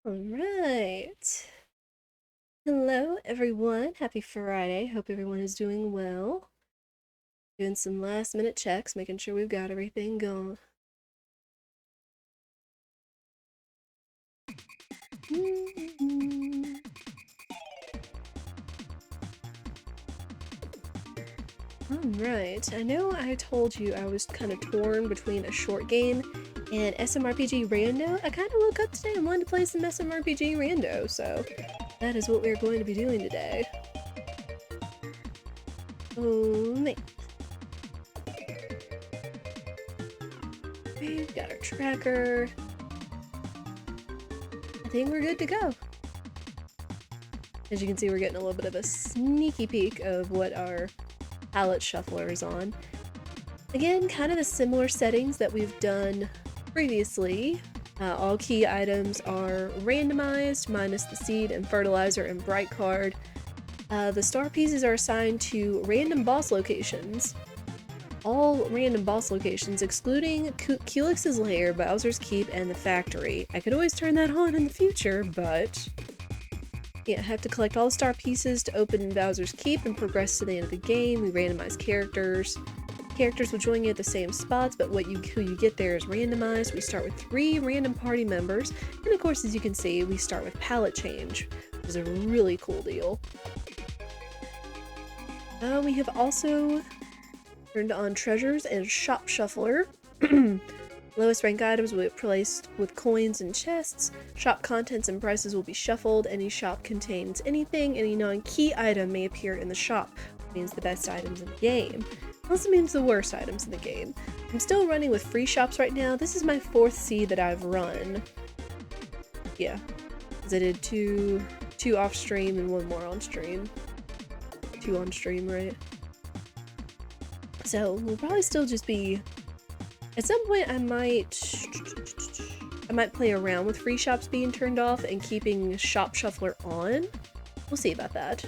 Alright. Hello, everyone. Happy Friday. Hope everyone is doing well. Doing some last minute checks, making sure we've got everything going. Alright. I know I told you I was kind of torn between a short game and SMRPG Rando. I kind of woke up today and wanted to play some SMRPG Rando, so that is what we're going to be doing today. Oh, man. We've got our tracker. I think we're good to go. As you can see, we're getting a little bit of a sneaky peek of what our palette shuffler is on. Again, kind of the similar settings that we've done previously. All key items are randomized, minus the seed and fertilizer and bright card. The star pieces are assigned to random boss locations. All random boss locations, excluding Culex' lair, Bowser's Keep, and the factory. I could always turn that on in the future, but yeah, I have to collect all the star pieces to open Bowser's Keep and progress to the end of the game. We randomize characters. Characters will join you at the same spots, but who you get there is randomized. We start with 3 random party members, and of course, as you can see, we start with palette change, which is a really cool deal. We have also turned on treasures and shop shuffler. Lowest rank items will be placed with coins and chests. Shop contents and prices will be shuffled. Any shop contains anything. Any non-key item may appear in the shop, which means the best items in the game. Also means the worst items in the game. I'm still running with free shops right now. This is my 4th seed that I've run. Yeah, because I did two off stream and 1 more on stream. 2 on stream, right? So we'll probably still just be. At some point, I might play around with free shops being turned off and keeping shop shuffler on. We'll see about that.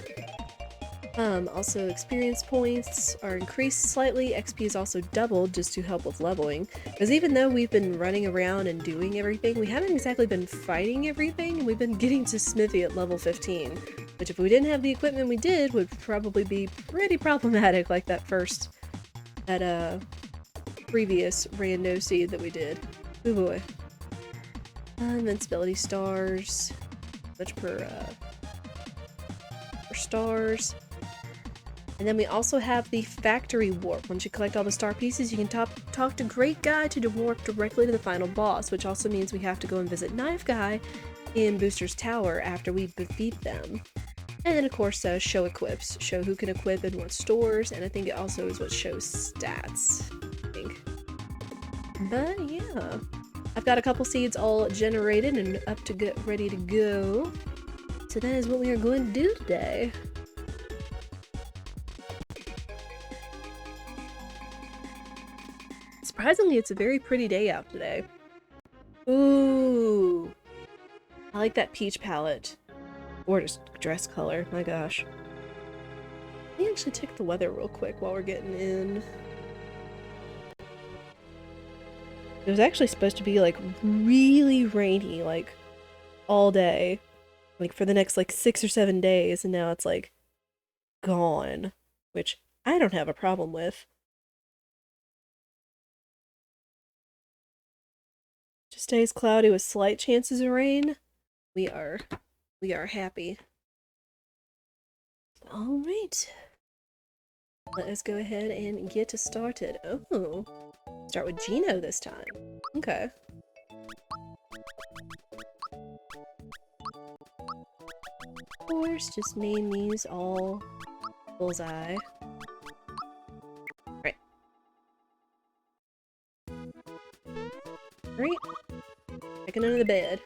Also, experience points are increased slightly. XP is also doubled just to help with leveling. Because even though we've been running around and doing everything, we haven't exactly been fighting everything, and we've been getting to Smithy at level 15. Which, if we didn't have the equipment we did, would probably be pretty problematic, like that previous rando seed that we did. Oh boy. Invincibility stars. Much per stars. And then we also have the factory warp. Once you collect all the star pieces, you can talk to Great Guy to warp directly to the final boss, which also means we have to go and visit Knife Guy in Booster's Tower after we defeat them. And then, of course, show equips. Show who can equip in what stores, and I think it also is what shows stats, I think. But, yeah. I've got a couple seeds all generated and up to get ready to go. So that is what we are going to do today. Surprisingly, it's a very pretty day out today. Ooh. I like that peach palette. Or just dress color, my gosh. Let me actually check the weather real quick while we're getting in. It was actually supposed to be like really rainy, like all day. Like for the next like 6 or 7 days, and now it's like gone. Which I don't have a problem with. Just stays cloudy with slight chances of rain. We are happy. Alright. Let us go ahead and get started. Oh. Start with Gino this time. Okay. Of course, just name these all Bullseye. Right. Right. Checking under the bed.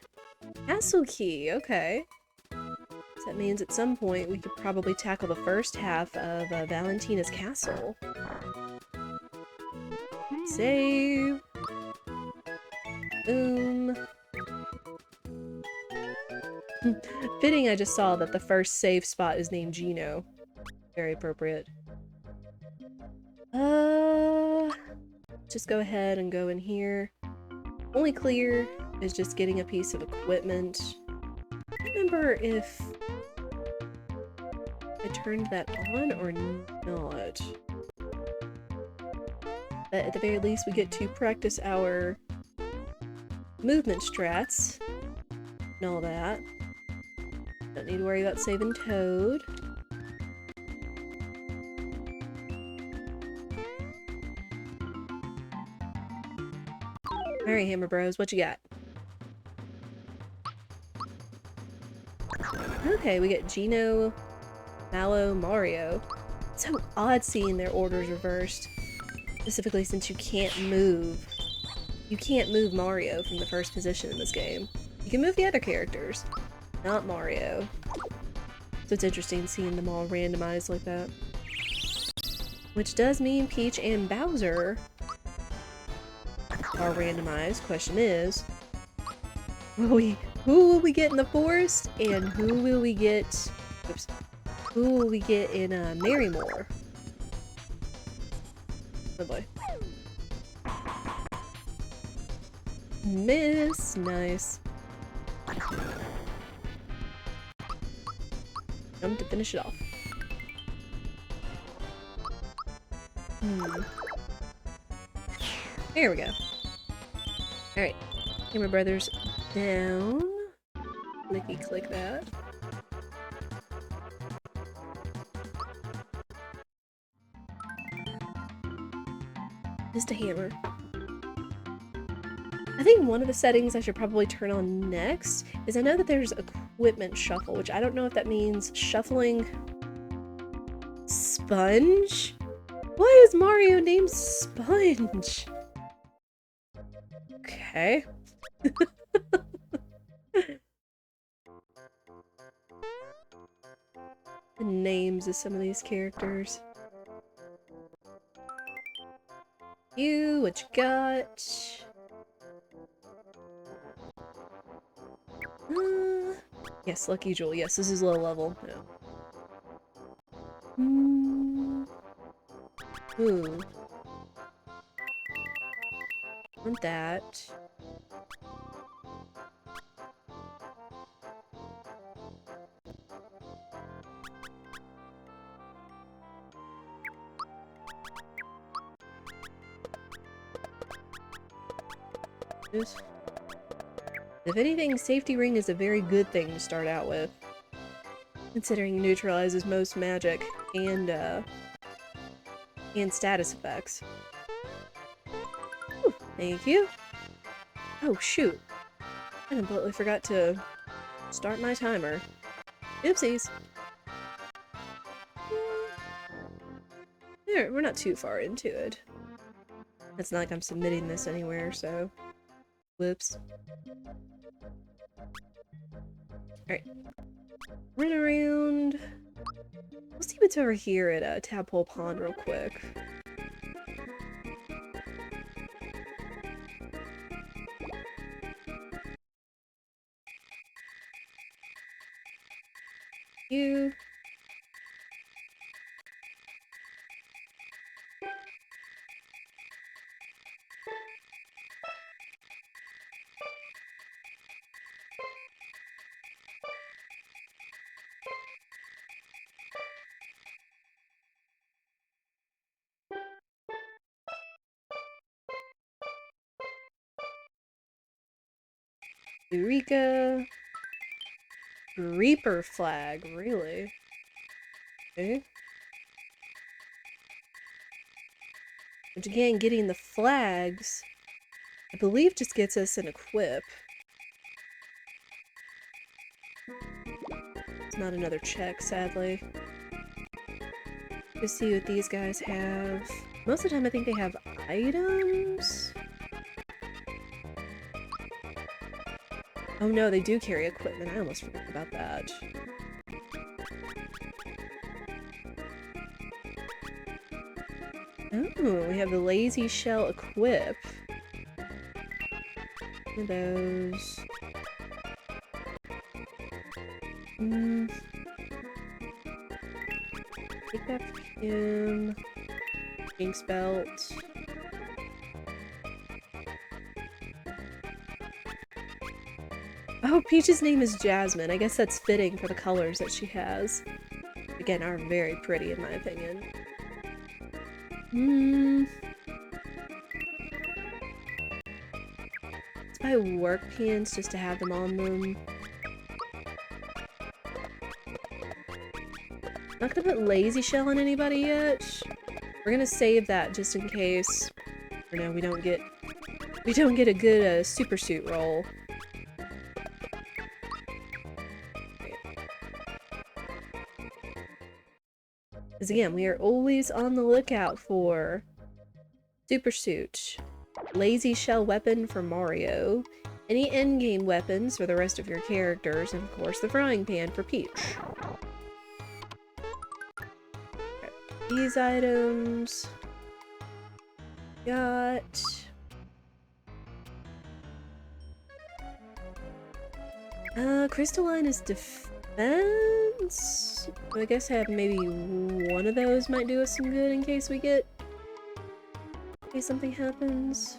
Castle key, okay. So that means at some point we could probably tackle the first half of Valentina's castle. Save. Boom. Fitting, I just saw that the first save spot is named Gino. Very appropriate. Just go ahead and go in here. Only clear is just getting a piece of equipment. can't remember if I turned that on or not. But at the very least, we get to practice our movement strats and all that. Don't need to worry about saving Toad. Alright, Hammer Bros, what you got? Okay, we get Gino, Mallow, Mario. It's so odd seeing their orders reversed. Specifically since you can't move. You can't move Mario from the first position in this game. You can move the other characters, not Mario. So it's interesting seeing them all randomized like that. Which does mean Peach and Bowser are randomized. Question is, who will we get in the forest, and who will we get? Oops. Who will we get in Marrymore? Oh boy. Miss, nice. Jump to finish it off. There we go. Alright. Hammer Brothers down. Clicky click that. Just a hammer. I think one of the settings I should probably turn on next is I know that there's equipment shuffle, which I don't know if that means shuffling Sponge? Why is Mario named Sponge? Okay. The names of some of these characters. You, what you got? Yes, Lucky Jewel. Yes, this is low level. No. Ooh. Want that. If anything, Safety Ring is a very good thing to start out with, considering it neutralizes most magic and status effects. Ooh, thank you. Oh shoot! I completely forgot to start my timer. Oopsies. There, we're not too far into it. It's not like I'm submitting this anywhere, so whoops. Alright. Run around. We'll see what's over here at Tadpole Pond real quick. You. Eureka. Reaper flag, really? Okay. Which again, getting the flags, I believe just gets us an equip. It's not another check, sadly. Let's see what these guys have. Most of the time I think they have items? Oh no, they do carry equipment. I almost forgot about that. Oh, we have the Lazy Shell equip. One of those. Take that for him. Jinx belt. Oh, Peach's name is Jasmine. I guess that's fitting for the colors that she has. Again, are very pretty in my opinion. Let's buy work pants just to have them on them. Not gonna put lazy shell on anybody yet. We're gonna save that just in case. Or no, we don't get a good super suit roll. Because again, we are always on the lookout for super suit, lazy shell weapon for Mario, any endgame weapons for the rest of your characters, and of course the frying pan for Peach. These items. Got... Crystalline is defense? I guess have maybe one of those might do us some good in case we get... in case something happens.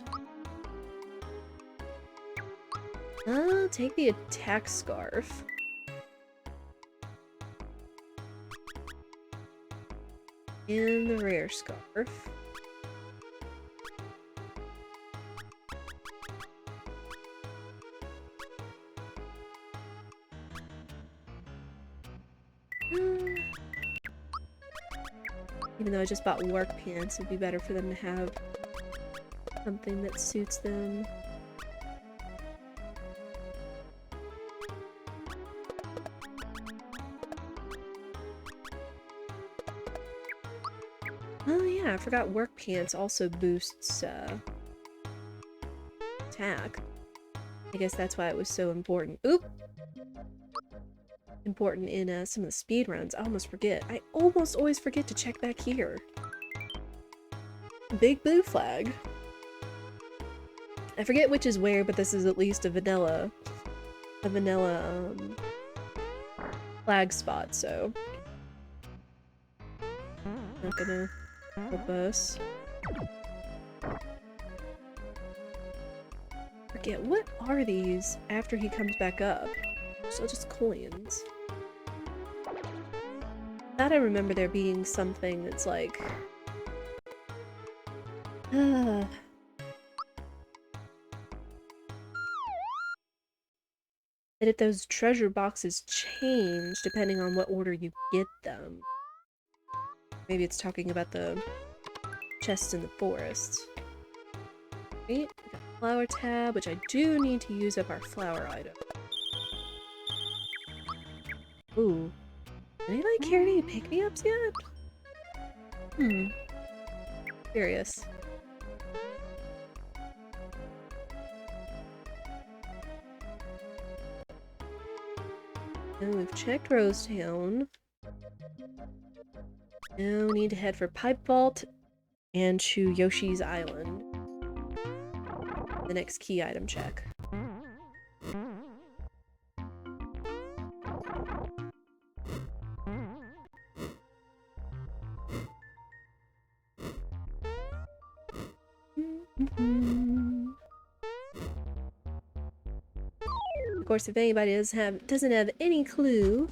I'll take the attack scarf. And the rare scarf. Even though I just bought work pants, it'd be better for them to have something that suits them. Oh yeah, I forgot work pants also boosts attack. I guess that's why it was so important. Oop! Important in some of the speed runs. I almost forget. I almost always forget to check back here. Big blue flag. I forget which is where, but this is at least a vanilla flag spot, so not gonna help us. Forget, what are these after he comes back up? So just coins. Thought I remember there being something that's like... that if those treasure boxes change depending on what order you get them. Maybe it's talking about the chest in the forest. Right? We got flower tab, which I do need to use up our flower item. Ooh. Anybody carry any pick-me-ups yet? Curious. And we've checked Rosetown. Now we need to head for Pipe Vault and to Yoshi's Island. The next key item check. Of course, if anybody doesn't have any clue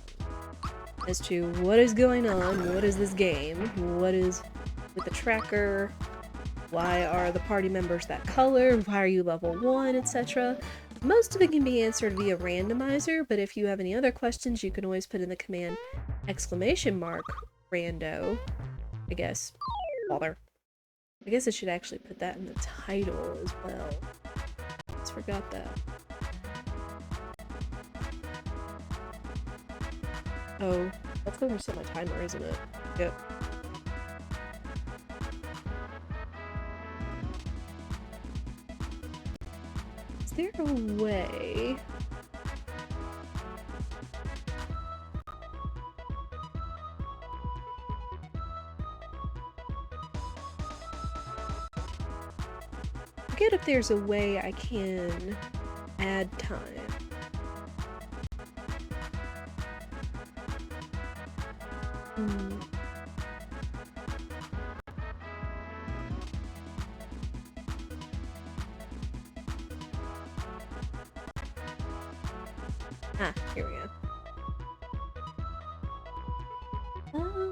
as to what is going on, what is this game, what is with the tracker, why are the party members that color, why are you level 1, etc. Most of it can be answered via randomizer, but if you have any other questions, you can always put in the command !rando, I guess. Bother. I guess I should actually put that in the title as well. Just forgot that. Oh, that's going to reset my timer, isn't it? Yep. Is there a way? I forget if there's a way I can add time. Ah, here we go.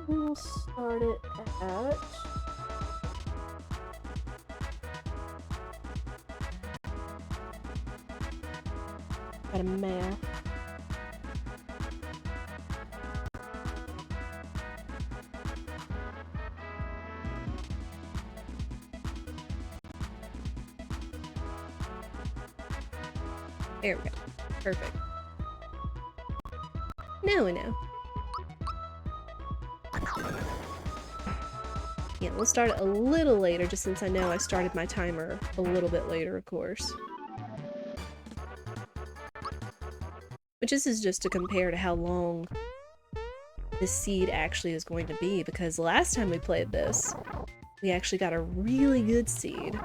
We'll start it at... Got a math. There we go. Perfect. Now we know. Yeah, we'll start it a little later, just since I know I started my timer a little bit later, of course. Which this is just to compare to how long this seed actually is going to be, because last time we played this, we actually got a really good seed.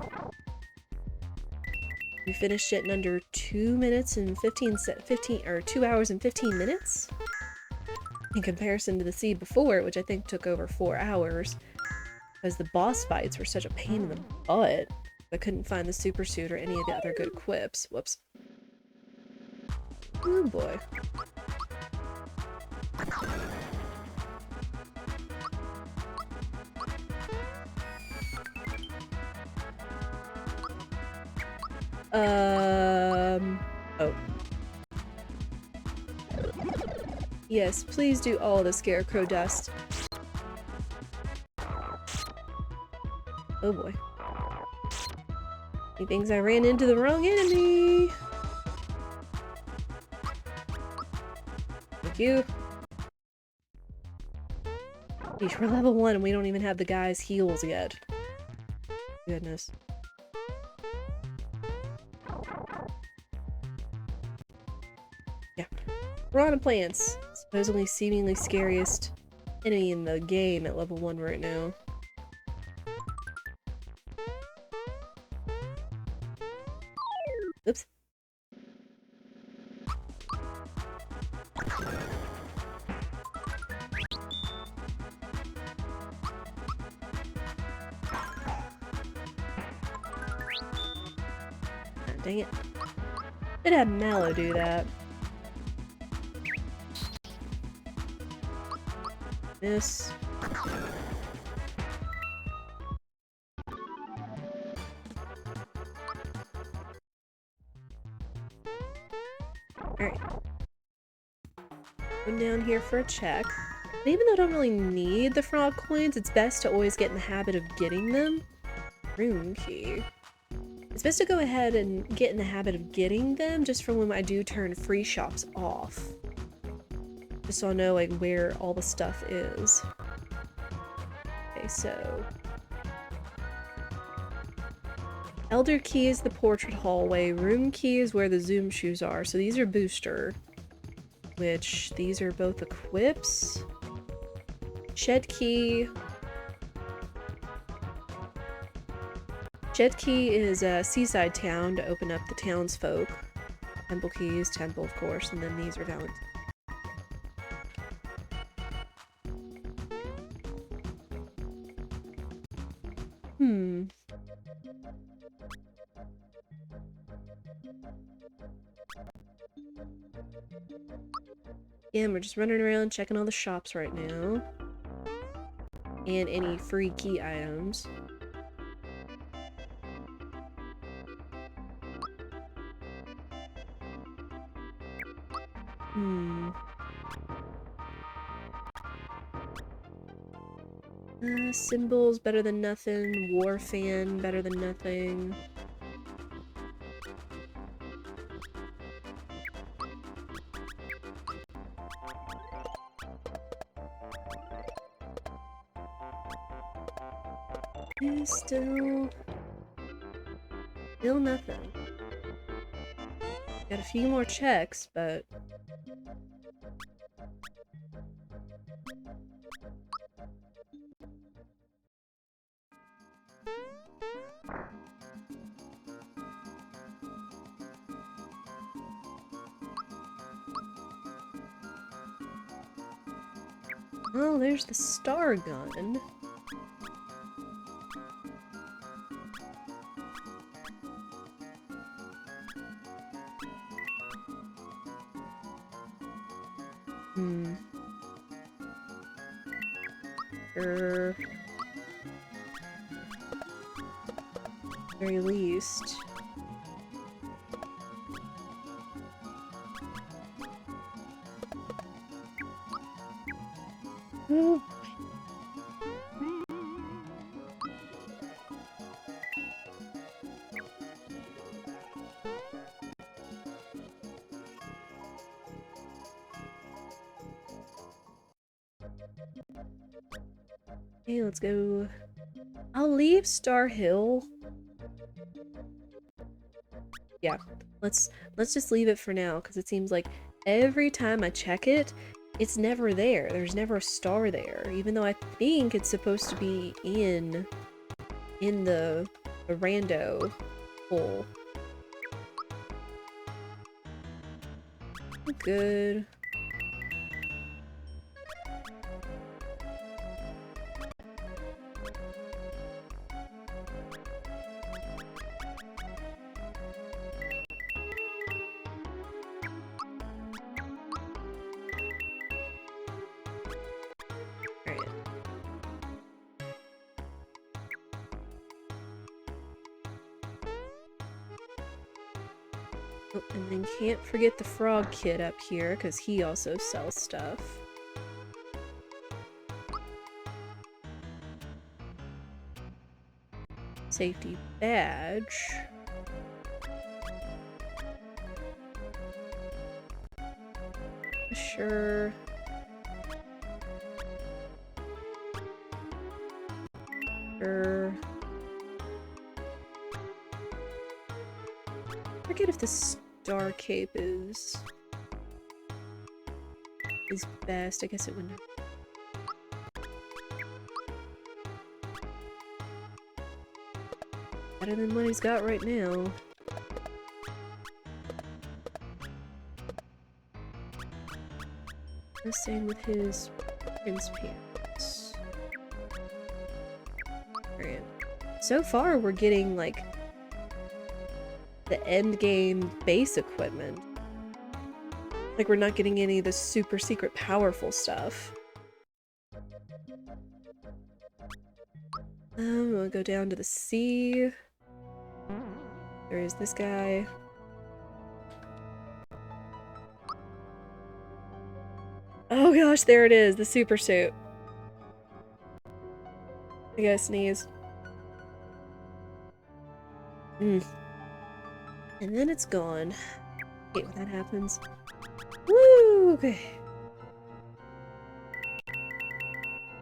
We finished it in under 2 minutes and 2 hours and 15 minutes? In comparison to the seed before, which I think took over 4 hours, because the boss fights were such a pain in the butt. I couldn't find the super suit or any of the other good equips. Whoops. Oh boy. Oh. Yes, please do all the scarecrow dust. Oh boy. He thinks I ran into the wrong enemy! Thank you. Geez, we're level 1 and we don't even have the guy's heals yet. Goodness. Yeah. Piranha plants. Supposedly seemingly scariest enemy in the game at level 1 right now. Oops. Ah, dang it. Did have Mallow do that. Miss. Alright. Go down here for a check. And even though I don't really need the frog coins, it's best to always get in the habit of getting them. Room key. It's best to go ahead and get in the habit of getting them just for when I do turn free shops off. Just so I'll know like where all the stuff is. Okay, so... Elder key is the portrait hallway. Room key is where the zoom shoes are. So these are booster. Which, these are both equips. Shed key. Shed key is a seaside town to open up the townsfolk. Temple key is temple, of course, and then these are valent. Yeah, we're just running around checking all the shops right now. And any free key items. Symbols better than nothing. War fan better than nothing. Still nothing. Got a few more checks, but... Oh, there's the star gun. Hmm. Sure. Very least. Oh. Okay, let's go. I'll leave Star Hill. Yeah, let's just leave it for now, because it seems like every time I check it, it's never there. There's never a star there, even though I think it's supposed to be in the rando hole. Good. Alright. Oh, and then can't forget the frog kid up here, because he also sells stuff. Safety badge. Sure. Sure. I forget if the star cape is best. I guess it wouldn't. Better than what he's got right now. The same with his prince pants. Alright. So far, we're getting, like, the end game base equipment. Like, we're not getting any of the super secret powerful stuff. We'll go down to the sea. There is this guy. Oh gosh, there it is, the super suit. I gotta sneeze. And then it's gone. Hate when that happens. Woo! Okay.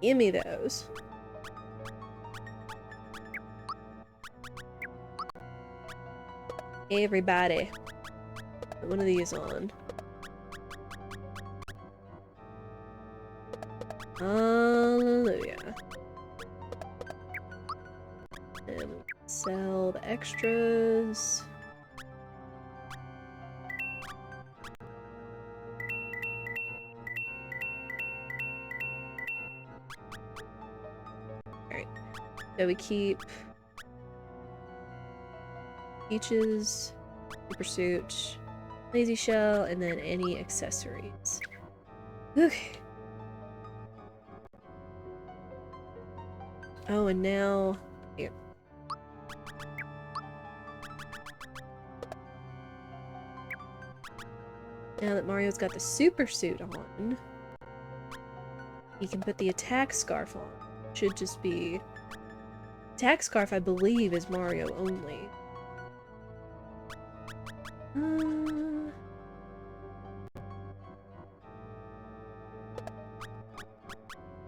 Give me those. Everybody. Put one of these on. Hallelujah. And sell the extras. Alright. So we keep Peaches, Super Suit, Lazy Shell, and then any accessories. Okay. Oh, and now... Here. Now that Mario's got the super suit on, he can put the attack scarf on. Should just be... Attack scarf, I believe, is Mario only.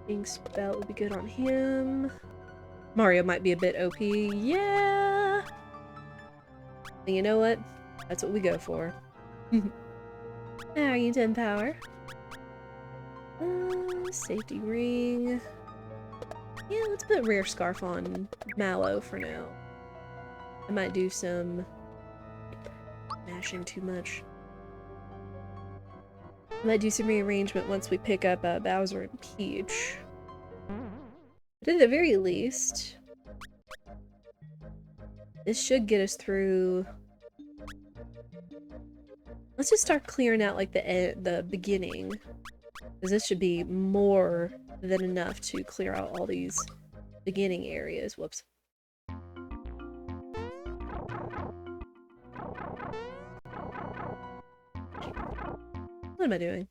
Ink's belt would be good on him. Mario might be a bit OP. Yeah! And you know what? That's what we go for. Are you 10 power? Safety ring. Yeah, let's put rare scarf on Mallow for now. I might do some mashing too much. I might do some rearrangement once we pick up Bowser and Peach. But at the very least, this should get us through. Let's just start clearing out like the beginning. Because this should be more than enough to clear out all these beginning areas. Whoops. What am I doing?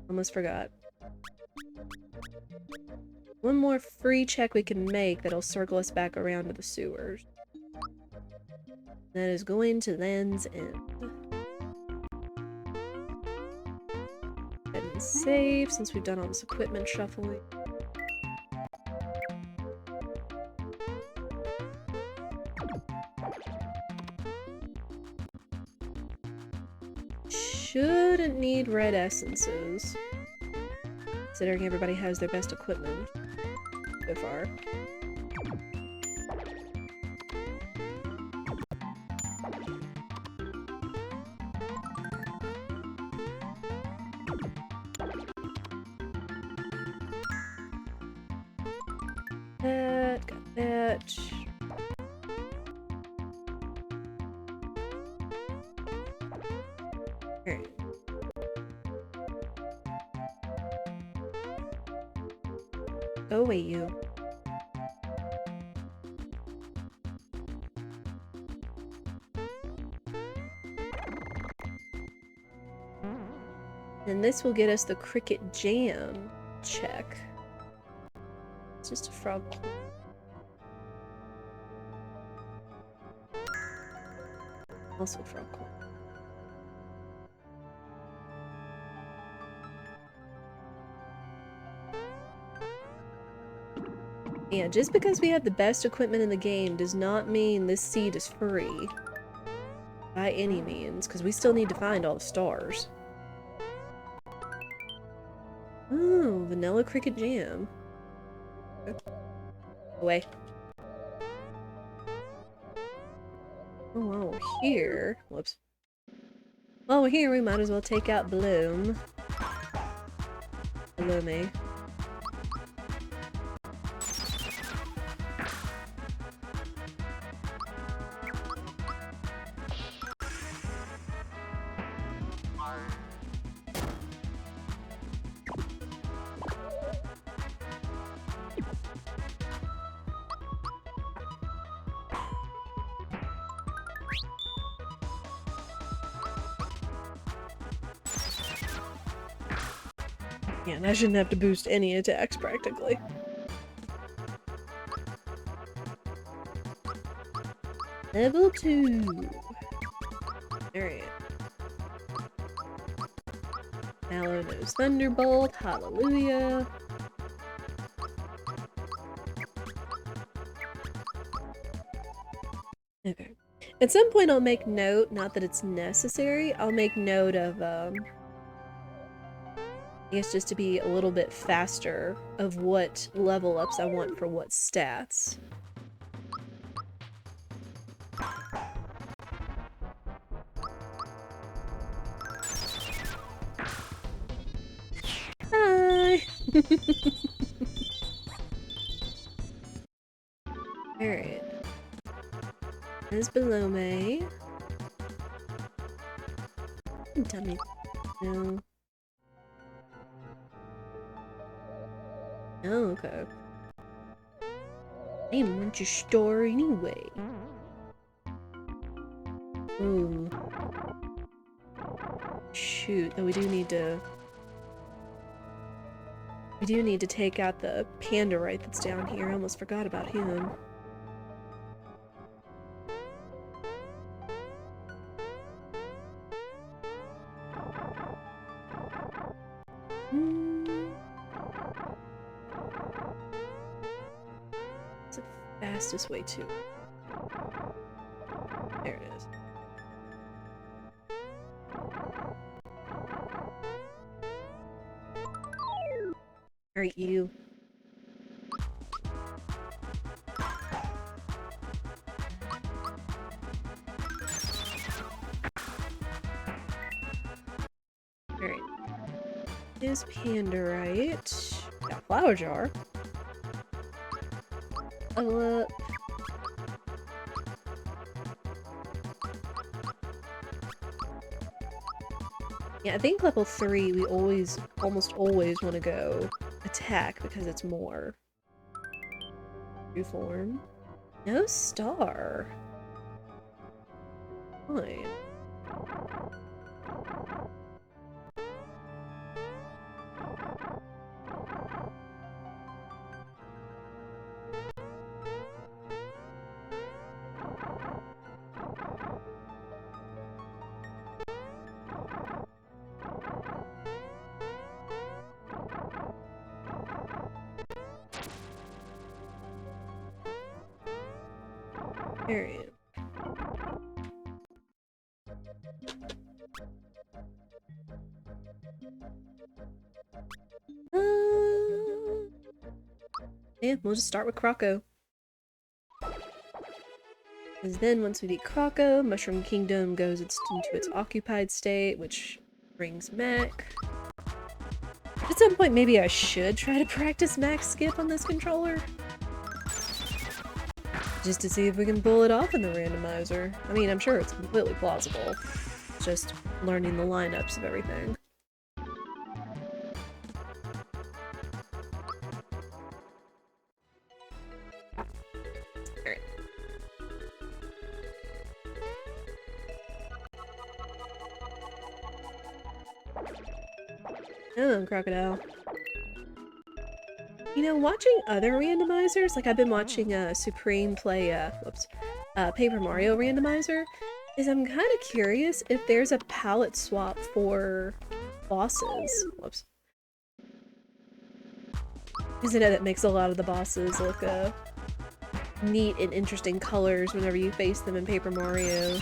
Almost forgot. One more free check we can make that'll circle us back around to the sewers. That is going to Land's End. Go ahead and save since we've done all this equipment shuffling. Shouldn't need red essences, considering everybody has their best equipment so far. Got that. Alright. Go away, you. And this will get us the cricket jam check. It's just a frog. Also a frog corn. Yeah, just because we have the best equipment in the game does not mean this seed is free. By any means, because we still need to find all the stars. Oh, vanilla cricket jam. Away. Oh, while we're here... Whoops. While we're here, we might as well take out Bloom. Below me. Yeah, and I shouldn't have to boost any attacks, practically. Level 2! Alright. Mallow knows Thunderbolt, hallelujah. Okay. At some point I'll make note, not that it's necessary, I'll make note of, I guess just to be a little bit faster of what level ups I want for what stats. Hi! Alright. There's below me. Tell me. No. Oh, okay. I didn't want your store anyway. Ooh. Shoot, though we do need to... We do need to take out the Pandarite that's down here. I almost forgot about him. Fastest way to. There it is. Alright, you. Alright. Is Pandarite. Got Flower Jar. Level up. Yeah, I think level 3 we almost always want to go attack because it's more. True form. No star. Fine. Alright. Yeah, we'll just start with Croco. Because then once we beat Croco, Mushroom Kingdom goes into its occupied state, which brings Mac. At some point, maybe I should try to practice Mac Skip on this controller. Just to see if we can pull it off in the randomizer. I mean, I'm sure it's completely plausible. Just learning the lineups of everything. Alright. Oh, Crocodile. You know, watching other randomizers, like I've been watching Supreme play, Paper Mario Randomizer, is I'm kind of curious if there's a palette swap for bosses. Whoops. Because I know that makes a lot of the bosses look neat and interesting colors whenever you face them in Paper Mario.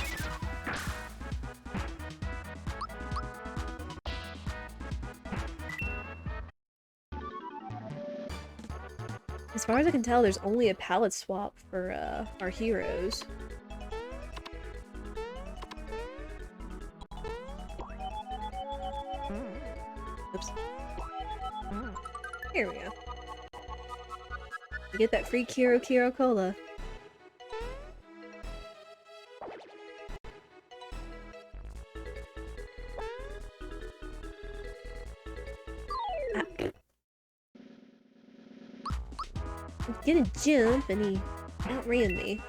As far as I can tell, there's only a palette swap for our heroes. Oops. Here we go. You get that free Kiro Cola. I was gonna jump and he outran me.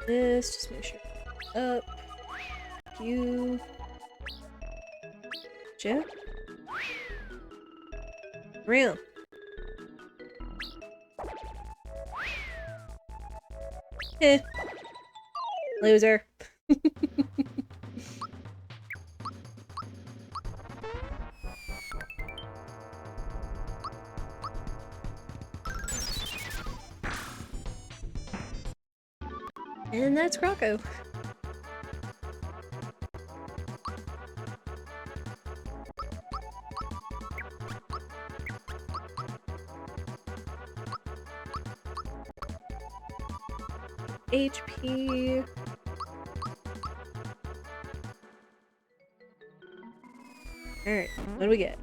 This, just make sure. Up. You. Joe? Real. Eh. Loser. And that's Croco. HP. Alright, what do we get?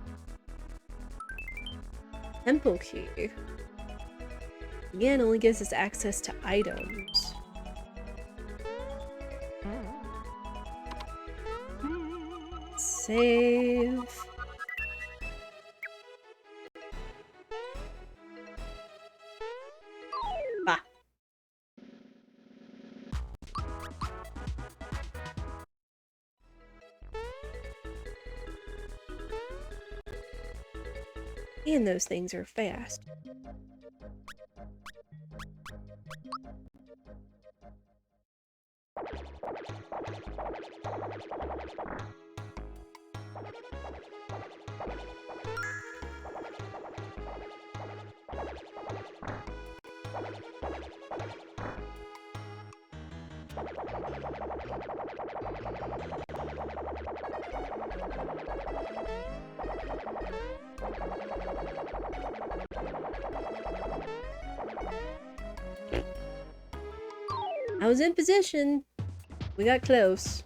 Temple key. Again, only gives us access to items. Save. Bah. And those things are fast. I was in position. We got close.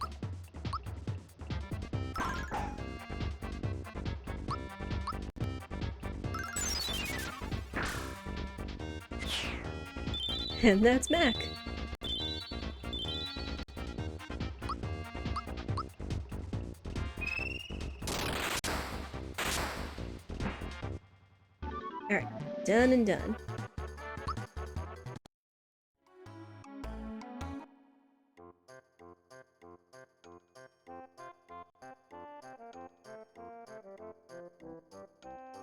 And that's Mac. Alright, done and done.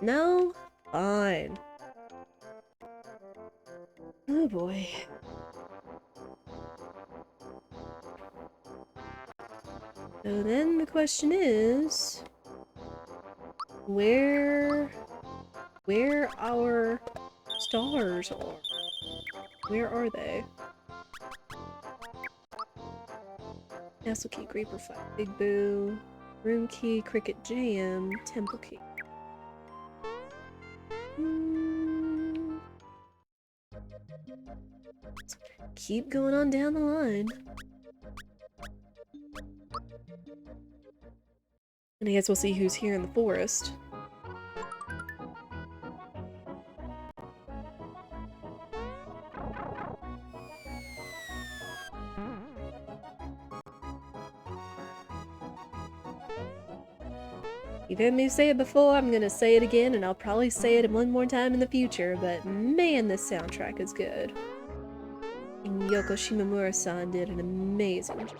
No? Fine. Oh boy. So then the question is... Where our stars are? Where are they? Castle Key, Creeper Fight, Big Boo, Room Key, Cricket Jam, Temple Key. Keep going on down the line. And I guess we'll see who's here in the forest. You've heard me say it before, I'm gonna say it again, and I'll probably say it one more time in the future, but man, this soundtrack is good. And Yoko Shimomura-san did an amazing job.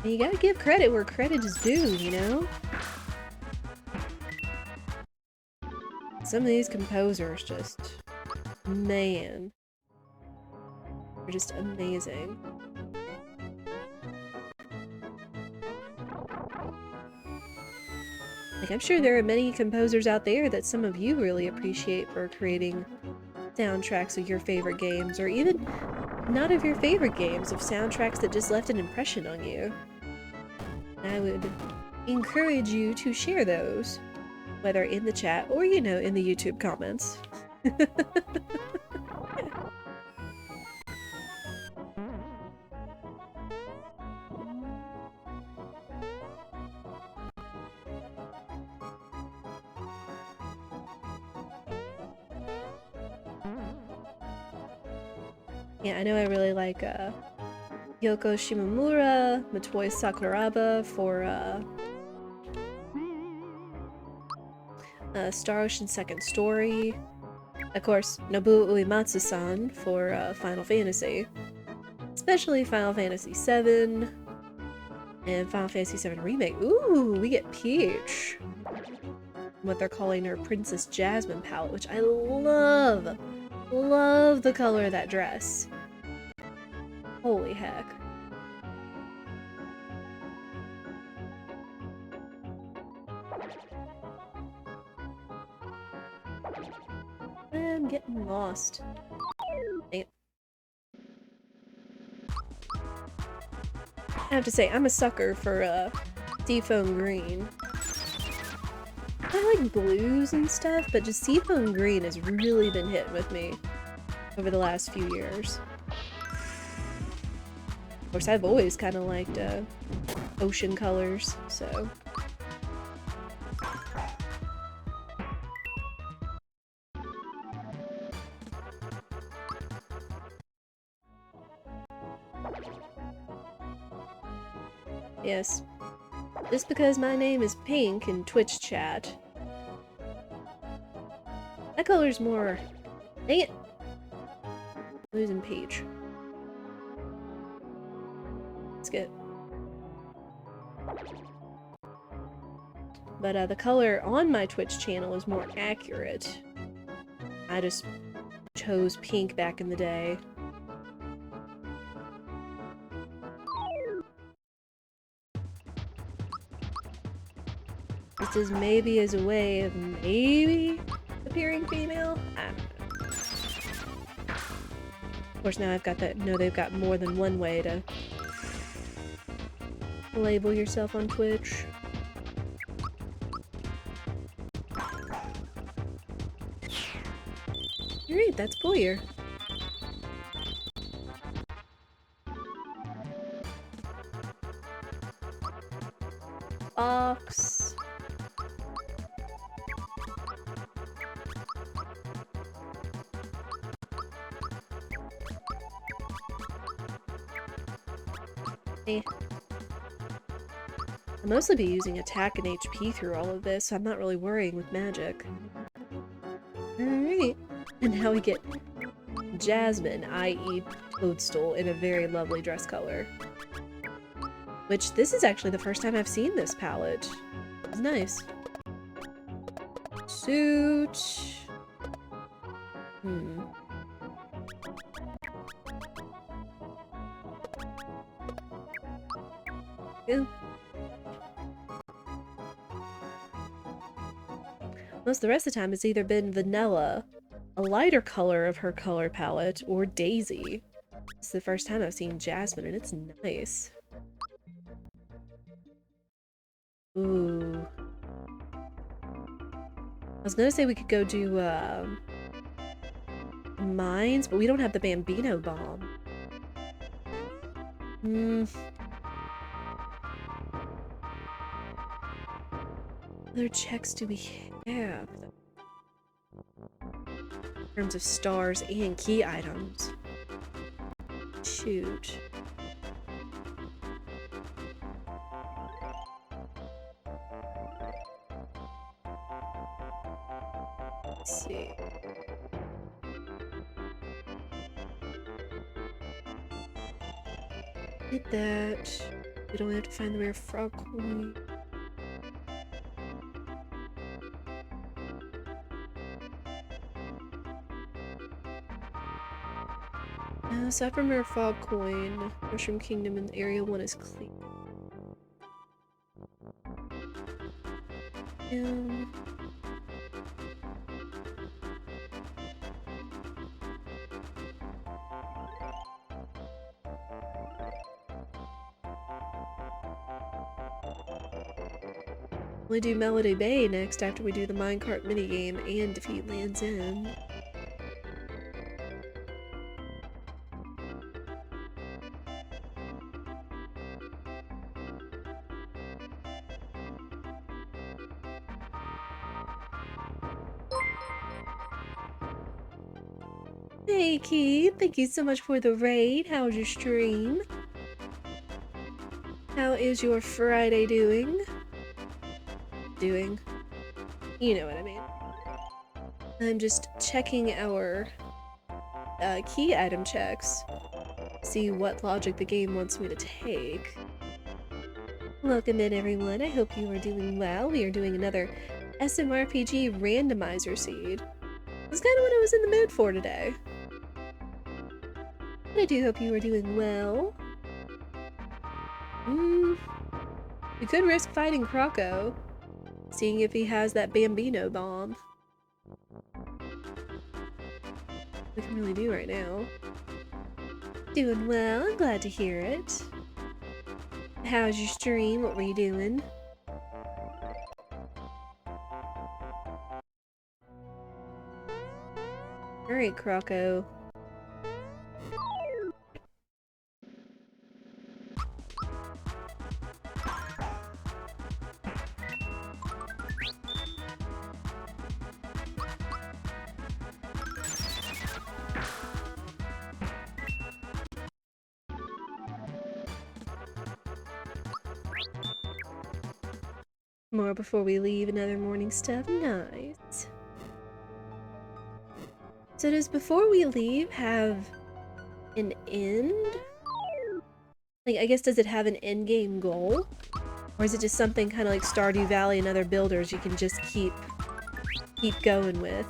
And you gotta give credit where credit is due, you know? Some of these composers just... man. They're just amazing. Like, I'm sure there are many composers out there that some of you really appreciate for creating soundtracks of your favorite games, or even not of your favorite games, of soundtracks that just left an impression on you. I would encourage you to share those, whether in the chat or, you know, in the YouTube comments. Yeah, I know I really like Yoko Shimomura, Motoi Sakuraba for Star Ocean Second Story. Of course, Nobuo Uematsu-san for Final Fantasy. Especially Final Fantasy VII and Final Fantasy VII Remake. Ooh, we get Peach. What they're calling her Princess Jasmine palette, which I love. Love the color of that dress. Holy heck. I'm getting lost. Dang it. I have to say, I'm a sucker for seafoam green. I like blues and stuff, but just seafoam green has really been hitting with me over the last few years. Of course, I've always kind of liked ocean colors, so... Yes. Just because my name is Pink in Twitch chat. That color's more... Dang it! Losing Peach. It's good. But the color on my Twitch channel is more accurate. I just chose pink back in the day. This is maybe as a way of maybe appearing female? I don't know. Of course, now I've got that. No, they've got more than one way to label yourself on Twitch. Alright, that's Boyer. Fox. I'll mostly be using attack and HP through all of this, so I'm not really worrying with magic. Alright. And now we get Jasmine, i.e. Toadstool, in a very lovely dress color. Which, this is actually the first time I've seen this palette. It's nice. Suit. Yeah. Most of the rest of the time it's either been vanilla, a lighter color of her color palette, or Daisy. It's the first time I've seen Jasmine, and it's nice. Ooh. I was gonna say we could go do, mines, but we don't have the Bambino bomb. What other checks do we have? In terms of stars and key items. Shoot. Let's see. Hit that. We don't have to find the rare frog coin. Aside from rare fog coin, Mushroom Kingdom in Area 1 is clean. We do Melody Bay next after we do the minecart minigame and defeat Land's End. Hey Keith, thank you so much for the raid. How was your stream? How is your Friday doing? You know what I mean. I'm just checking our key item checks. See what logic the game wants me to take. Welcome in everyone, I hope you are doing well. We are doing another SMRPG Randomizer seed. That's kind of what I was in the mood for today. But I do hope you are doing well. We could risk fighting Croco, seeing if he has that Bambino bomb. We can really do right now. Doing well, I'm glad to hear it. How's your stream? What were you doing? Alright, Croco. More before we leave, another morning stuff. Nice. So does before we leave have an end? Like, I guess, does it have an end game goal? Or is it just something kind of like Stardew Valley and other builders you can just keep going with?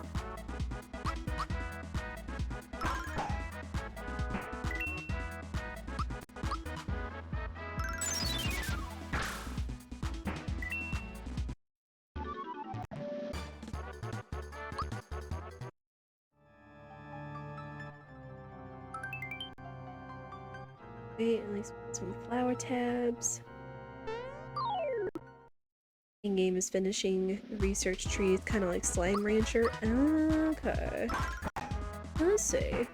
Wait, at least some flower tabs. In-game is finishing research trees, kind of like Slime Rancher. Okay. Let's see.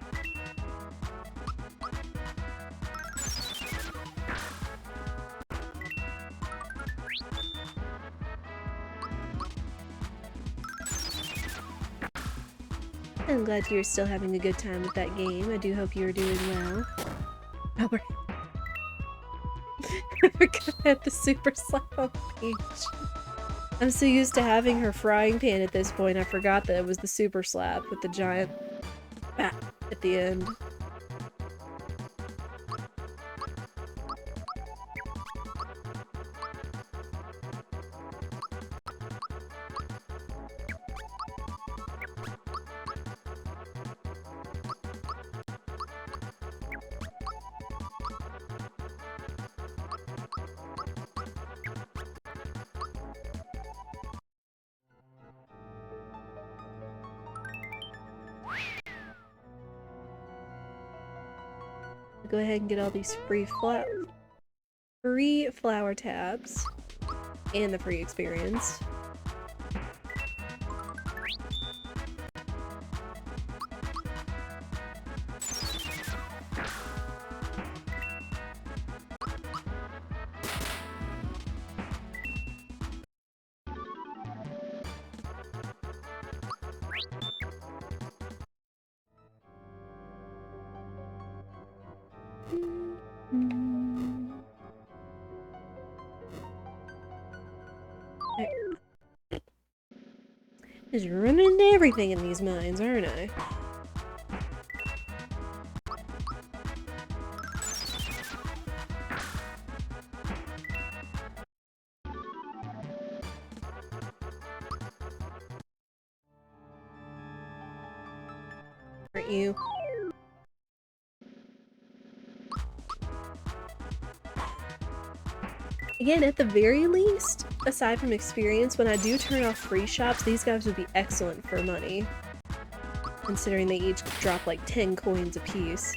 I'm glad you're still having a good time with that game. I do hope you're doing well. Oh, we're... I forgot I had the super slap on Peach. I'm so used to having her frying pan at this point, I forgot that it was the super slap with the giant bat at the end. Go ahead and get all these free flower tabs and the free experience. Just running into everything in these mines, aren't I? Aren't you? Again, at the very least, aside from experience, when I do turn off free shops, these guys would be excellent for money. Considering they each drop like 10 coins apiece.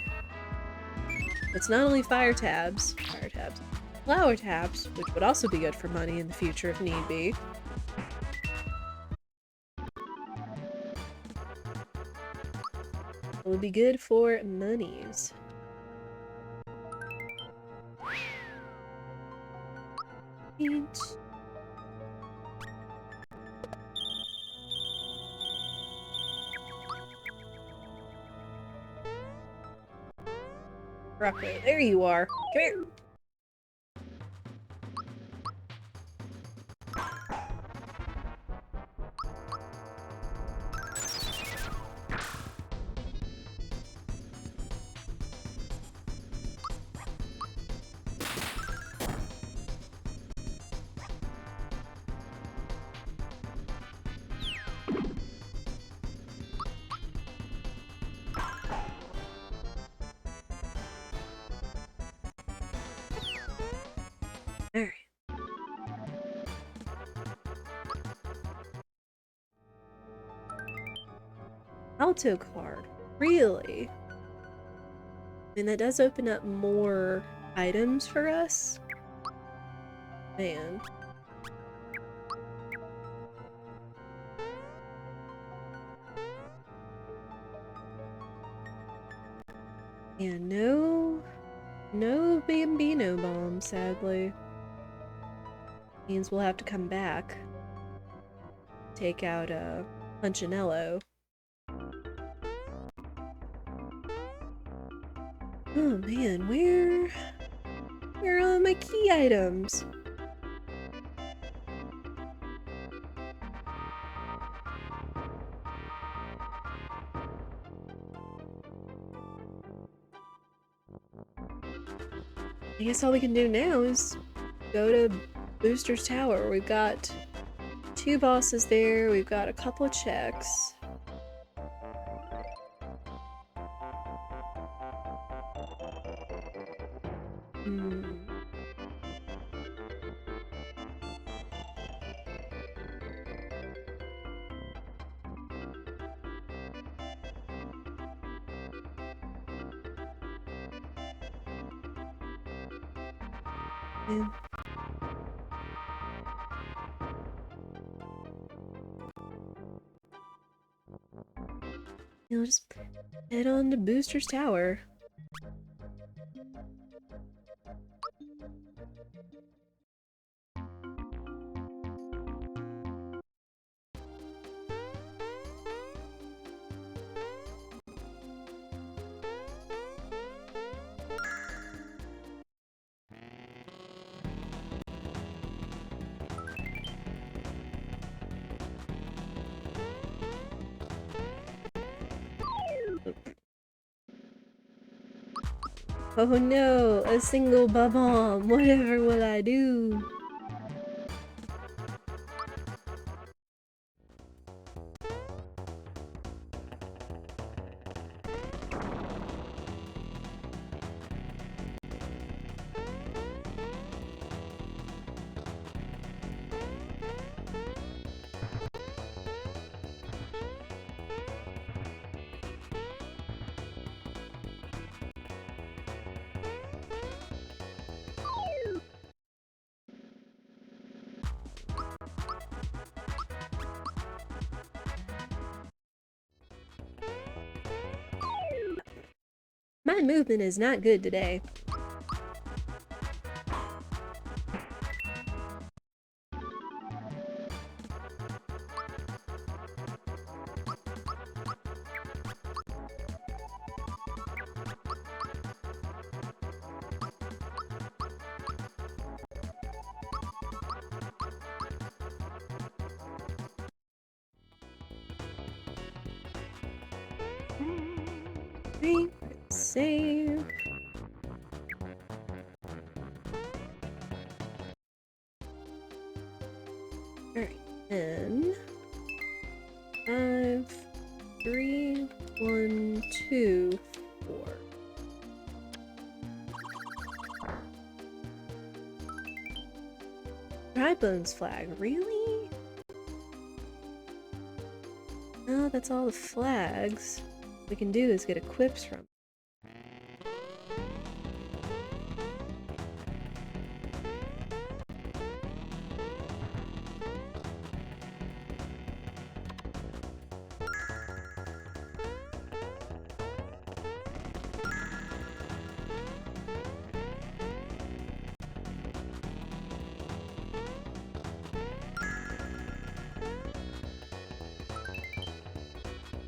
It's not only flower tabs, flower tabs, which would also be good for money in the future if need be. It would be good for monies. Rocco, there you are. Come here. Alright. Alto card. Really? I mean, that does open up more items for us. Man. Yeah, no Bambino bomb, sadly. Means we'll have to come back. Take out, Punchinello. Oh man, where are all my key items? I guess all we can do now is go to Booster's Tower. We've got 2 bosses there, we've got a couple of checks. Yeah. You know, just head on to Booster's Tower. Oh no, a single bomb. Whatever will I do? My movement is not good today. Save. Alright, then 5, 3, 1, 2, 4. Dry Bones flag, really? No, that's all the flags we can do is get equips from.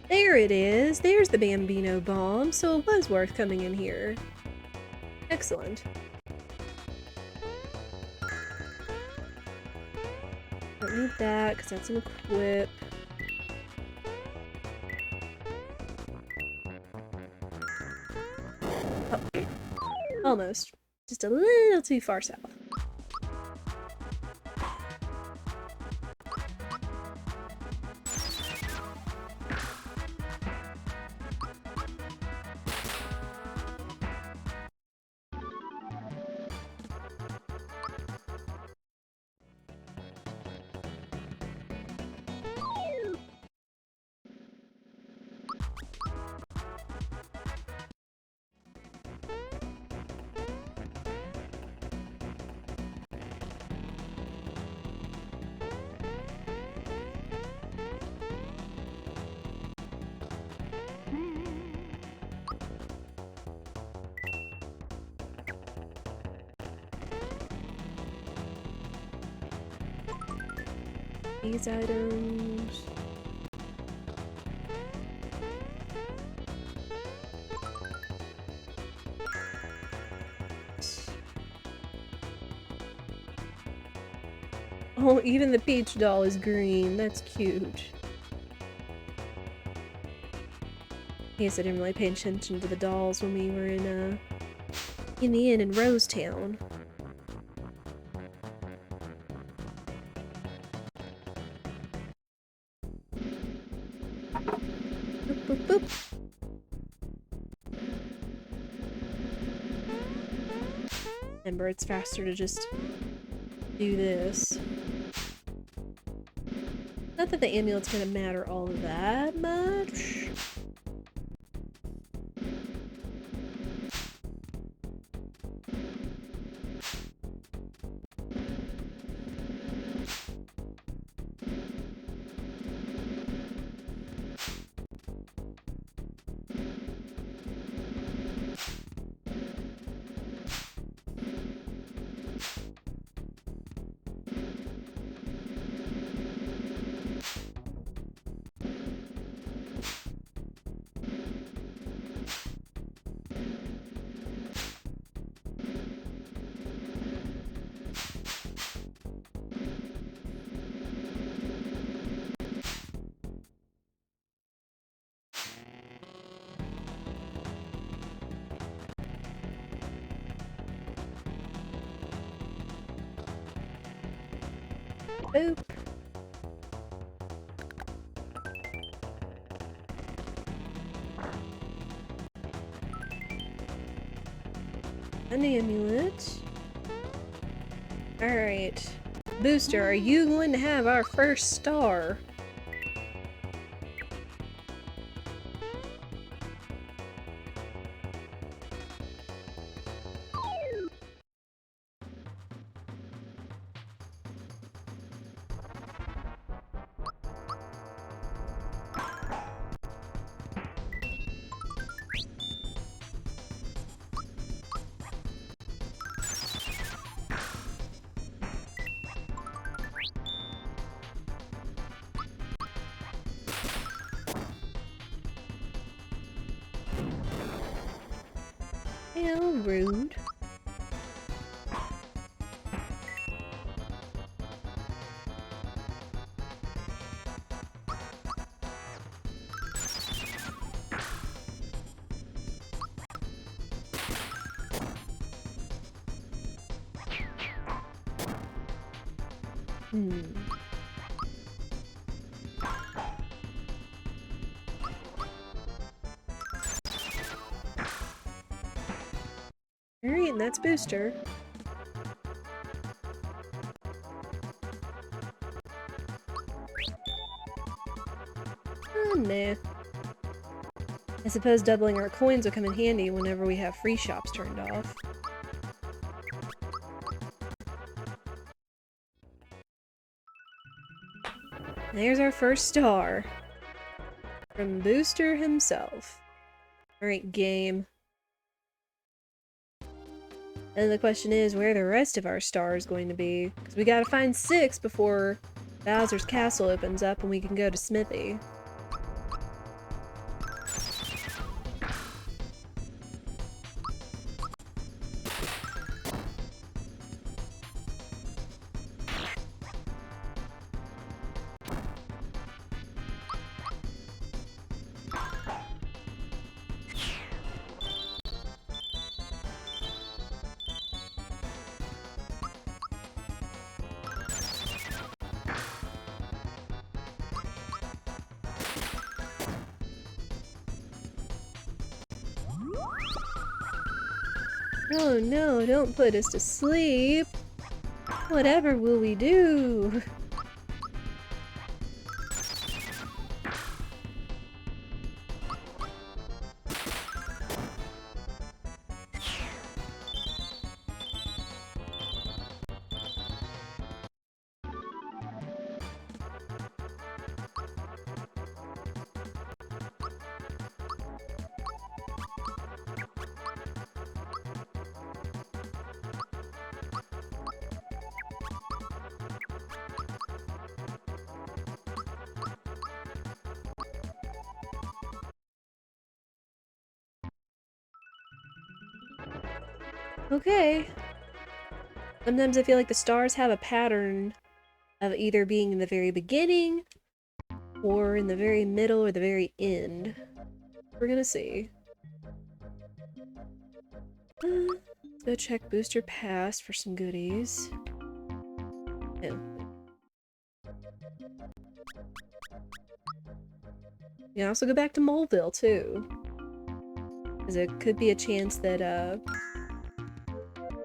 There it is! There's the Bambino bomb, so it was worth coming in here. Excellent. Don't need that, because that's an equip. Oh. Almost. Just a little too far south. These items. Oh, even the Peach doll is green. That's cute. I guess I didn't really pay attention to the dolls when we were in the inn in Rosetown. Boop, boop, boop. Remember, it's faster to just do this. Not that the amulet's gonna matter all that much. Boop. An amulet. Alright. Booster, are you going to have our first star? How rude. Alright, and that's Booster. Oh, nah. I suppose doubling our coins will come in handy whenever we have free shops turned off. There's our first star. From Booster himself. Alright, game. And the question is, where the rest of our star is going to be. Because we gotta find 6 before Bowser's Castle opens up and we can go to Smithy. Oh no, don't put us to sleep! Whatever will we do? Okay. Sometimes I feel like the stars have a pattern of either being in the very beginning or in the very middle or the very end. We're gonna see. Let's go check Booster Pass for some goodies. Oh. You can also go back to Moleville, too. Because it could be a chance that,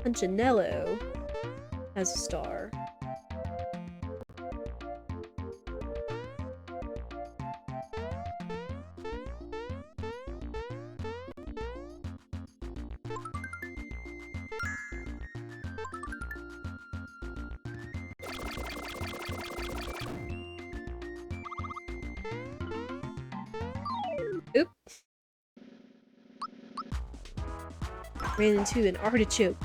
Punchinello has a star. Oop! Ran into an artichoke.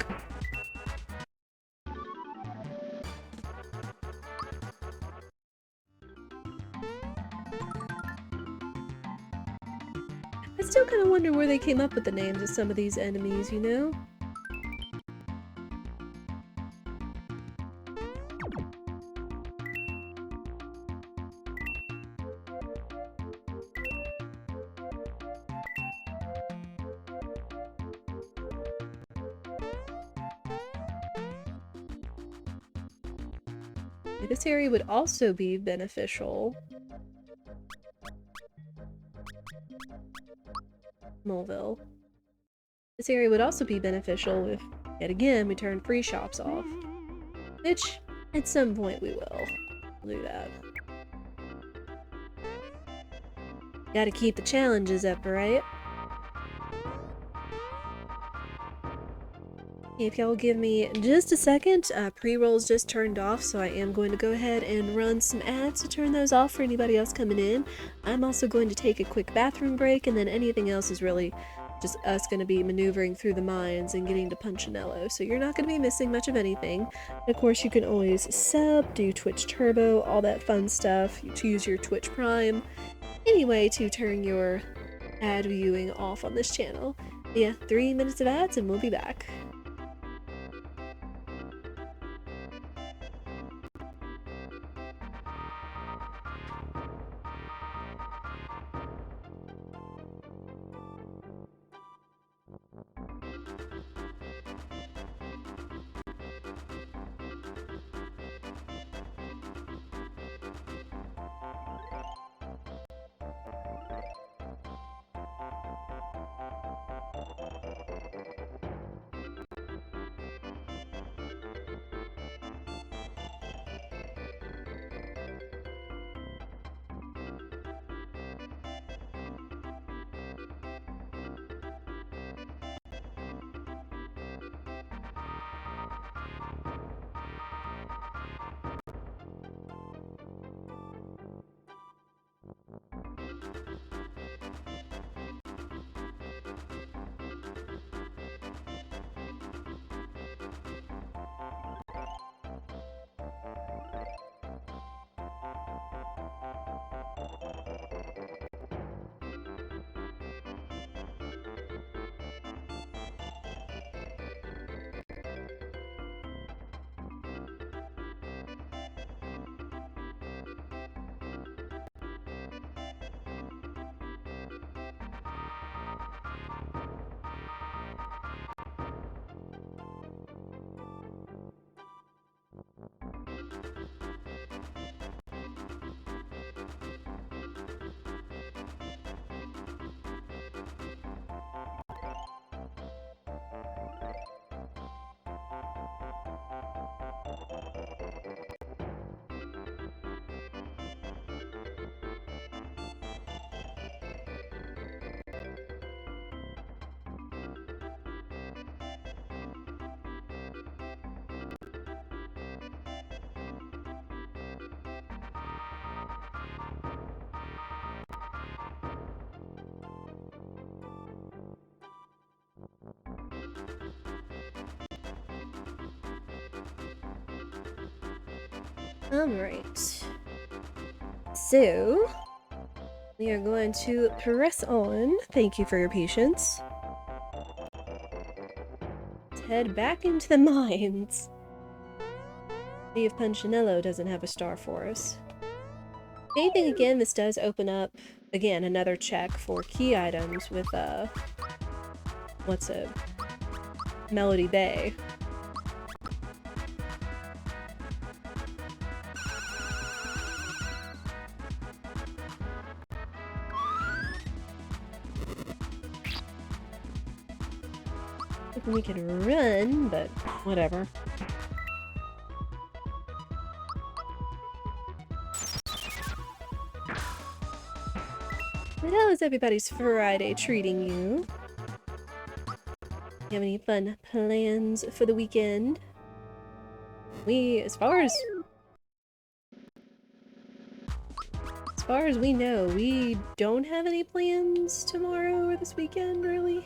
I still kind of wonder where they came up with the names of some of these enemies, you know? This area would also be beneficial. Moleville. This area would also be beneficial if, yet again, we turn free shops off. Which, at some point we will. We'll do that. Gotta keep the challenges up, right? If y'all give me just a second, pre-rolls just turned off, so I am going to go ahead and run some ads to turn those off for anybody else coming in. I'm also going to take a quick bathroom break, and then anything else is really just us going to be maneuvering through the mines and getting to Punchinello, so you're not going to be missing much of anything. Of course, you can always sub, do Twitch Turbo, all that fun stuff, to use your Twitch Prime, anyway, to turn your ad viewing off on this channel. But yeah, 3 minutes of ads and we'll be back. Alright. So, we are going to press on. Thank you for your patience. Let's head back into the mines. See if Punchinello doesn't have a star for us. Anything again, this does open up, again, another check for key items with, what's it? Melody Bay. We could run, but whatever. How is everybody's Friday treating you? You have any fun plans for the weekend? As far as we know, we don't have any plans tomorrow or this weekend, really.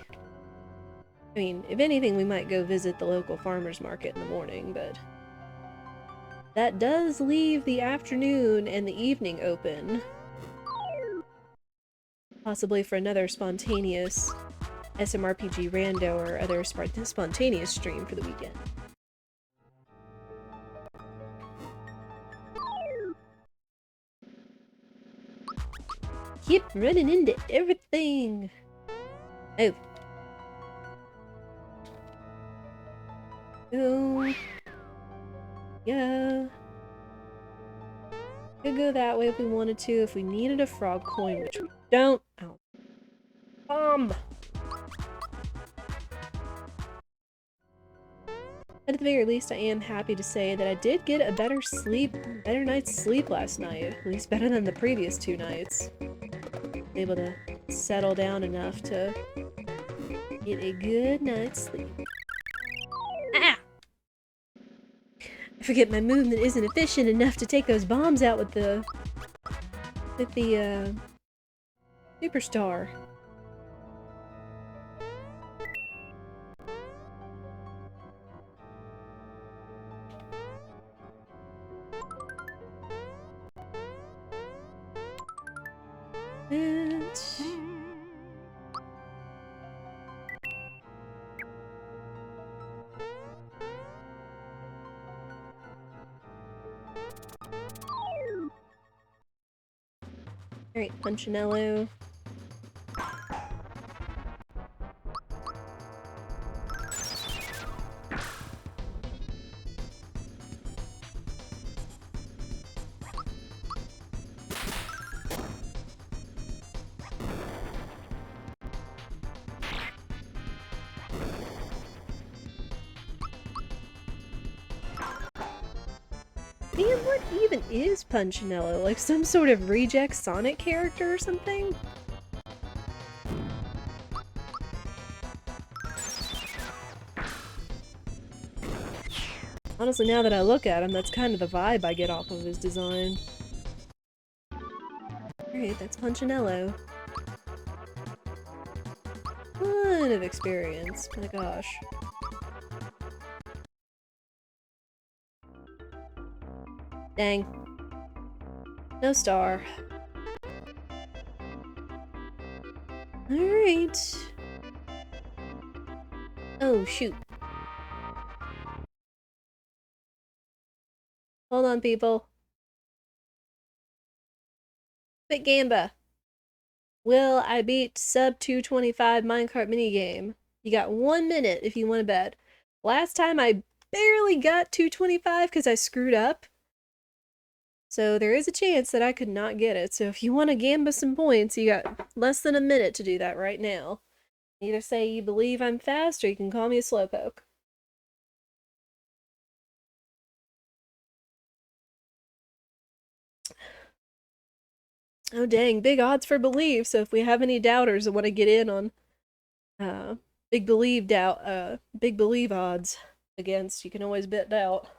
I mean, if anything, we might go visit the local farmer's market in the morning, but that does leave the afternoon and the evening open. Possibly for another spontaneous SMRPG rando or other spontaneous stream for the weekend. Keep running into everything! Oh. Oh. Yeah. Could go that way if we wanted to, if we needed a frog coin, which we don't. Oh. But at the very least, I am happy to say that I did get a better night's sleep last night. At least better than the previous 2 nights. Able to settle down enough to get a good night's sleep. Ah! I forget my movement isn't efficient enough to take those bombs out with the superstar. Alright, Punchinello. Man, what even is Punchinello? Like some sort of reject Sonic character or something? Honestly, now that I look at him, that's kind of the vibe I get off of his design. Alright, that's Punchinello. Ton of experience. My gosh. Dang. No star. Alright. Oh, shoot. Hold on, people. Quick Gamba. Will I beat sub 225 minecart minigame? You got 1 minute if you want to bet. Last time I barely got 225 because I screwed up. So there is a chance that I could not get it. So if you want to gamba some points, you got less than a minute to do that right now. Either say you believe I'm fast, or you can call me a slowpoke. Oh dang, big odds for believe. So if we have any doubters that want to get in on big believe odds against, you can always bet doubt.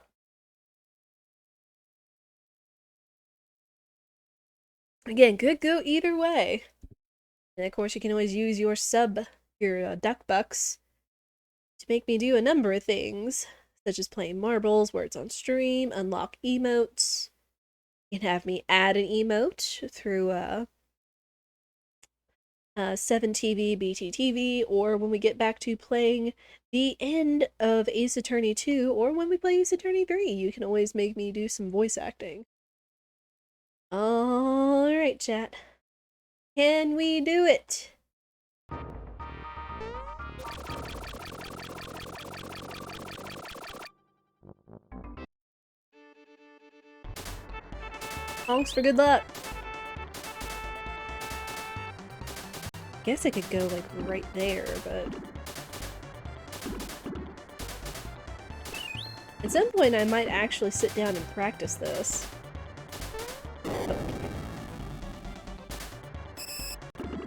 Again, could go either way. And of course, you can always use your duck bucks to make me do a number of things, such as playing marbles where it's on stream, unlock emotes. You can have me add an emote through 7TV, BTTV, or when we get back to playing the end of Ace Attorney 2, or when we play Ace Attorney 3, you can always make me do some voice acting. Alright, chat. Can we do it? Honks for good luck. Guess I could go like right there, but at some point I might actually sit down and practice this.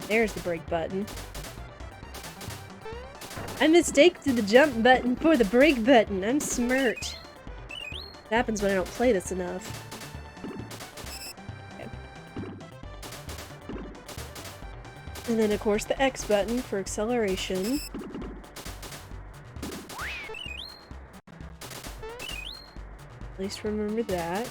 There's the break button. I mistaked the jump button for the break button. I'm smart. What happens when I don't play this enough? Okay. And then, of course, the X button for acceleration. At least remember that.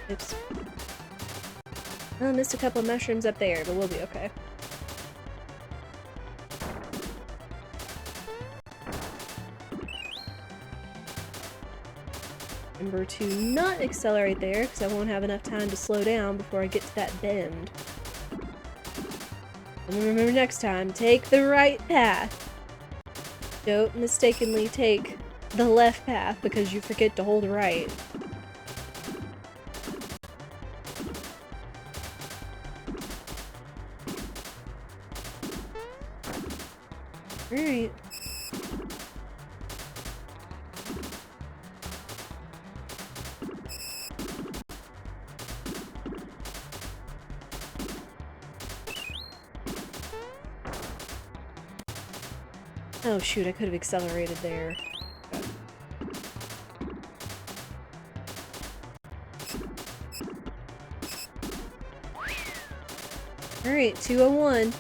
Oops. Oh, I missed a couple of mushrooms up there, but we'll be okay. Remember to not accelerate there, because I won't have enough time to slow down before I get to that bend. And remember next time, take the right path. Don't mistakenly take the left path because you forget to hold right. Alright. Oh shoot, I could have accelerated there. Okay. Alright, 201.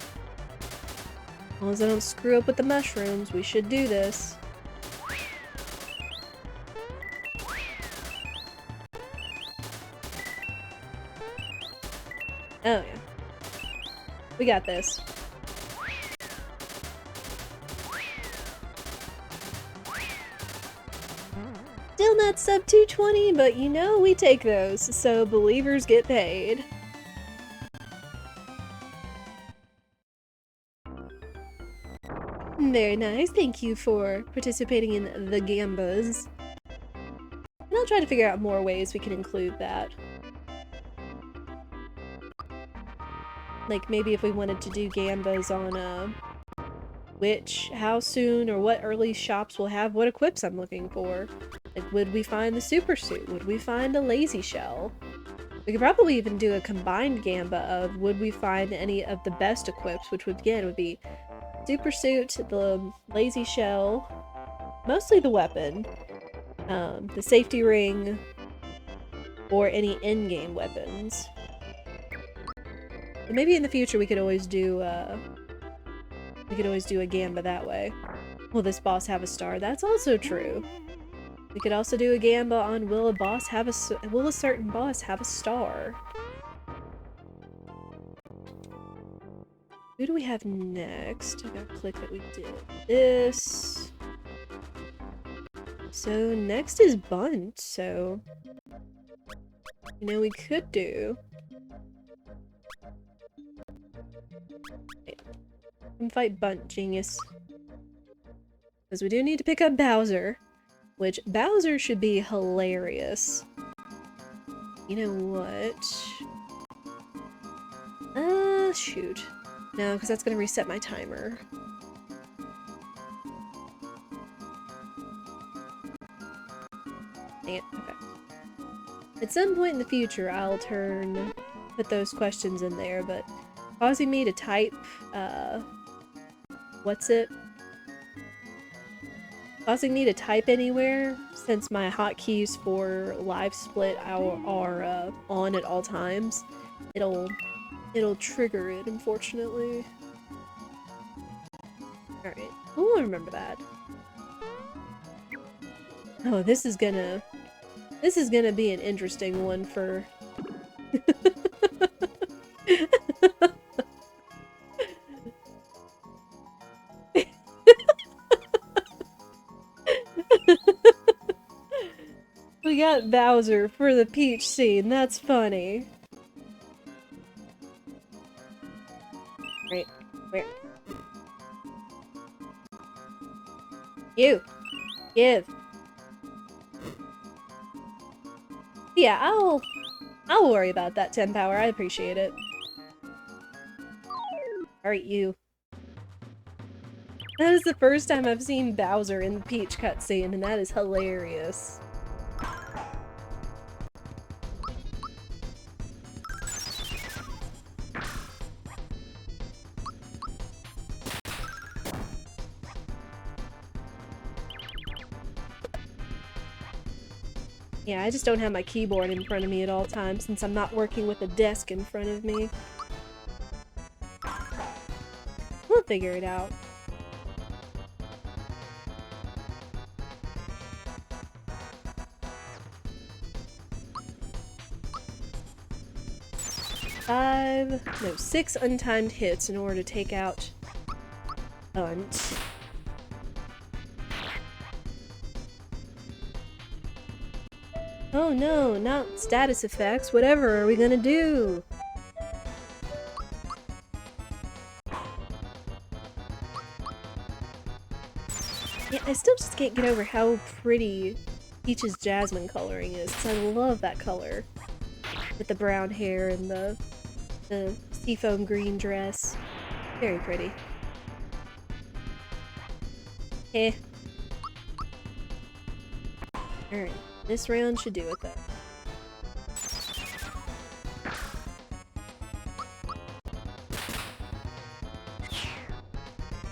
As long as I don't screw up with the mushrooms, we should do this. Oh yeah. We got this. Still not sub 220, but you know we take those, so believers get paid. Very nice, thank you for participating in the gambas. And I'll try to figure out more ways we can include that. Like maybe if we wanted to do gambas on which, how soon, or what early shops will have what equips I'm looking for. Like, would we find the super suit? Would we find a lazy shell? We could probably even do a combined gamba of would we find any of the best equips, which would again would be super suit, the lazy shell, mostly the weapon, the safety ring, or any in-game weapons. And maybe in the future we could always do a gamba that way. Will this boss have a star? That's also true. We could also do a gamba on will a certain boss have a star? Who do we have next? I gotta click that we did this. So next is Bunt, so you know we could do. Come fight Bunt, genius. Because we do need to pick up Bowser. Which, Bowser should be hilarious. You know what? Shoot. No, because that's gonna reset my timer. Dang it, okay. At some point in the future, I'll put those questions in there, but causing me to type, causing me to type anywhere, since my hotkeys for live split are on at all times, it'll trigger it, unfortunately. Alright, we'll remember that. Oh, this is gonna be an interesting one for... We got Bowser for the Peach scene, that's funny. Right, where? You! Give! Yeah, I'll worry about that 10 power, I appreciate it. Alright, you. That is the first time I've seen Bowser in the Peach cutscene, and that is hilarious. Yeah, I just don't have my keyboard in front of me at all times since I'm not working with a desk in front of me. We'll figure it out. Six untimed hits in order to take out Bunt. Oh no, not status effects. Whatever are we gonna do? Yeah, I still just can't get over how pretty Peach's jasmine coloring is, because I love that color. With the brown hair and the seafoam green dress. Very pretty. Eh. Alright, this round should do it though.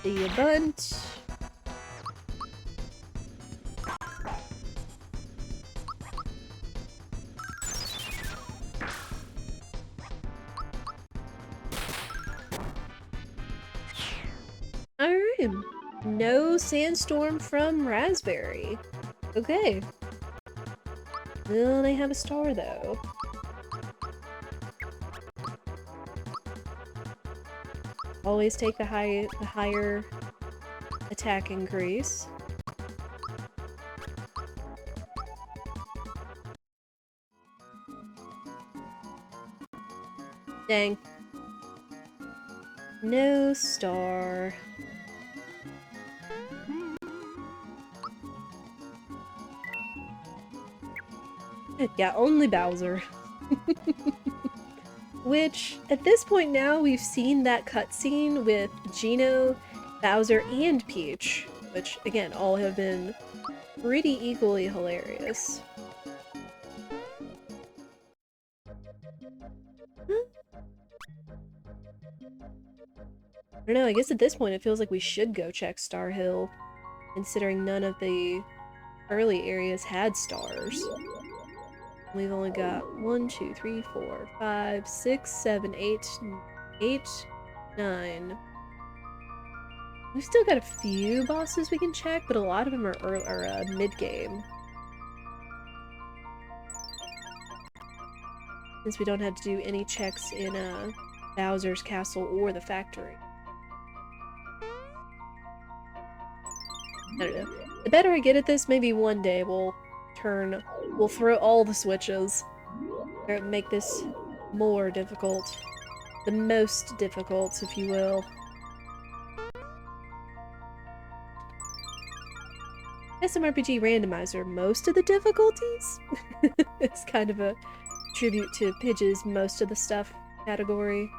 See you, bunt. Alright. No sandstorm from Raspberry. Okay. Well, they have a star though. Always take the higher attack increase. Dang. No star. Yeah, only Bowser. Which, at this point now, we've seen that cutscene with Geno, Bowser, and Peach, which, again, all have been pretty equally hilarious. I don't know, I guess at this point it feels like we should go check Star Hill, considering none of the early areas had stars. We've only got 1, 2, 3, 4, 5, 6, 7, 8, 9. We've still got a few bosses we can check, but a lot of them are mid-game. Since we don't have to do any checks in Bowser's castle or the factory. I don't know. The better I get at this, maybe one day we'll throw all the switches. Or make this more difficult. The most difficult, if you will. SMRPG Randomizer, most of the difficulties? It's kind of a tribute to Pidge's most of the stuff category.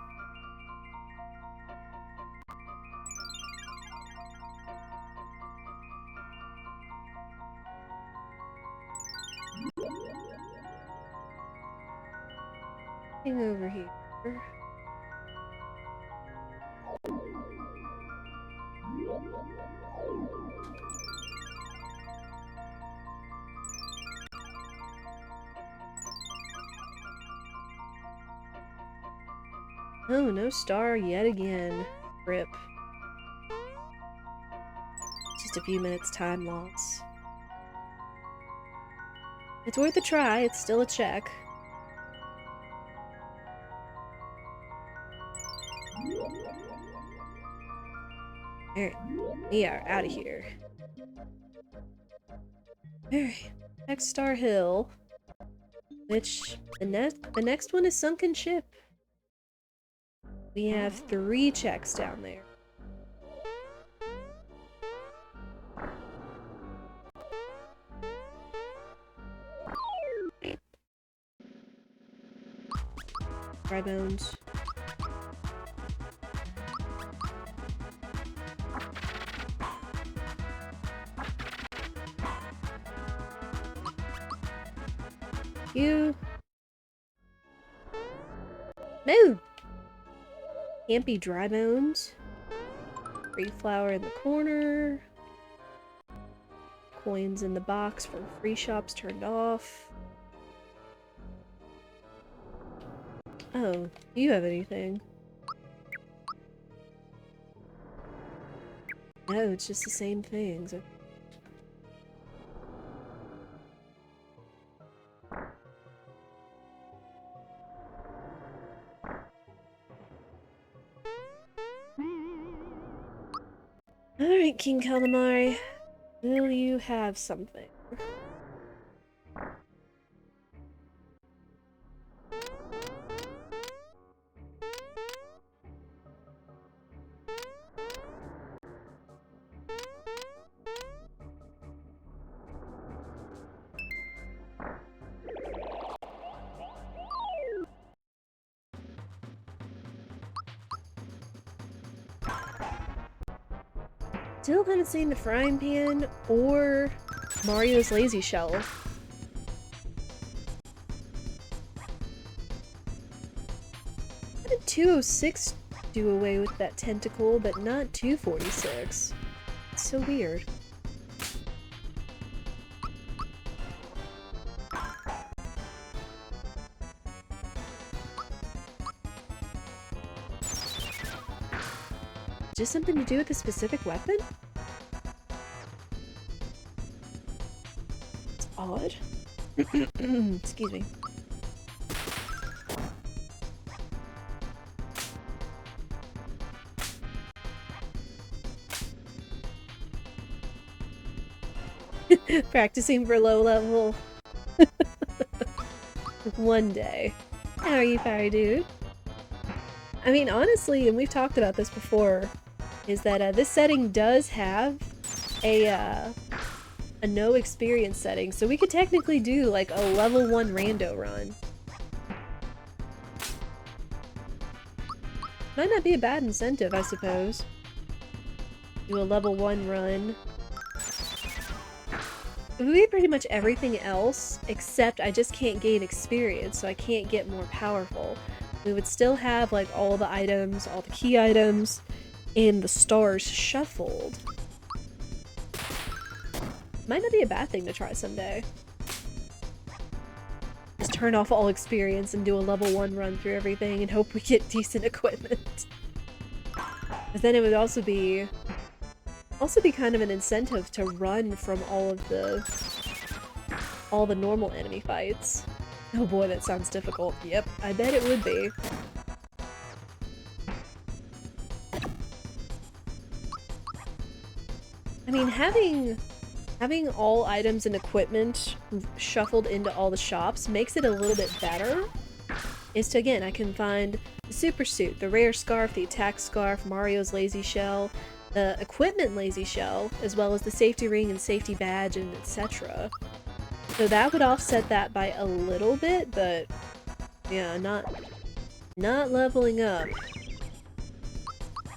Over here. Oh, no star yet again. Rip. Just a few minutes time loss. It's worth a try, it's still a check. Alright, we are out of here. Alright, next Star Hill. Which, the next one is Sunken Ship. We have 3 checks down there. Dry bones. You move. Can't be dry bones. Free flower in the corner. Coins in the box from free shops turned off. Oh, do you have anything? No, it's just the same things. Alright, King Calamari. Will you have something? Still haven't seen the frying pan or Mario's lazy shell. How did 206 do away with that tentacle, but not 246? It's so weird. Just something to do with a specific weapon? It's odd. Excuse me. Practicing for low level. One day. How are you, fire dude? I mean, honestly, and we've talked about this before, is that this setting does have a no experience setting, so we could technically do like a level 1 rando run. Might not be a bad incentive, I suppose. Do a level 1 run. It would be pretty much everything else, except I just can't gain experience, so I can't get more powerful. We would still have like all the items, all the key items, and the stars shuffled. Might not be a bad thing to try someday. Just turn off all experience and do a level 1 run through everything and hope we get decent equipment. But then it would also be kind of an incentive to run from all the normal enemy fights. Oh boy, that sounds difficult. Yep, I bet it would be. I mean, having all items and equipment shuffled into all the shops makes it a little bit better. Again, I can find the super suit, the rare scarf, the attack scarf, Mario's lazy shell, the equipment lazy shell, as well as the safety ring and safety badge, and etc. So that would offset that by a little bit, but yeah, not leveling up.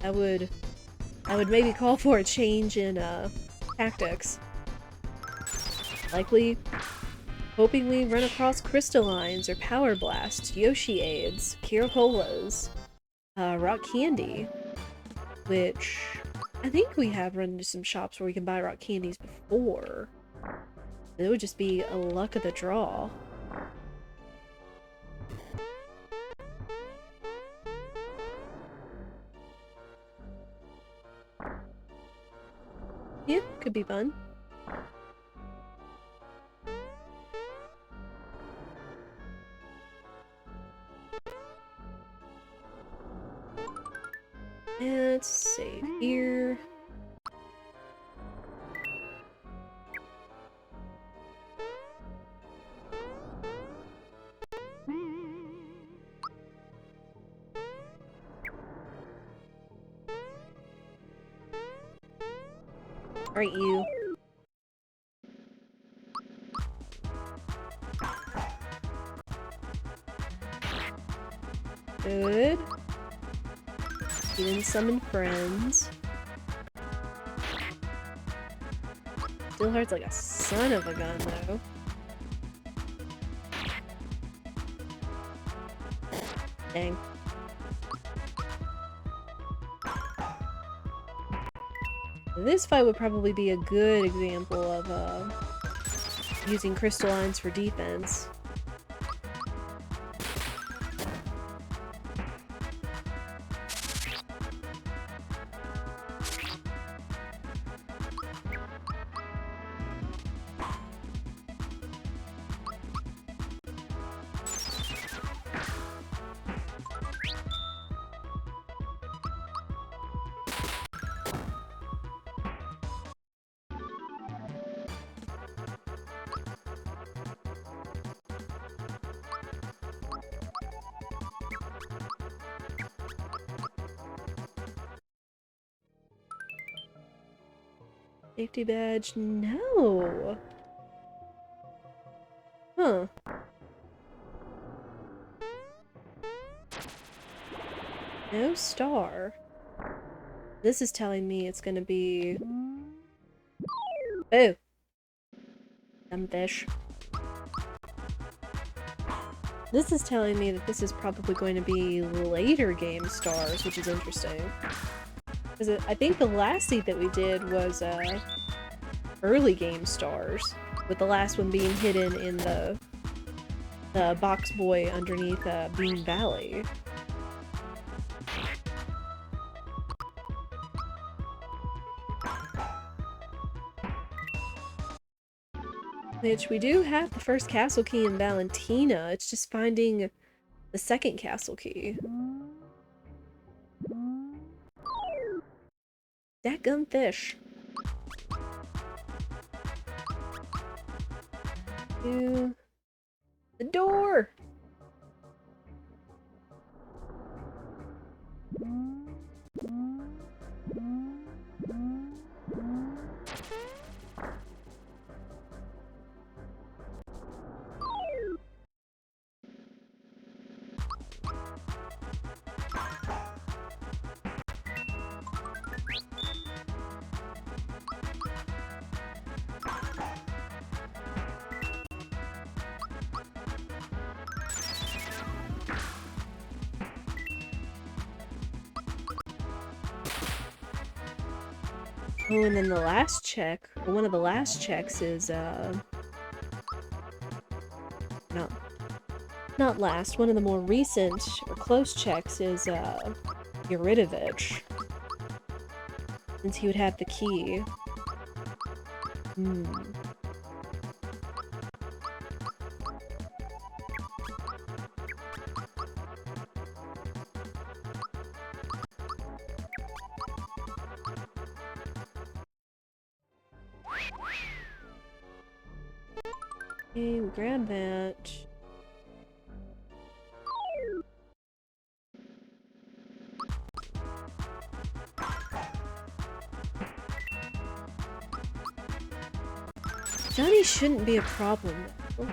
I would maybe call for a change in tactics. Likely hoping we run across crystallines or power blasts, Yoshi aids, Kirapolas, rock candy, which I think we have run into some shops where we can buy rock candies before. It would just be a luck of the draw. Yeah, could be fun. Let's save here. Alright, you. Good. You didn't summon friends. Still hurts like a son of a gun, though. Dang. This fight would probably be a good example of using crystallines for defense. Safety badge, no. Huh. No star. This is telling me it's gonna be Oh, dumb fish. This is telling me that this is probably going to be later game stars, which is interesting. Because I think the last seed that we did was early game stars, with the last one being hidden in the box boy underneath Bean Valley. Which we do have the first castle key in Valentina, it's just finding the second castle key. Dadgum fish. To the door! Oh, and then the last check, or one of the last checks is, not last, one of the more recent, or close checks is, Yuridovich. Since he would have the key. Okay, we grab that. Johnny shouldn't be a problem, though.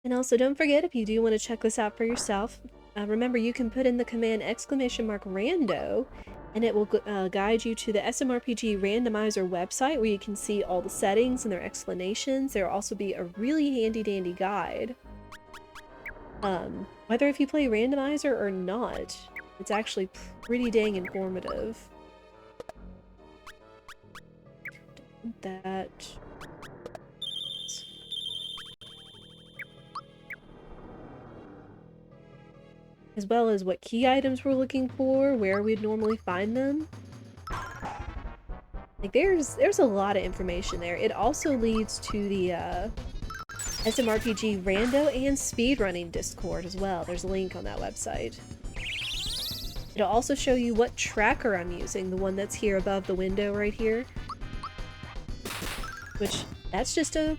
And also, don't forget, if you do want to check this out for yourself, remember you can put in the command !rando, and it will guide you to the SMRPG Randomizer website where you can see all the settings and their explanations. There will also be a really handy-dandy guide. Whether if you play Randomizer or not, it's actually pretty dang informative. That... as well as what key items we're looking for, where we'd normally find them. Like, there's a lot of information there. It also leads to the SMRPG Rando and Speedrunning Discord as well. There's a link on that website. It'll also show you what tracker I'm using, the one that's here above the window right here. Which, that's just a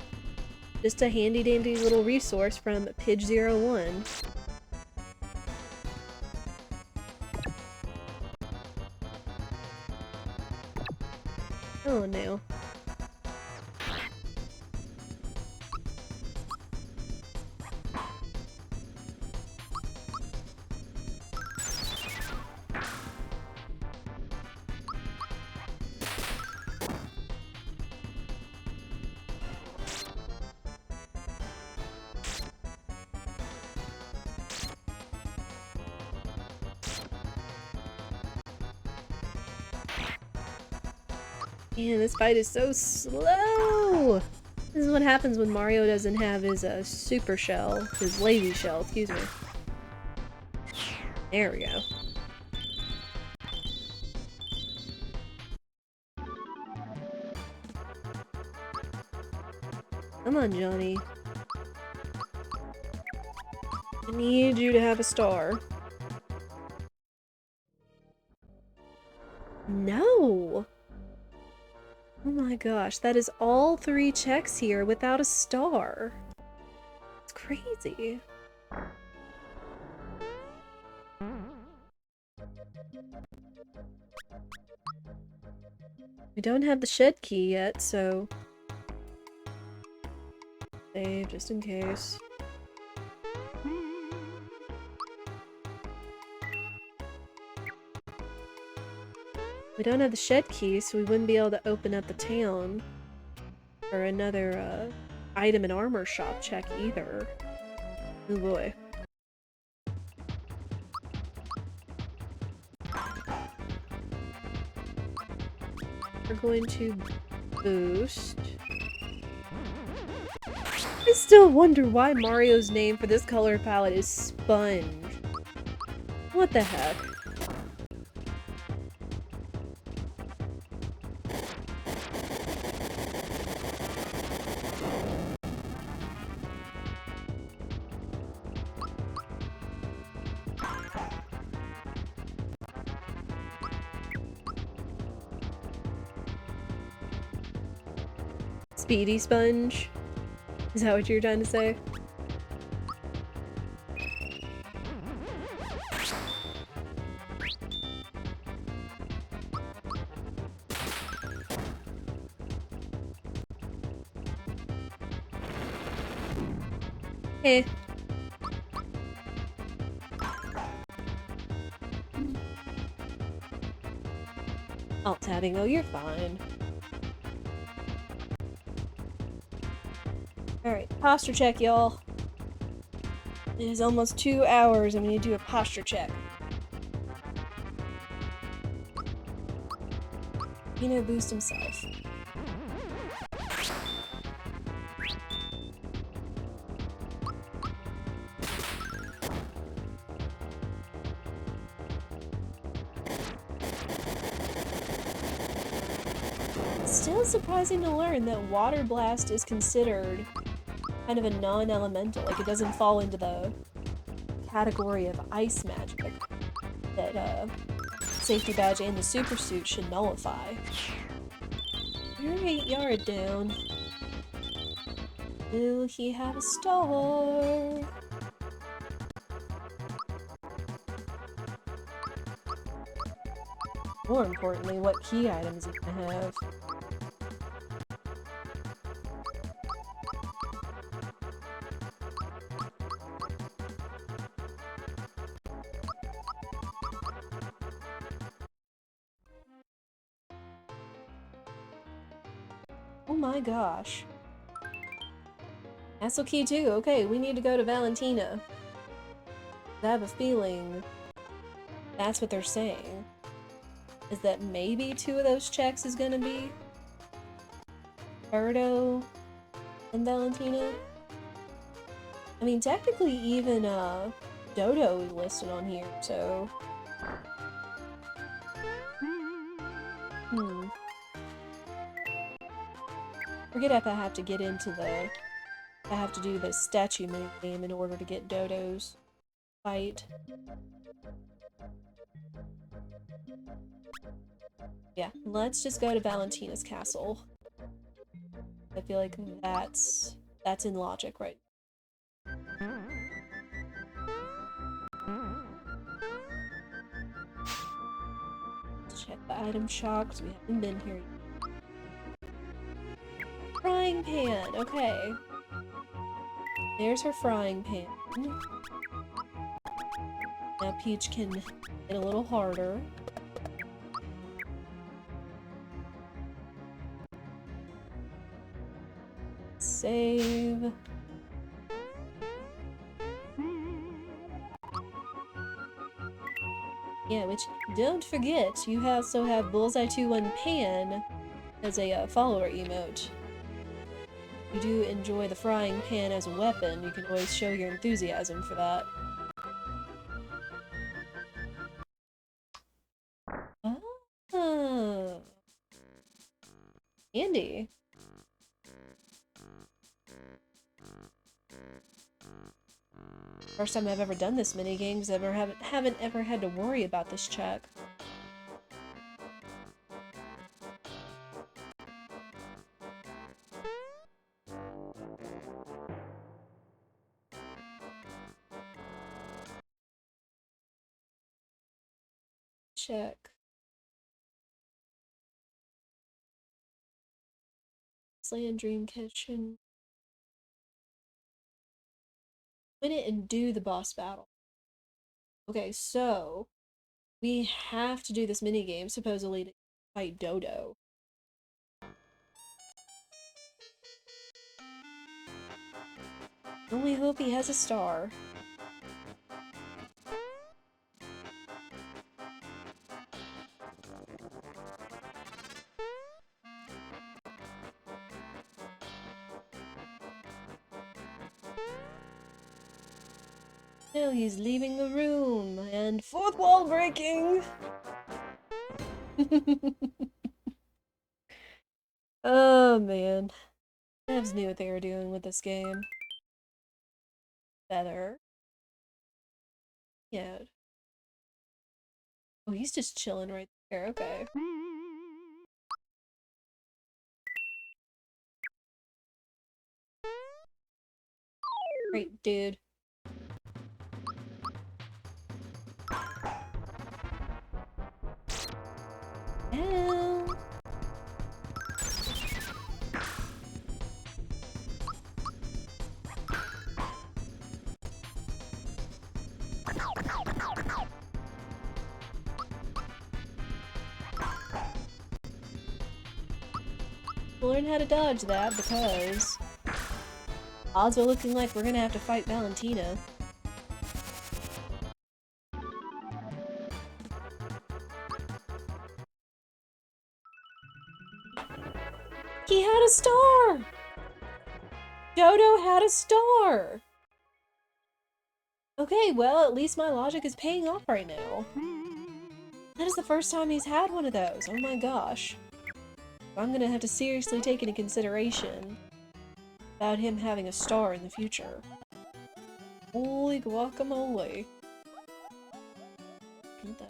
handy-dandy little resource from Pidge01. Oh no. Man, this fight is so slow! This is what happens when Mario doesn't have his super shell, his lazy shell, excuse me. There we go. Come on, Johnny. I need you to have a star. No! Oh my gosh, that is all 3 checks here without a star. crazy. We don't have the shed key yet, so save just in case. We don't have the shed key, so we wouldn't be able to open up the town for another item and armor shop check either. Oh boy. We're going to boost. I still wonder why Mario's name for this color palette is Sponge. What the heck? Speedy Sponge? Is that what you're trying to say? Hey. Alt tabbing though, you're fine. Alright, posture check, y'all. It is almost 2 hours and we need to do a posture check. Boost himself. Still surprising to learn that Water Blast is considered kind of a non-elemental, like it doesn't fall into the category of ice magic that Safety Badge and the Super Suit should nullify. You're 8 yard down. Will he have a star? More importantly, what key items he can have. Oh my gosh. Castle key too. Okay, we need to go to Valentina. I have a feeling that's what they're saying. Is that maybe 2 of those checks is gonna be Birdo and Valentina? I mean, technically even Dodo is listed on here, so... Forget if I have to get into the... I have to do the statue move game in order to get Dodo's fight. Yeah, let's just go to Valentina's castle. I feel like that's in logic, right? Let's check the item shop, because we haven't been here yet. Frying pan, okay. There's her frying pan. Now Peach can hit a little harder. Save. Yeah, which, don't forget, you also have Bullseye 2-1 Pan as a follower emote. You do enjoy the frying pan as a weapon, you can always show your enthusiasm for that. Oh. Andy. First time I've ever done this mini games, haven't ever had to worry about this check. check. Slant Dream Kitchen. Win it and do the boss battle. Okay, so we have to do this mini game supposedly to fight Dodo. Only hope he has a star. Now he's leaving the room, and fourth wall breaking! Oh man. Devs knew what they were doing with this game. Feather. Yeah. Oh, he's just chilling right there, okay. Great dude. Ow. We'll learn how to dodge that because odds are looking like we're gonna have to fight Valentina. He had a star! Dodo had a star! Okay, well, at least my logic is paying off right now. That is the first time he's had one of those. Oh my gosh. I'm gonna have to seriously take into consideration about him having a star in the future. Holy guacamole. What the?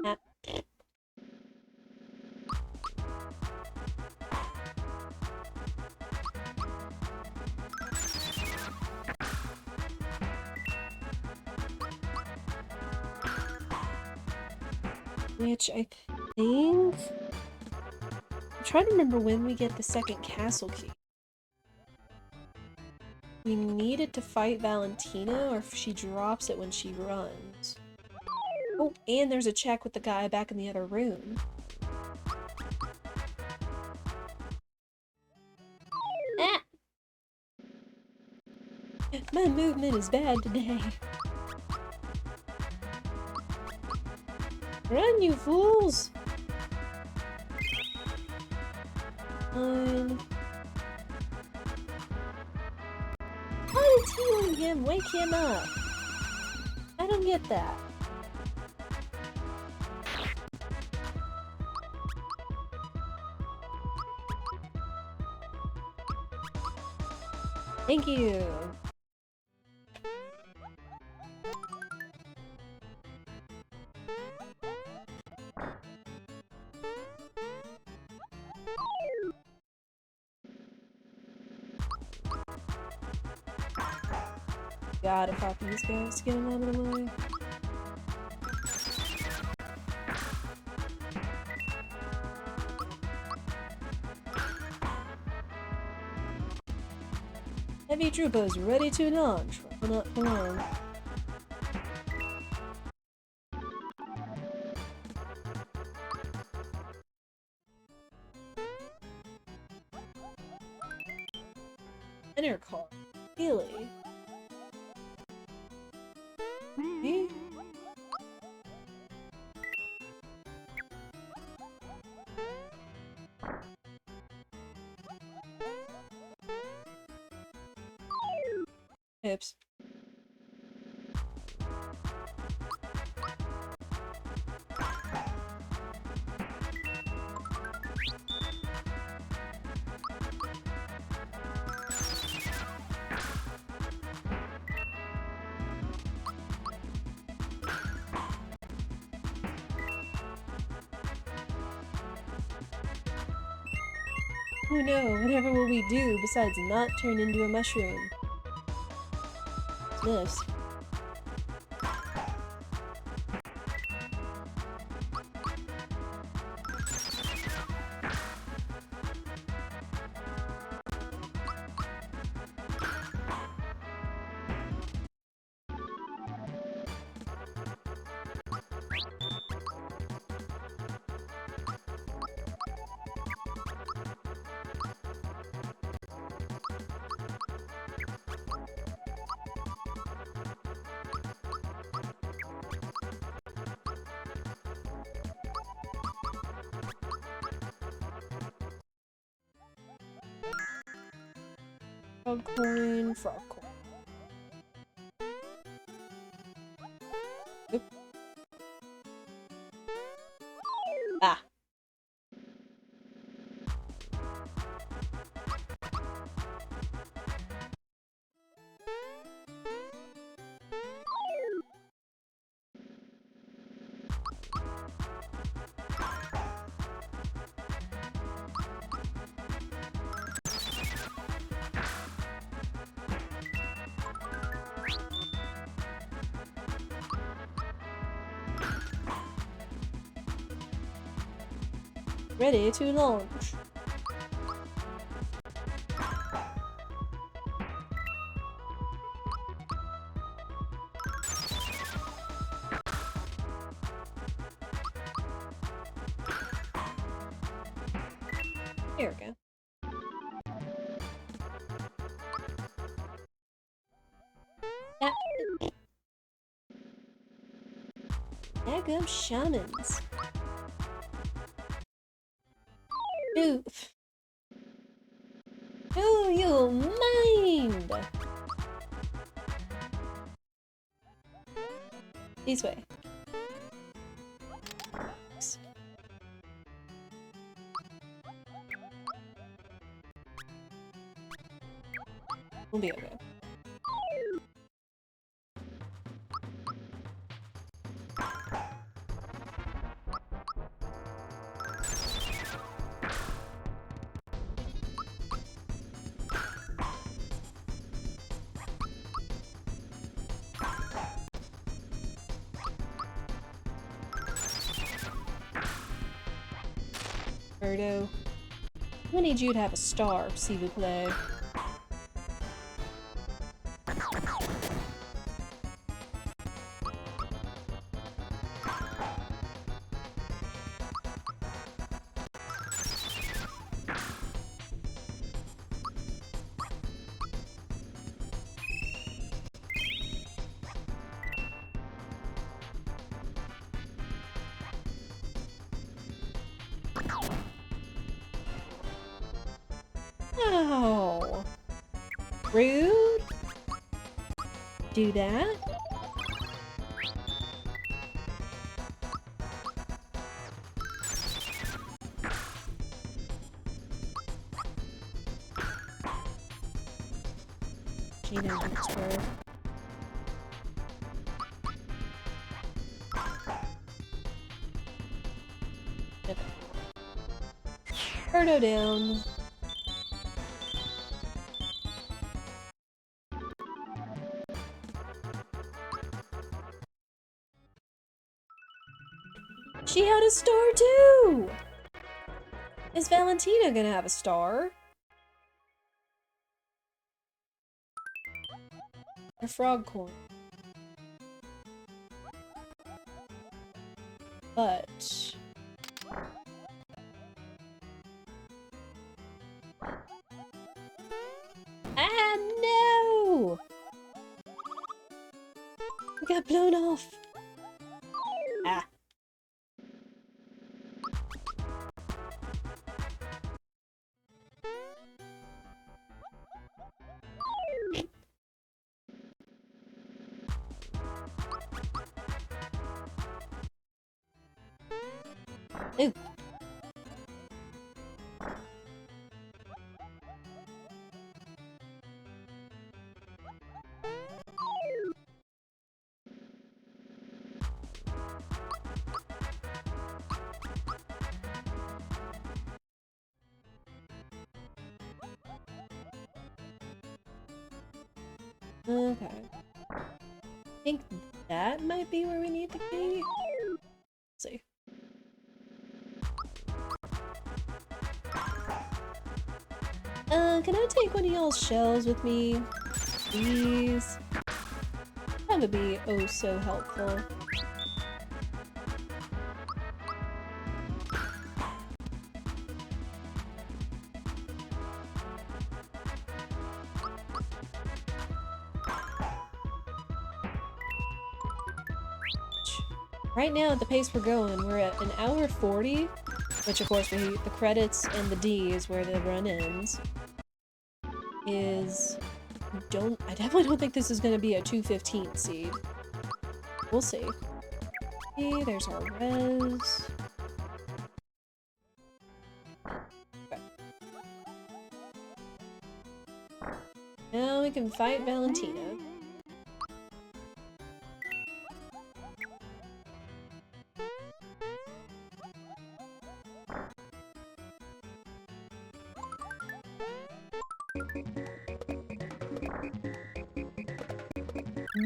Ah. Which I think... I'm trying to remember when we get the second castle key. We need it to fight Valentina, or if she drops it when she runs. Oh, and there's a check with the guy back in the other room. Ah! My movement is bad today. Run, you fools! I'm healing him, wake him up! I don't get that. Thank you! Gotta pop these guys to get them out of the way. Heavy troopers ready to launch. Well, not for long. Enter car. Really? Me? Oops. Oh no, whatever will we do besides not turn into a mushroom? What's this? Frog coin. Oop. Ah. Ready to launch. Here we go. Daggum shamans. Oof. Do you mind? This way. We'll be okay. Birdo. I need you to have a star, s'il vous plaît. Oh, rude. Do that. Gina Wexford. Okay. Birdo down. She had a star too! Is Valentina gonna have a star? A frog coin. But... Ah, no! We got blown off. Ah. Ooh. Okay. I think that might be where we need to be. Let's see. Can I take one of y'all's shells with me? Please? That would be oh so helpful. Right now, at the pace we're going, we're at 1:40, which of course the credits and the D is where the run ends. I definitely don't think this is going to be a 2:15 seed. We'll see. Okay, there's our res. Okay. Now we can fight Valentina.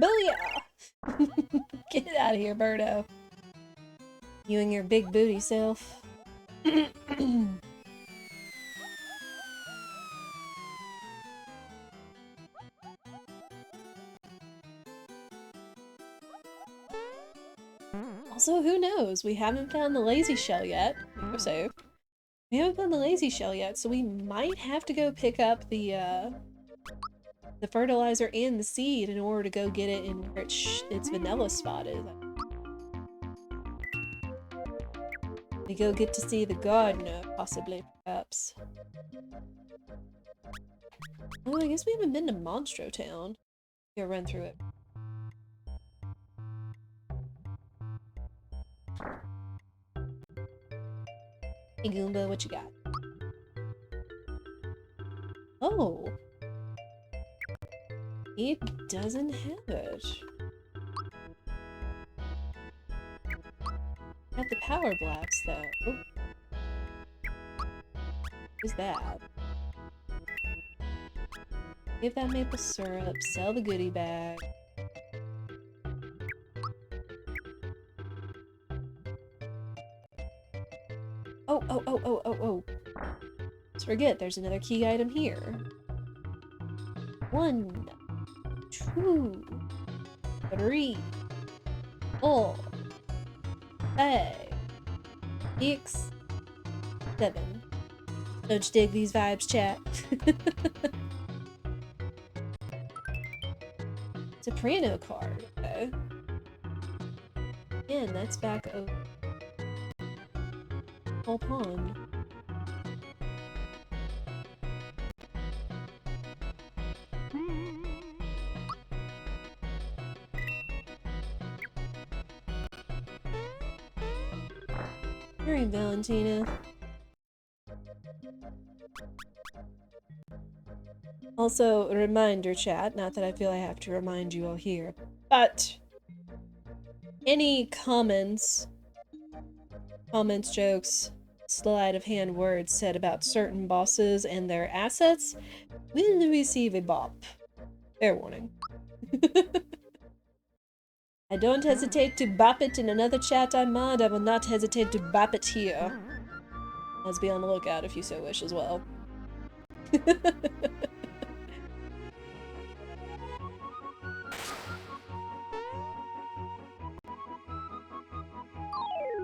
Booyah! Get out of here, Birdo. You and your big booty self. Also, who knows? We haven't found the lazy shell yet. So, we haven't found the lazy shell yet, so we might have to go pick up the fertilizer and the seed in order to go get it in where its vanilla spot is. We go get to see the gardener, possibly, perhaps. Oh, I guess we haven't been to Monstro Town. Go run through it. Hey Goomba, what you got? Oh! It doesn't have it. Got the power blast though. Oh. What is that? Give that maple syrup, sell the goodie bag. Oh. Let's forget, there's another key item here. 1, 2, 3, 4, 5, 6, 7. Don't you dig these vibes, chat? Soprano card, okay. Again, that's back over whole pond. Alright, Valentina. Also, a reminder, chat, not that I feel I have to remind you all here, but any comments, jokes, sleight of hand words said about certain bosses and their assets will receive a bop. Fair warning. I don't hesitate to bop it in another chat I mod. I will not hesitate to bop it here. Let's be on the lookout if you so wish as well.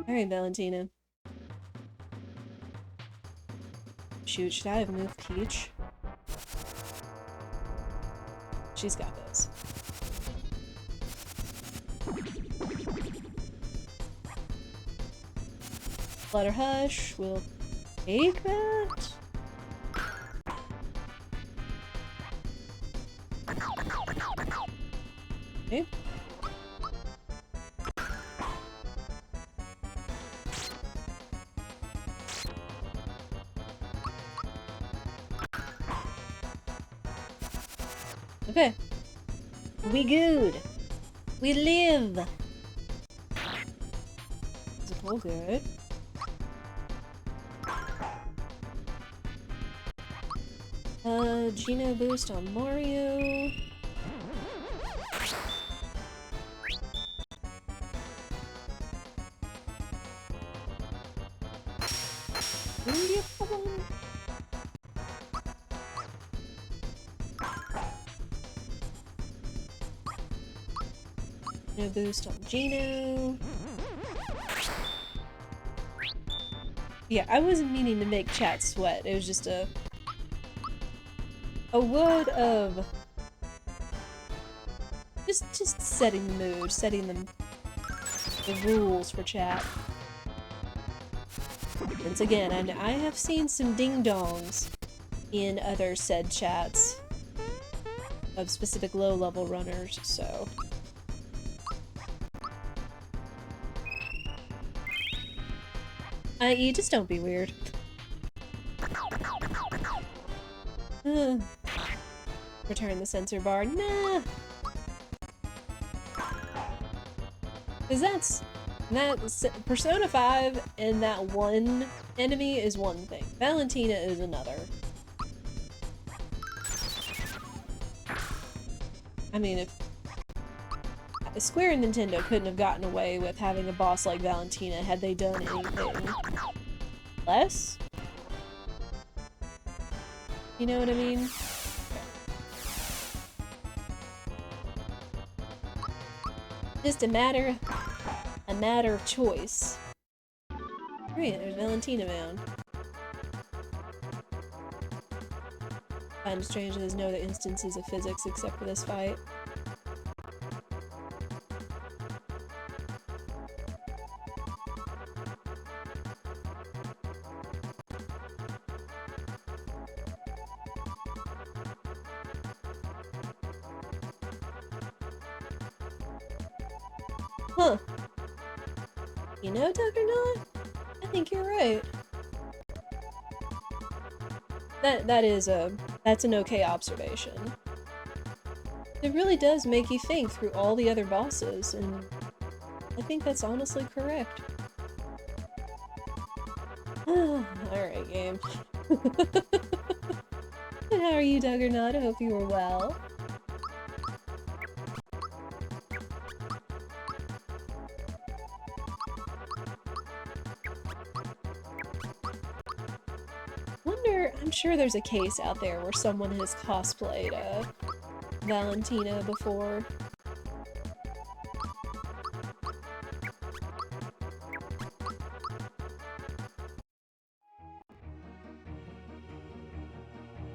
Alright, Valentina. Shoot, should I have moved Peach? She's got this. Flutter Hush, we'll take that. Okay. Okay. We good. We live. Is it all good? Geno boost on Mario. Wouldn't be a problem. No boost on Gino. Yeah, I wasn't meaning to make chat sweat. It was just a word of just setting the mood, setting the rules for chat. Once again, I have seen some ding-dongs in other said chats of specific low-level runners, so... You just don't be weird. Return the sensor bar. Nah! Because Persona 5 and that one enemy is one thing. Valentina is another. I mean, if Square and Nintendo couldn't have gotten away with having a boss like Valentina had they done anything less. You know what I mean? Just a matter of choice. Great, there's Valentina man. Find it strange that there's no other instances of physics except for this fight. Huh. You know, Duggernot? I think you're right. That's an okay observation. It really does make you think through all the other bosses, and I think that's honestly correct. Alright, game. And how are you, Duggernot? I hope you are well. I'm sure there's a case out there where someone has cosplayed Valentina before.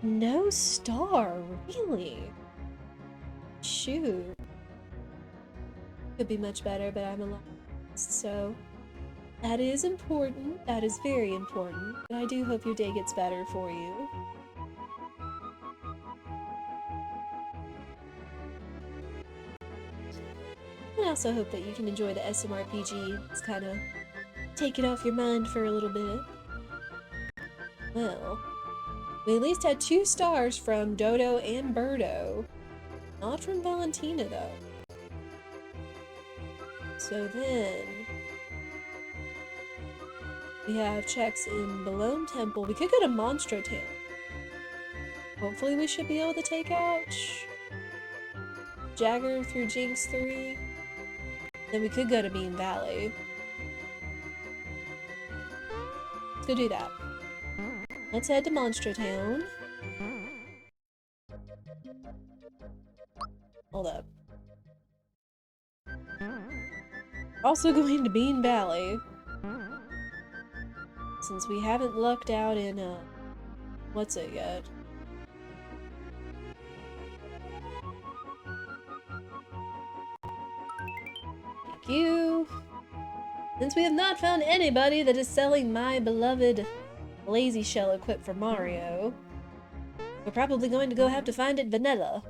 No star, really? Shoot. Could be much better, but I'm alive, so... That is important. That is very important. And I do hope your day gets better for you. I also hope that you can enjoy the SMRPG. It's kind of take it off your mind for a little bit. Well, we at least had 2 stars from Dodo and Birdo. Not from Valentina, though. So then... we have checks in Balone Temple. We could go to Monstro Town. Hopefully we should be able to take out Jagger through Jinx 3. Then we could go to Bean Valley. Let's go do that. Let's head to Monstro Town. Hold up. Also going to Bean Valley. Since we haven't lucked out in, what's it yet? Thank you. Since we have not found anybody that is selling my beloved Lazy Shell equipped for Mario, we're probably going to go have to find it vanilla.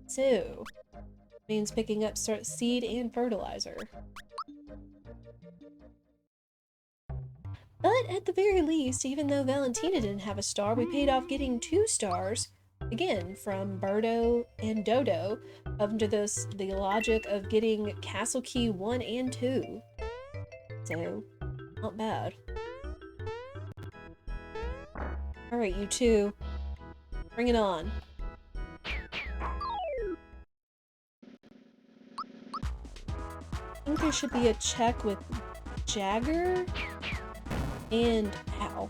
So, means picking up seed and fertilizer. But at the very least, even though Valentina didn't have a star, we paid off getting 2 stars, again, from Birdo and Dodo, under the logic of getting Castle Key 1 and 2. So, not bad. Alright, you two. Bring it on. I think there should be a check with Jagger? And ow.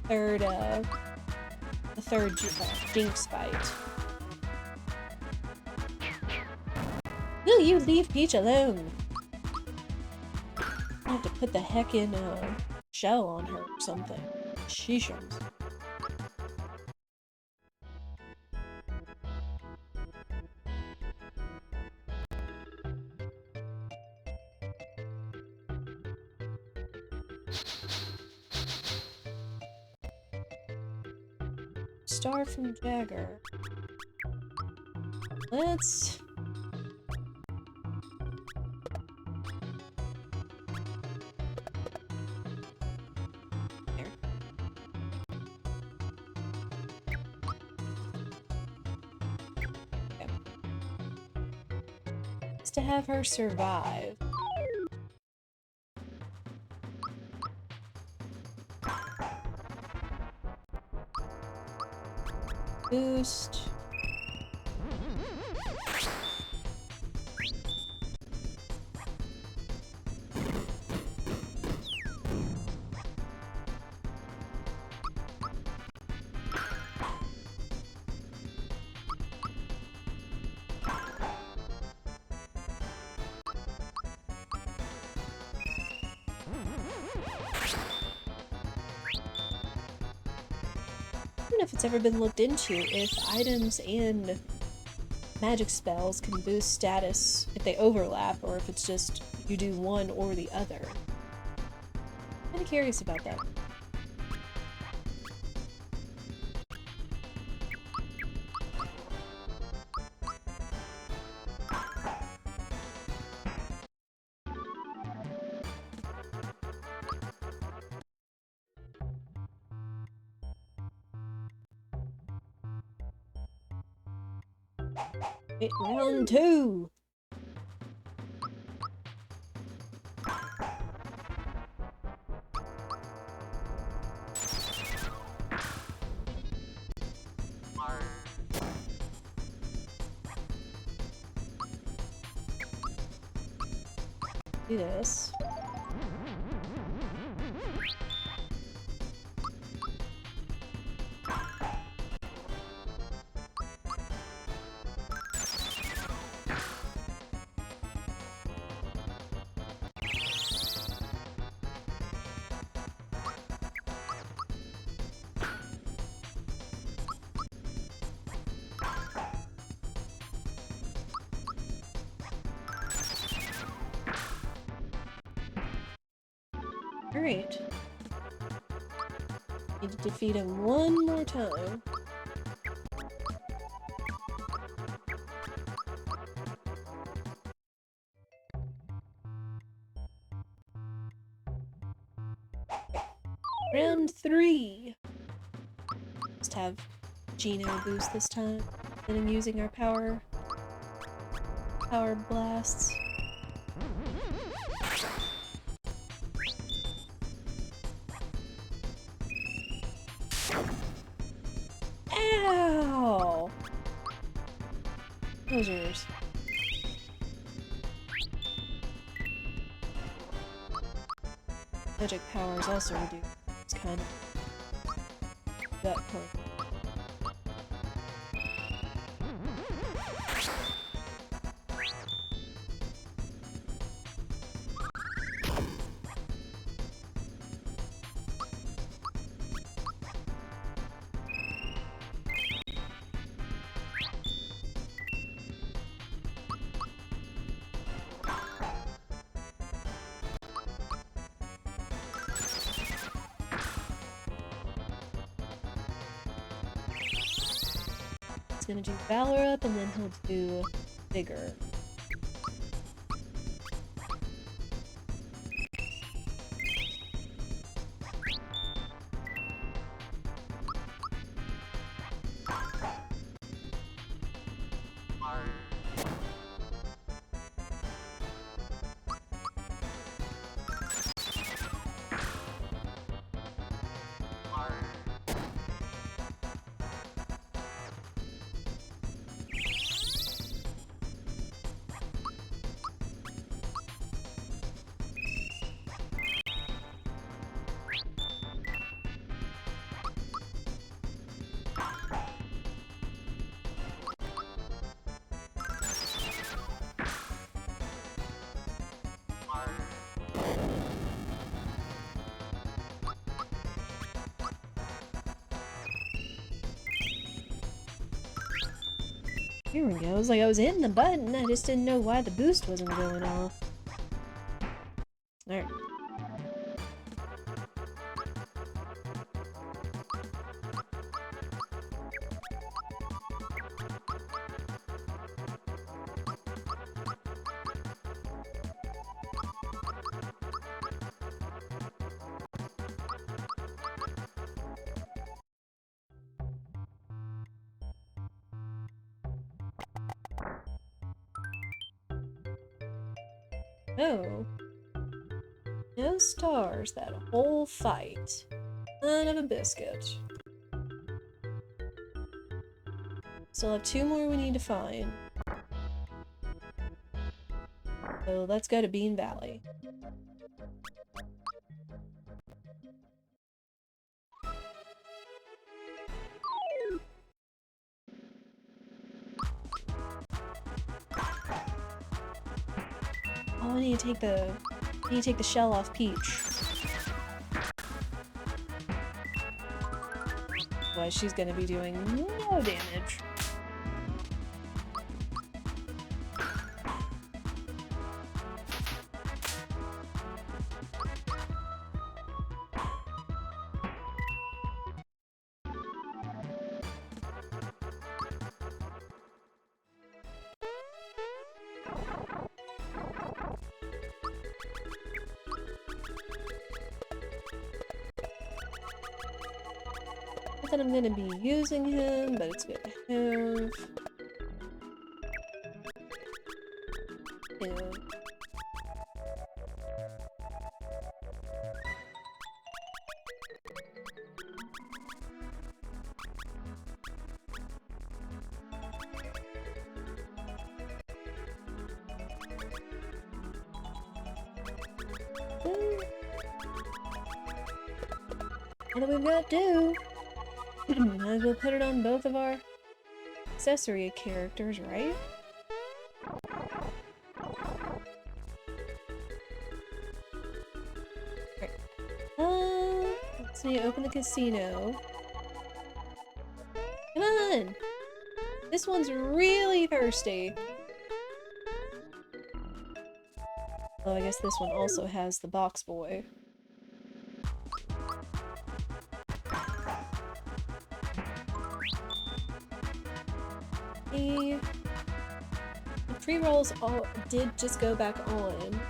the third Jinx fight. Will you leave Peach alone? I have to put the heck in a shell on her or something. Sheeshums. Star from Jagger. Let's... There. Okay. Just to have her survive. Boost. I don't know if it's ever been looked into if items and magic spells can boost status if they overlap, or if it's just you do one or the other. I'm kind of curious about that. Okay, round 2! Do this. Alright. Need to defeat him one more time. Round 3! Just have Geno boost this time, instead of using our power blasts. Ow! Posers. Magic powers also reduce. It's kind of that point. Gonna do Valor up, and then he'll do Vigor. Here we go. It was like I was hitting the button, I just didn't know why the boost wasn't going off. Alright. Oh. No stars that whole fight. Son of a biscuit. Still have 2 more we need to find. So let's go to Bean Valley. Oh, I need to take the shell off Peach. Otherwise she's gonna be doing no damage. Not that I'm gonna be using him, but it's good to have. Yeah. What do we got to do? Might as well put it on both of our accessory characters, right? Right. Let's see, open the casino. Come on! This one's really thirsty. Oh, I guess this one also has the box boy. The pre-rolls all did just go back on.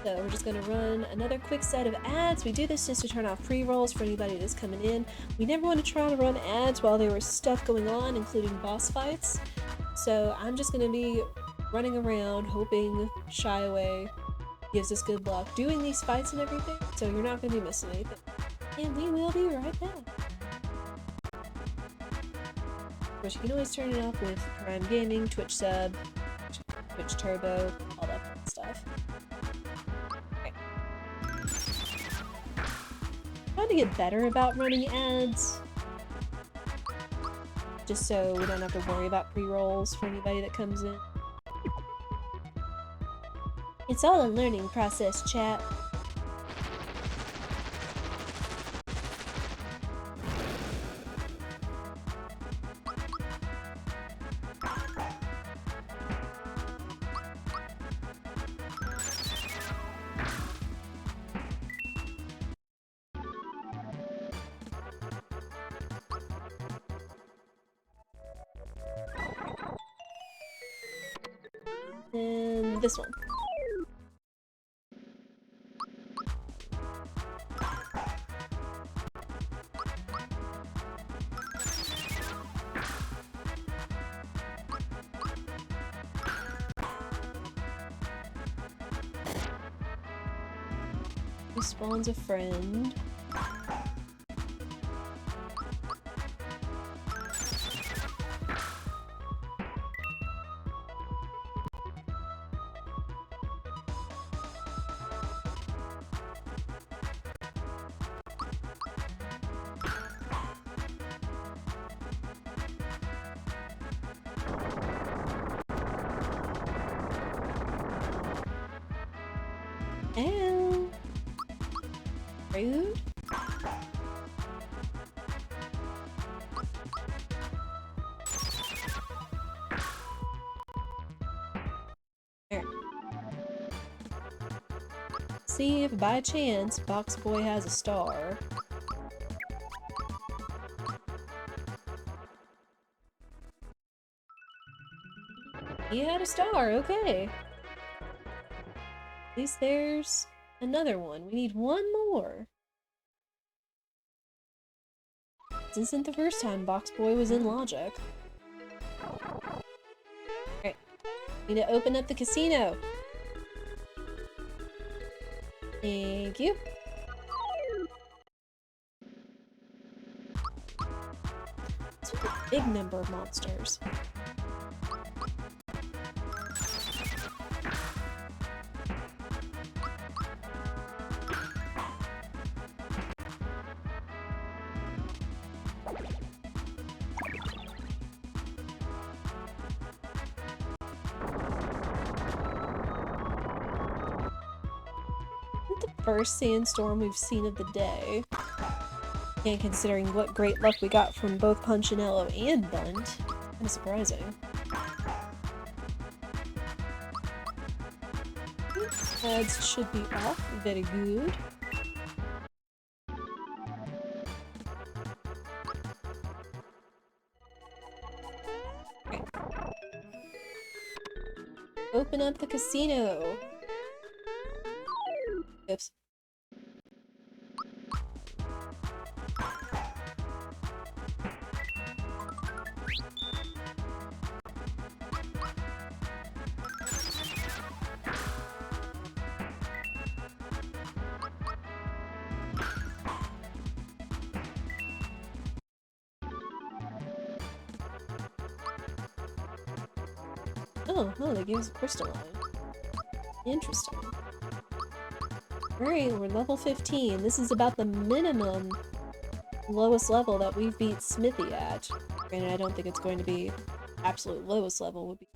So we're just gonna run another quick set of ads. We do this just to turn off pre-rolls for anybody that's coming in. We never want to try to run ads while there was stuff going on, including boss fights. So I'm just gonna be running around hoping Shy Away gives us good luck doing these fights and everything. So you're not gonna be missing anything. And we will be right back. Which you can always turn it off with Prime Gaming, Twitch sub, Twitch Turbo, all that fun stuff. Okay. Trying to get better about running ads, just so we don't have to worry about pre-rolls for anybody that comes in. It's all a learning process, chat. And this one. Who spawns a friend? Ew. Rude. see if by chance Box Boy has a star. He had a star, okay. At least there's another one. We need one more. This isn't the first time Box Boy was in Logic. Alright. Need to open up the casino. Thank you. It's a big number of monsters. First sandstorm we've seen of the day. And considering what great luck we got from both Punchinello and Bunt, kind of surprising. Ads should be off. Very good. Okay. Open up the casino. Oops. Oh, they gave us a crystalline. Interesting. Alright, we're level 15. This is about the minimum lowest level that we've beat Smithy at. Granted, I don't think it's going to be absolute lowest level. Would be.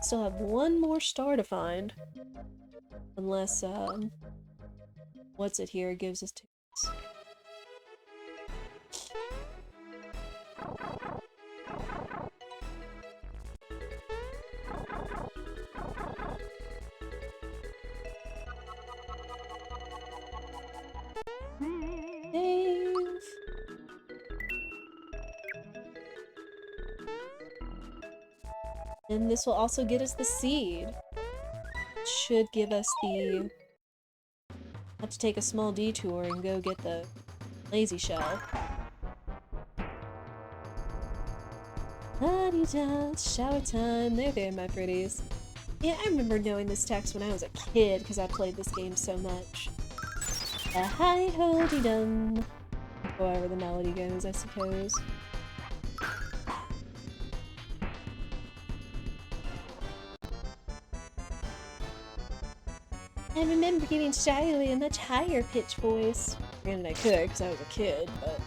Still have one more star to find. Unless, what's it here gives us 2. And this will also get us the seed. It should give us the... Have to take a small detour and go get the lazy shell. La-dee-da, shower time. There, my pretties. Yeah, I remember knowing this text when I was a kid because I played this game so much. A hi-ho-dee-dum. However the melody goes, I suppose. I remember giving Shiley a much higher pitch voice. Granted, I could because I was a kid, but...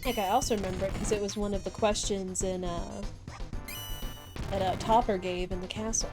Heck, I also remember it because it was one of the questions in, that Topper gave in the castle.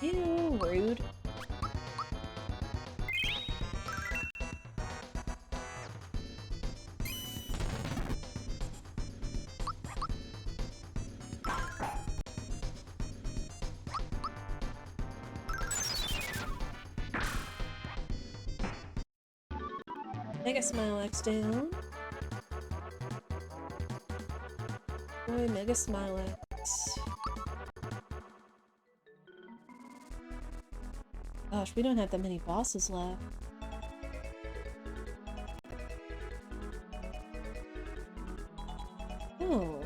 Ew, rude. Mega Smile X down. Boy, Mega Smile X. Gosh, we don't have that many bosses left. Oh.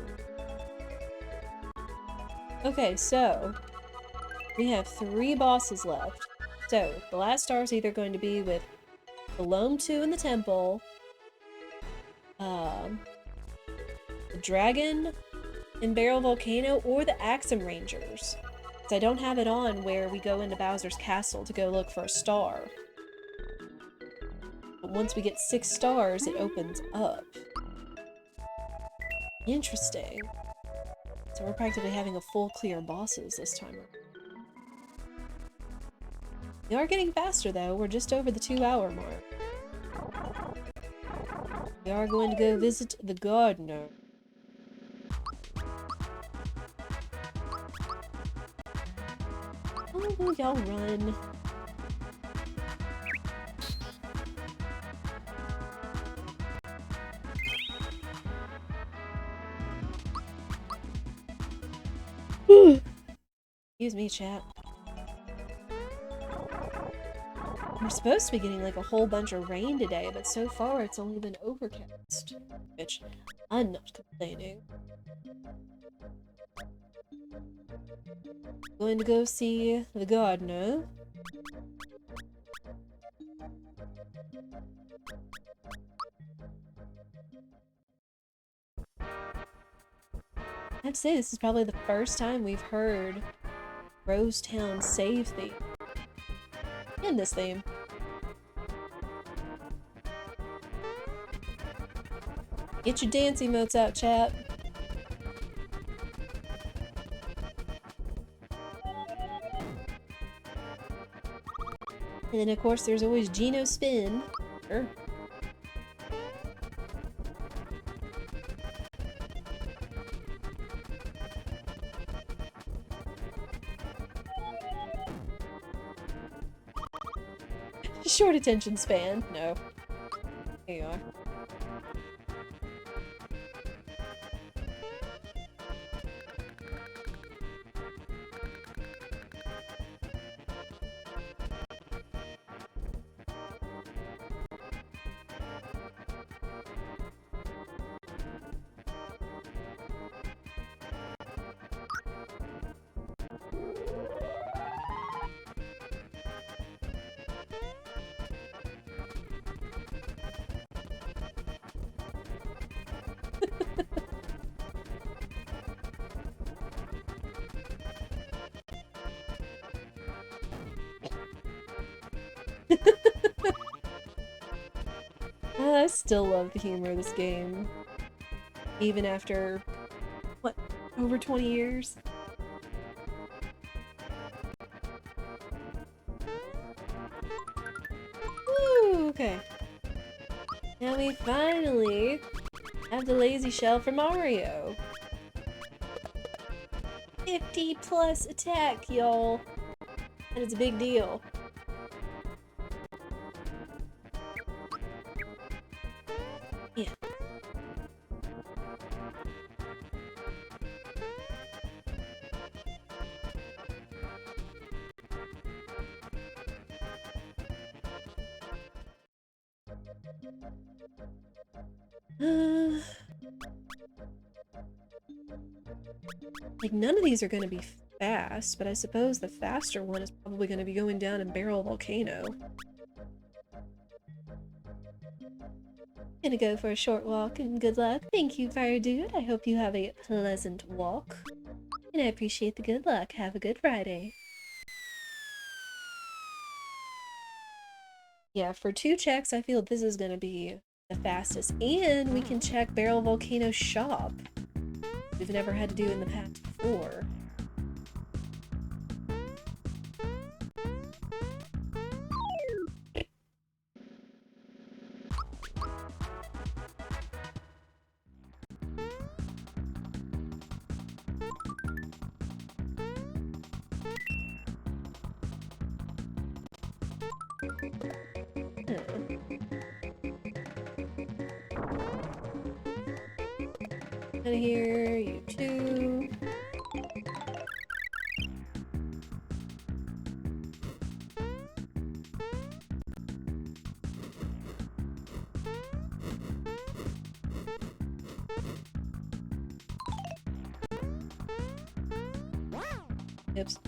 Okay, so we have 3 bosses left. So the last star is either going to be with the Loam 2 in the temple, the dragon in Barrel Volcano, or the Axum Rangers. Because I don't have it on where we go into Bowser's Castle to go look for a star. But once we get 6 stars, it opens up. Interesting. So we're practically having a full clear of bosses this time around. We are getting faster though, we're just over the 2-hour mark. We are going to go visit the gardener. Oh, will y'all run? Excuse me, chat. We're supposed to be getting like a whole bunch of rain today, but so far it's only been overcast. Which, I'm not complaining. Going to go see the gardener. I have to say, this is probably the first time we've heard Rosetown save theme in this theme. Get your dance emotes out, chat. And then, of course, there's always Geno Spin. Sure. Short attention span. No. Here you are. I still love the humor of this game. Even after, what, over 20 years? Woo, okay. Now we finally have the lazy shell for Mario. 50 plus attack, y'all. And it's a big deal. Yeah. Like, none of these are going to be fast, but I suppose the faster one is probably going to be going down in Barrel Volcano. Gonna go for a short walk and good luck. Thank you, Fire Dude. I hope you have a pleasant walk. And I appreciate the good luck. Have a good Friday. Yeah, for 2 checks, I feel this is gonna be the fastest. And we can check Barrel Volcano shop. We've never had to do it in the past before. Out of here, you too. Oops.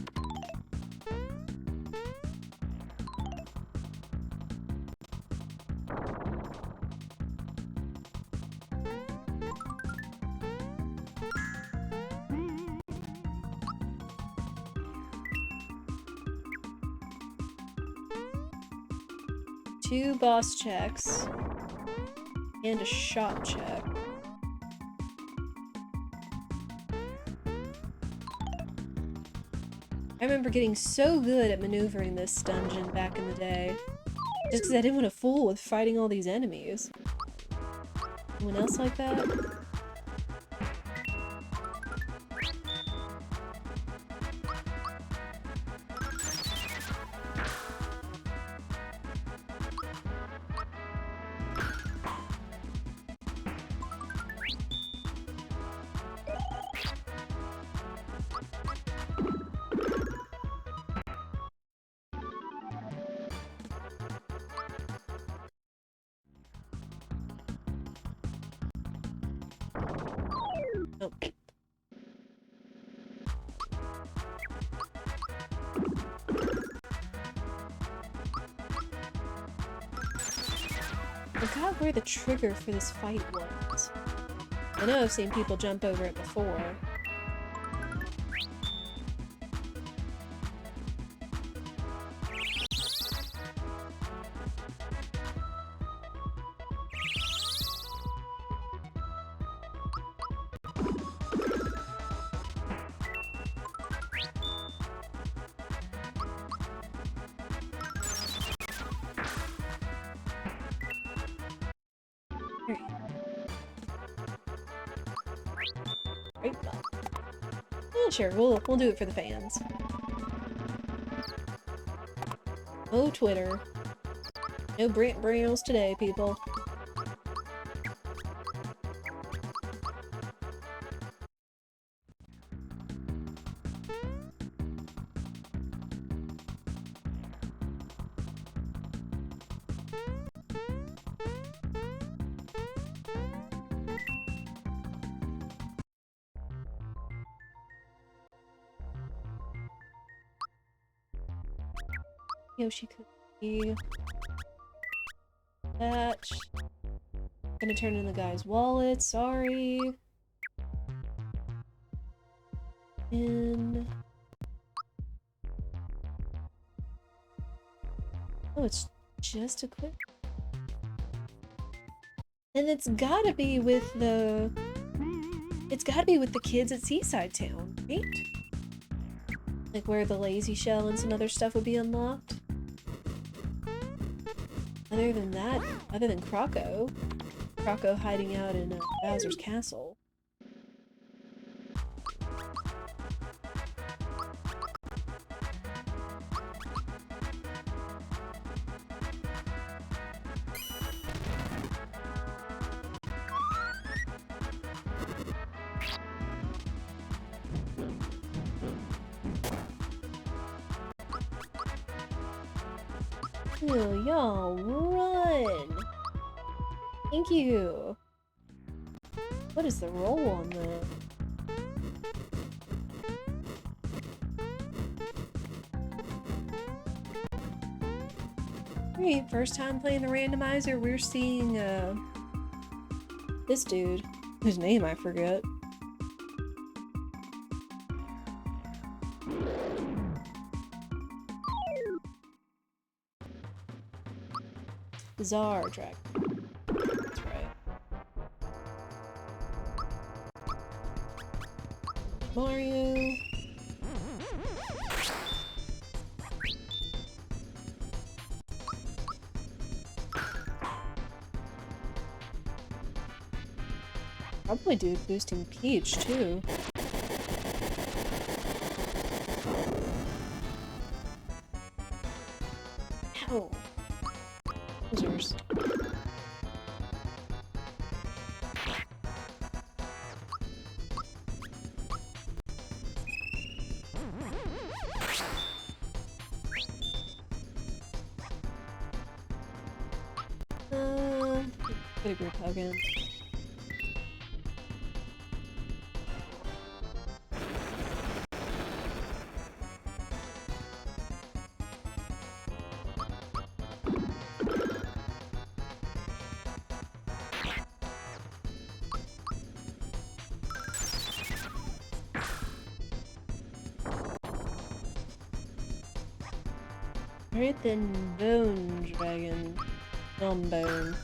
Two boss checks and a shop check. I remember getting so good at maneuvering this dungeon back in the day. Just because I didn't want to fool with fighting all these enemies. Anyone else like that? Oh. I forgot where the trigger for this fight was. I know I've seen people jump over it before. Right. Yeah, sure, we'll do it for the fans. Oh, Twitter. No Brent Browns today, people. Yoshi cookie. That. Gonna turn in the guy's wallet, sorry. And... oh, it's just a quick... and it's gotta be with the... it's gotta be with the kids at Seaside Town, right? Like where the Lazy Shell and some other stuff would be unlocked. Other than that, other than Croco hiding out in Bowser's castle. Ew, y'all, run! Thank you! What is the roll on that? Alright, first time playing the randomizer, we're seeing, this dude, whose name I forget. Czar track. That's right. Mario. Probably do boosting Peach too. Ow. Losers. Get a group hug in. Right then, bone dragon. Bone.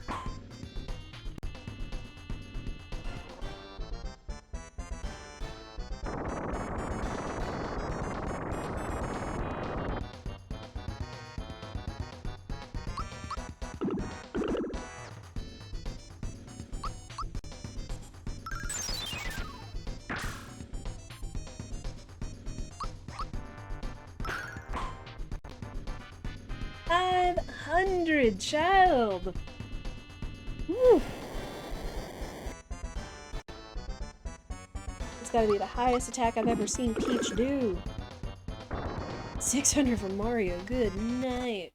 500, child! Woo. It's gotta be the highest attack I've ever seen Peach do. 600 for Mario, good night.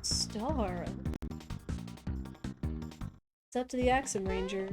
Star. It's up to the Axum Rangers.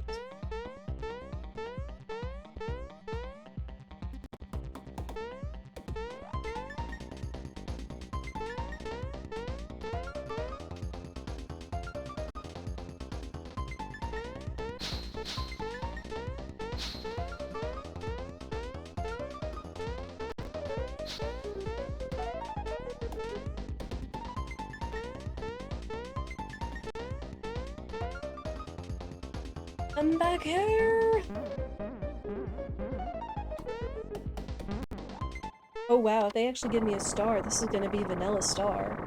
I'm back here! Oh wow, if they actually give me a star, this is gonna be Vanilla Star.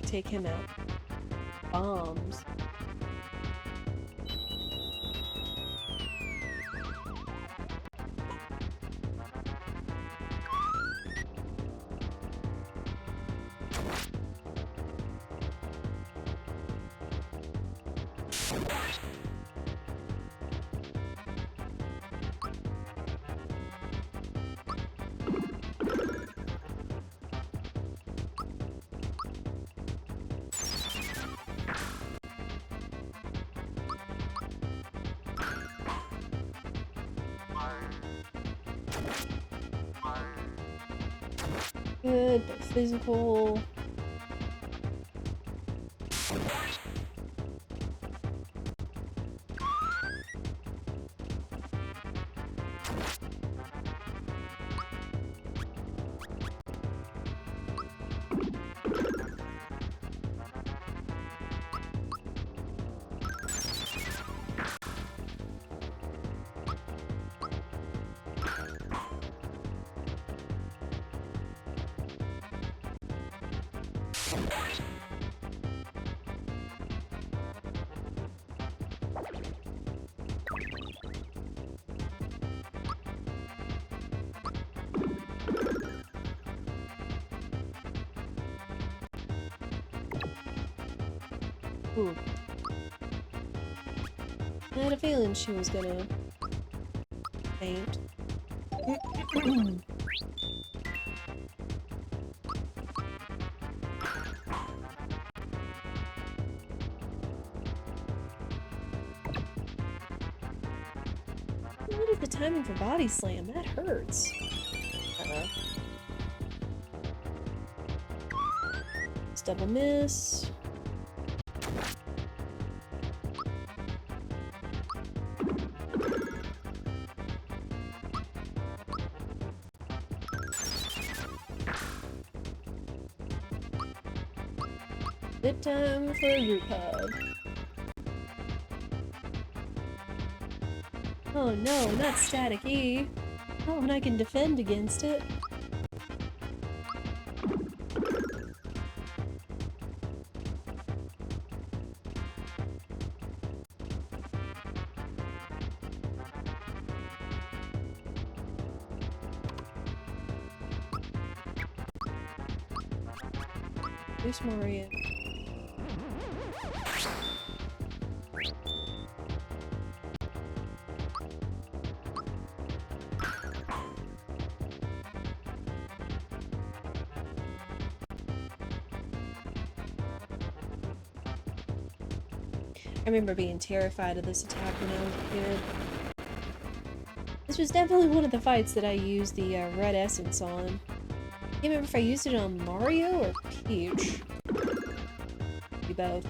Take him out. Bombs. Good, but physical. Ooh. I had a feeling she was gonna faint. What is the timing for body slam? That hurts. It's double miss. Good time for a group hug. Oh no, not Static E. Not when I can defend against it. Who's Mario? I remember being terrified of this attack when I was a kid. This was definitely one of the fights that I used the red essence on. I can't remember if I used it on Mario or Peach. Maybe both.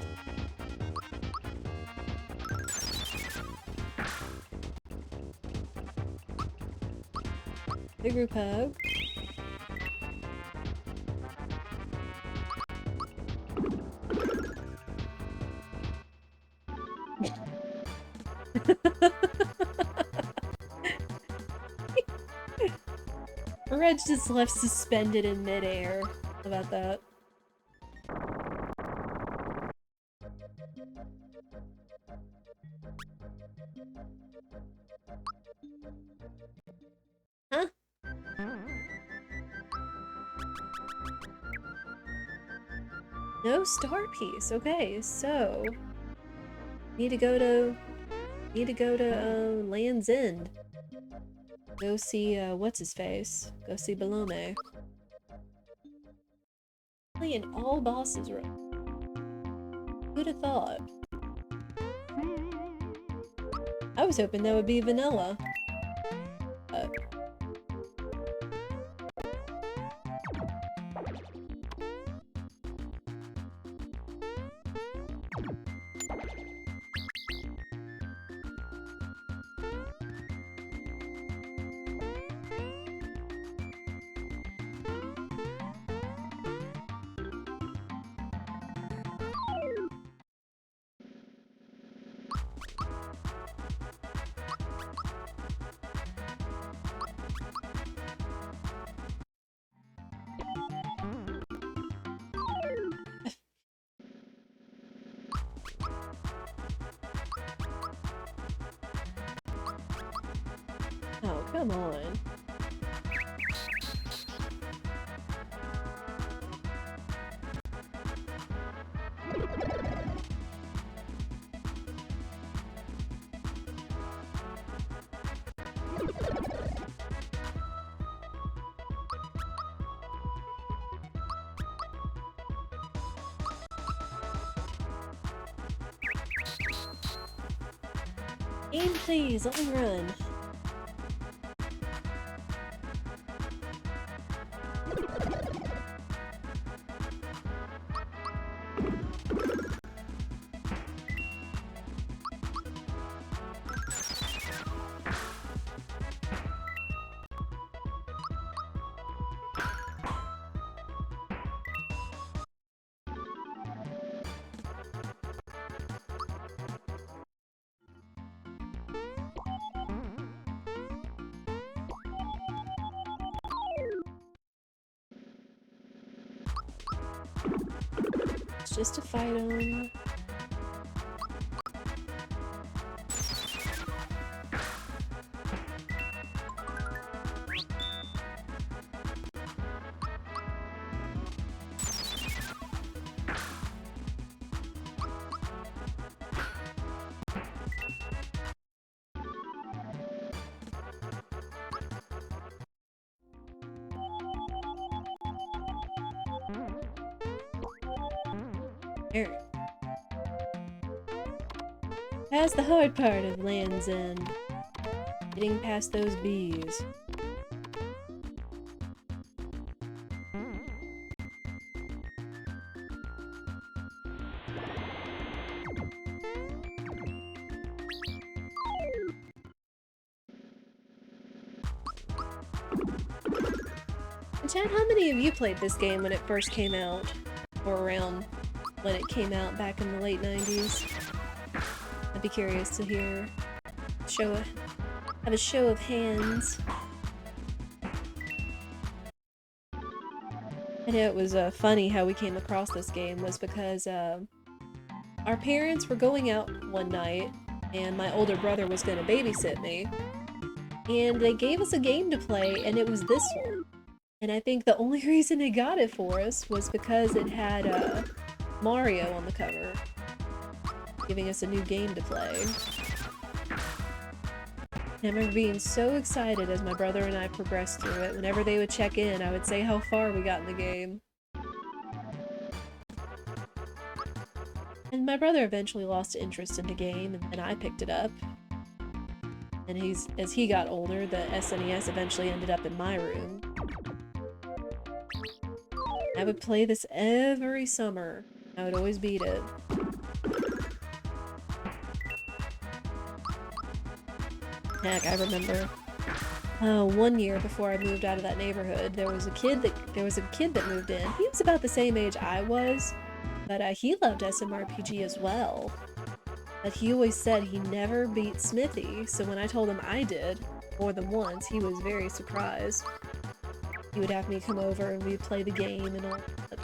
The group hug. Reg just left suspended in midair. How about that? Huh? No star piece. Okay, so need to go to Land's End. Go see what's his face. Go see Balome. Playing all bosses right. Who'd have thought? I was hoping that would be vanilla. Oh, come on. Aim, please, let me run. It's just a fight on. There. That's the hard part of Land's End. Getting past those bees. And Chad, how many of you played this game when it first came out? Or around when it came out back in the late 90s. I'd be curious to hear have a show of hands. I know it was funny how we came across this game was because our parents were going out one night and my older brother was going to babysit me. And they gave us a game to play and it was this one. And I think the only reason they got it for us was because it had Mario on the cover, giving us a new game to play. And I remember being so excited as my brother and I progressed through it. Whenever they would check in, I would say how far we got in the game. And my brother eventually lost interest in the game, and then I picked it up. And as he got older, the SNES eventually ended up in my room. I would play this every summer. I would always beat it. Heck, I remember one year before I moved out of that neighborhood, there was a kid that moved in. He was about the same age I was, but he loved SMRPG as well. But he always said he never beat Smithy, so when I told him I did, more than once, he was very surprised. He would have me come over and we'd play the game and all that.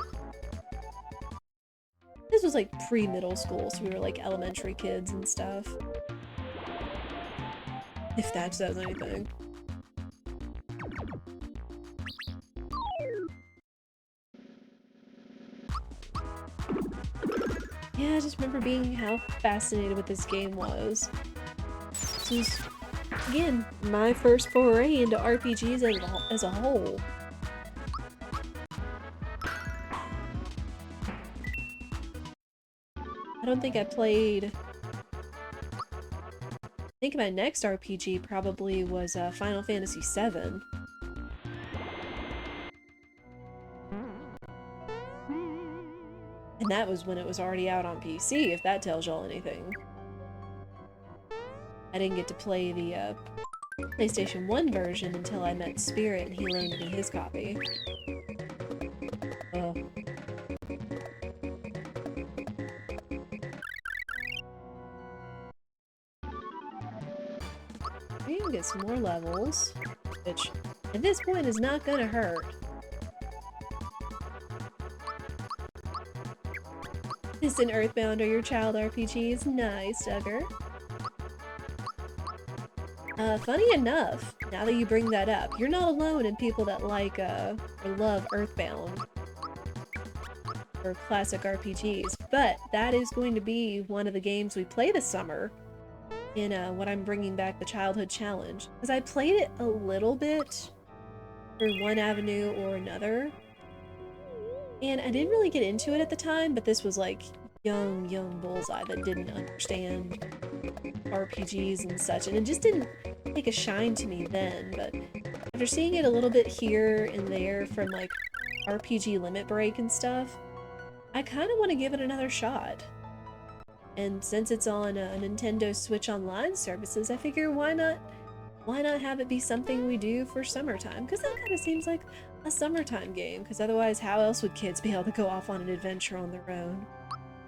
This was like pre-middle school, so we were like elementary kids and stuff. If that says anything. Yeah, I just remember being how fascinated with this game was. This was, again, my first foray into RPGs as a whole. I don't think I played... I think my next RPG probably was Final Fantasy VII. And that was when it was already out on PC, if that tells y'all anything. I didn't get to play the PlayStation 1 version until I met Spirit and he loaned me his copy. Ugh. We can get some more levels, which at this point is not gonna hurt. Distant Earthbound are your child RPGs? Nice, Duggar. Funny enough, now that you bring that up, you're not alone in people that like, or love Earthbound. Or classic RPGs, but that is going to be one of the games we play this summer in what I'm bringing back, the Childhood Challenge. Because I played it a little bit through one avenue or another, and I didn't really get into it at the time, but this was like young Bullseye that didn't understand RPGs and such, and it just didn't take a shine to me then, but after seeing it a little bit here and there from like RPG Limit Break and stuff, I kind of want to give it another shot. And since it's on Nintendo Switch Online services, I figure why not have it be something we do for summertime? Because that kind of seems like a summertime game, because otherwise how else would kids be able to go off on an adventure on their own?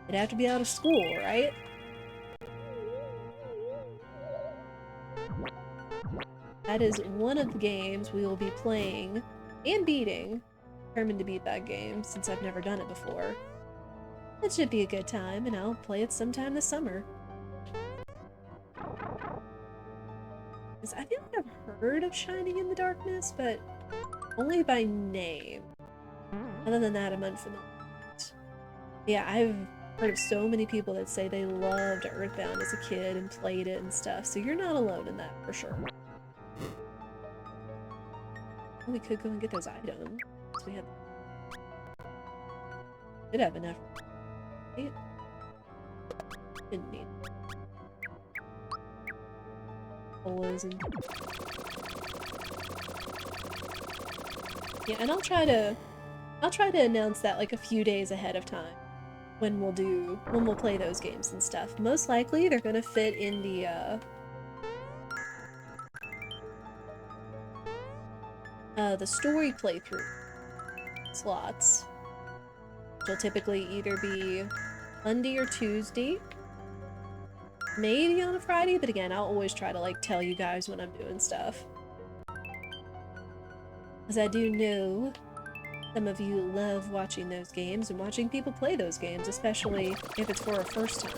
They'd have to be out of school, right? That is one of the games we will be playing and beating. Determined to beat that game since I've never done it before. It should be a good time, and I'll play it sometime this summer. I feel like I've heard of Shining in the Darkness, but only by name. Other than that, I'm unfamiliar. Yeah, I've heard of so many people that say they loved Earthbound as a kid and played it and stuff, so you're not alone in that, for sure. We could go and get those items. We have... Did have enough. Didn't need colas and... Yeah, and I'll try to announce that like a few days ahead of time when we'll play those games and stuff. Most likely they're gonna fit in the story playthrough slots. which will typically either be Monday or Tuesday. Maybe on a Friday, but again, I'll always try to like tell you guys when I'm doing stuff. Because I do know some of you love watching those games and watching people play those games, especially if it's for a first time.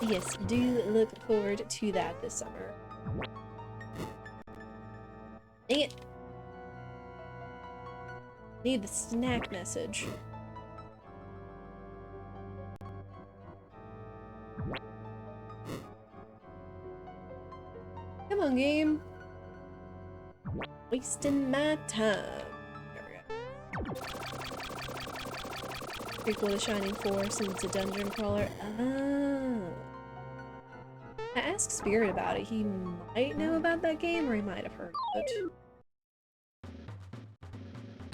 Yes, do look forward to that this summer. Dang it! Need the snack message. Come on, game. Wasting my time. There we go. Prequel to Shining Force and it's a dungeon crawler. Oh. I asked Spirit about it. He might know about that game or he might have heard of it.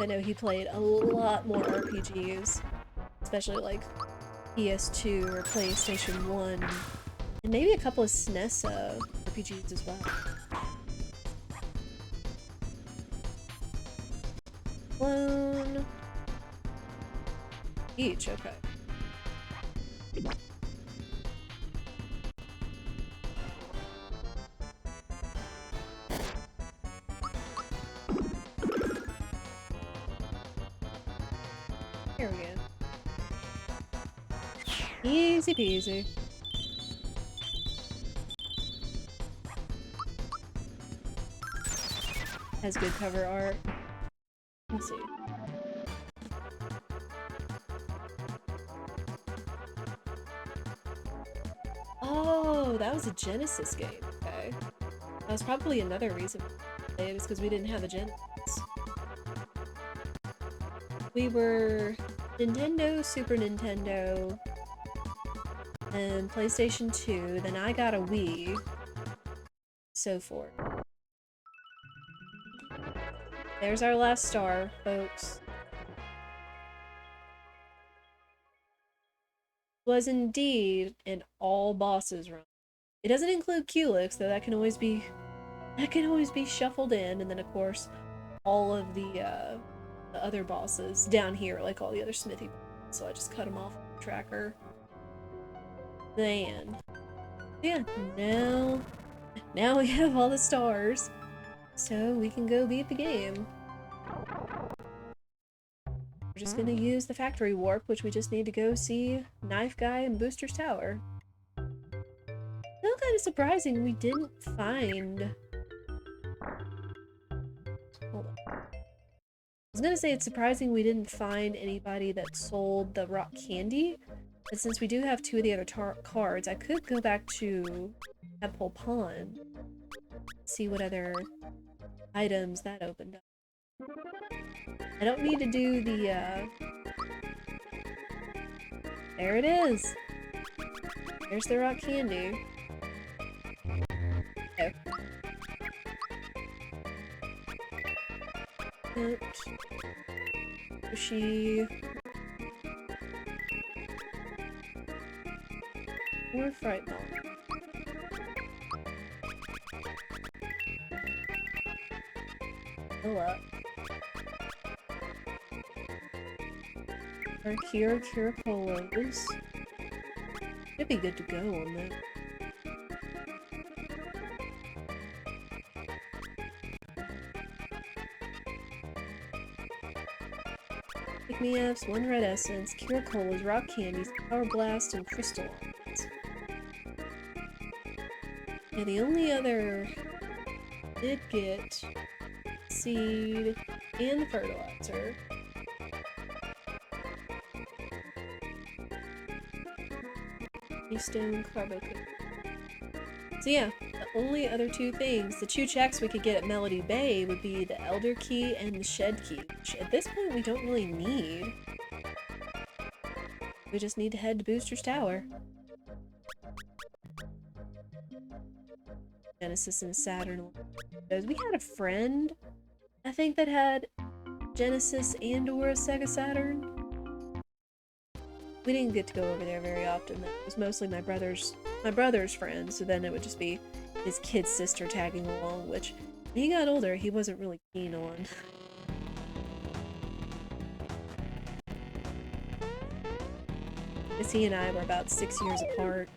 I know he played a lot more RPGs, especially like PS2 or PlayStation 1, and maybe a couple of SNES RPGs as well. Clone. Each, okay. Here we go. Easy peasy. Has good cover art. Let's see. Oh, that was a Genesis game. Okay. That was probably another reason we played it, is because we didn't have a Genesis. We were Nintendo, Super Nintendo, and PlayStation 2, then I got a Wii, so forth. There's our last star, folks. Was indeed an all bosses run. It doesn't include Culex, though that can always be shuffled in, and then of course all of the other bosses down here, like all the other smithy bosses, so I just cut them off with the tracker. Then, yeah, now we have all the stars, so we can go beat the game. We're just gonna use the factory warp, which we just need to go see Knife Guy and Booster's Tower. Still kind of surprising we didn't find... Hold on. I was gonna say it's surprising we didn't find anybody that sold the rock candy, but since we do have two of the other cards, I could go back to Tadpole Pond, see what other items that opened up. I don't need to do the, there it is! There's the rock candy. Oh. Oops. Pushy. Or Fright Ball. Fill up. Our Kira Colos. Should be good to go on that. Pick-me-ups, 1 red essence, Kira Colas, rock candies, power blast, and crystal almonds. Yeah, the only other did get seed and the fertilizer. Stone carbo code. So yeah, the only other two things, the 2 checks we could get at Melody Bay would be the Elder Key and the Shed Key, which at this point we don't really need. We just need to head to Booster's Tower. Genesis and Saturn. We had a friend, I think, that had Genesis and or a Sega Saturn. We didn't get to go over there very often. It was mostly my brother's friends, so then it would just be his kid sister tagging along, which when he got older, he wasn't really keen on. Because he and I were about 6 years apart.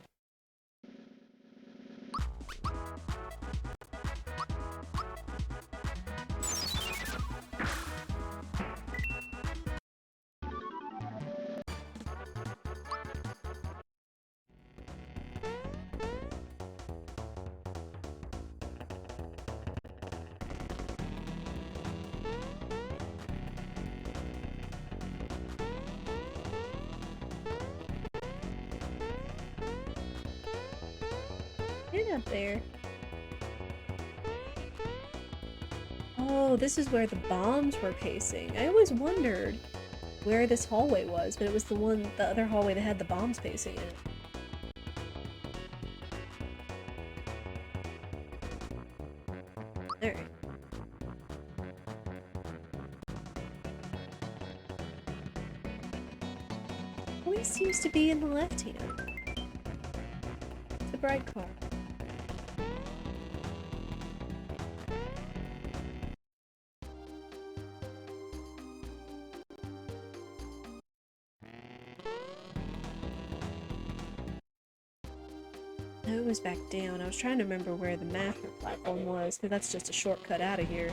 Get up there. Oh, this is where the bombs were pacing. I always wondered where this hallway was, but it was the other hallway that had the bombs pacing in it. Alright. Always seems to be in the left hand. It's the bright card. No, it was back down. I was trying to remember where the master platform was, because that's just a shortcut out of here.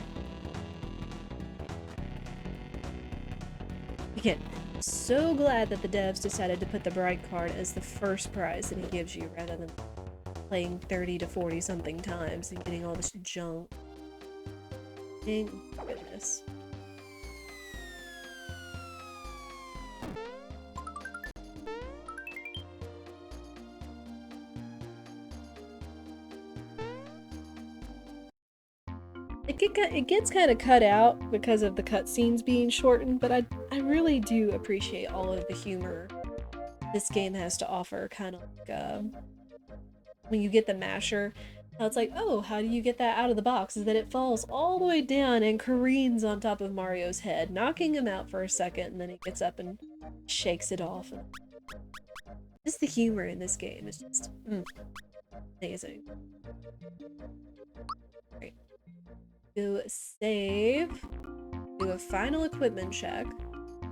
Again, so glad that the devs decided to put the bright card as the first prize that he gives you, rather than playing 30 to 40 something times and getting all this junk. Thank goodness. It gets kind of cut out because of the cutscenes being shortened, but I really do appreciate all of the humor this game has to offer. Kind of like when you get the masher, how it's like, oh, how do you get that out of the box? Is that it falls all the way down and careens on top of Mario's head, knocking him out for a second, and then he gets up and shakes it off. And just the humor in this game is just amazing. Right. Do save. Do a final equipment check.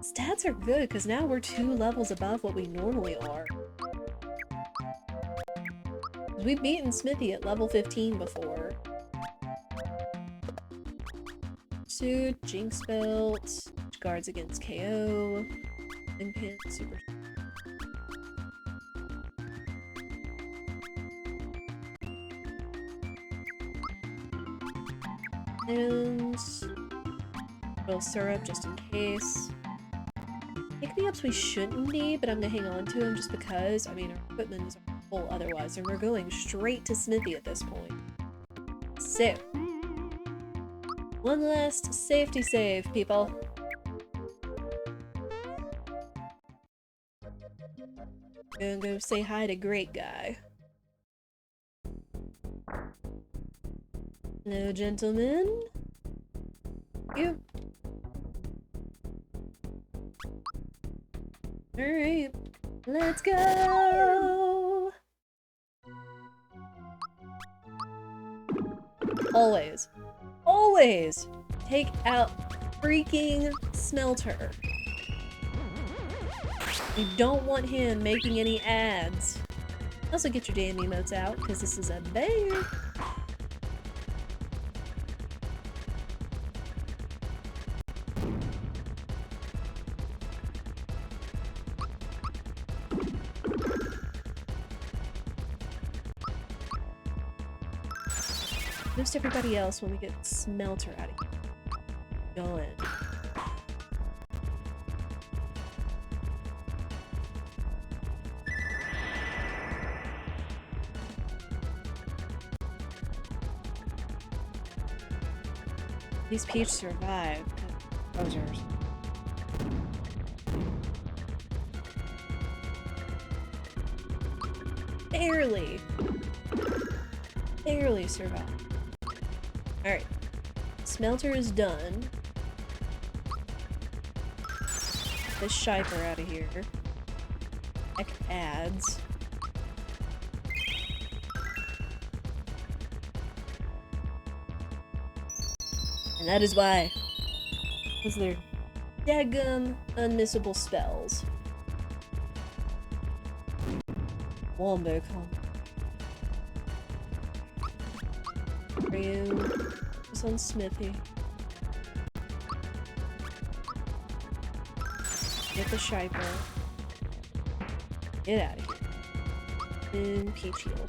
Stats are good because now we're 2 levels above what we normally are. We've beaten Smithy at level 15 before. Suit, Jinx Belt, which guards against KO, and Pin, Super. And little syrup just in case. Pick-me-ups we shouldn't need, but I'm gonna hang on to them just because, I mean, our equipment is full otherwise, and we're going straight to Smithy at this point. So, one last safety save, people. Gonna go say hi to Great Guy. Hello, gentlemen. You. Alright, let's go! Always, always take out freaking Smelter. You don't want him making any ads. Also get your damn emotes out, because this is a banger. Boost everybody else when we get Smelter out of here. Going. These Peach survived. Posers. Barely. Barely survived. Alright. Smelter is done. This Shiper out of here. Heck ads. And that is why. Because they're daggum unmissable spells. Wombo combo. Ryu. This one's Smithy. Get the Shiper. Get out of here. And Peach Heal.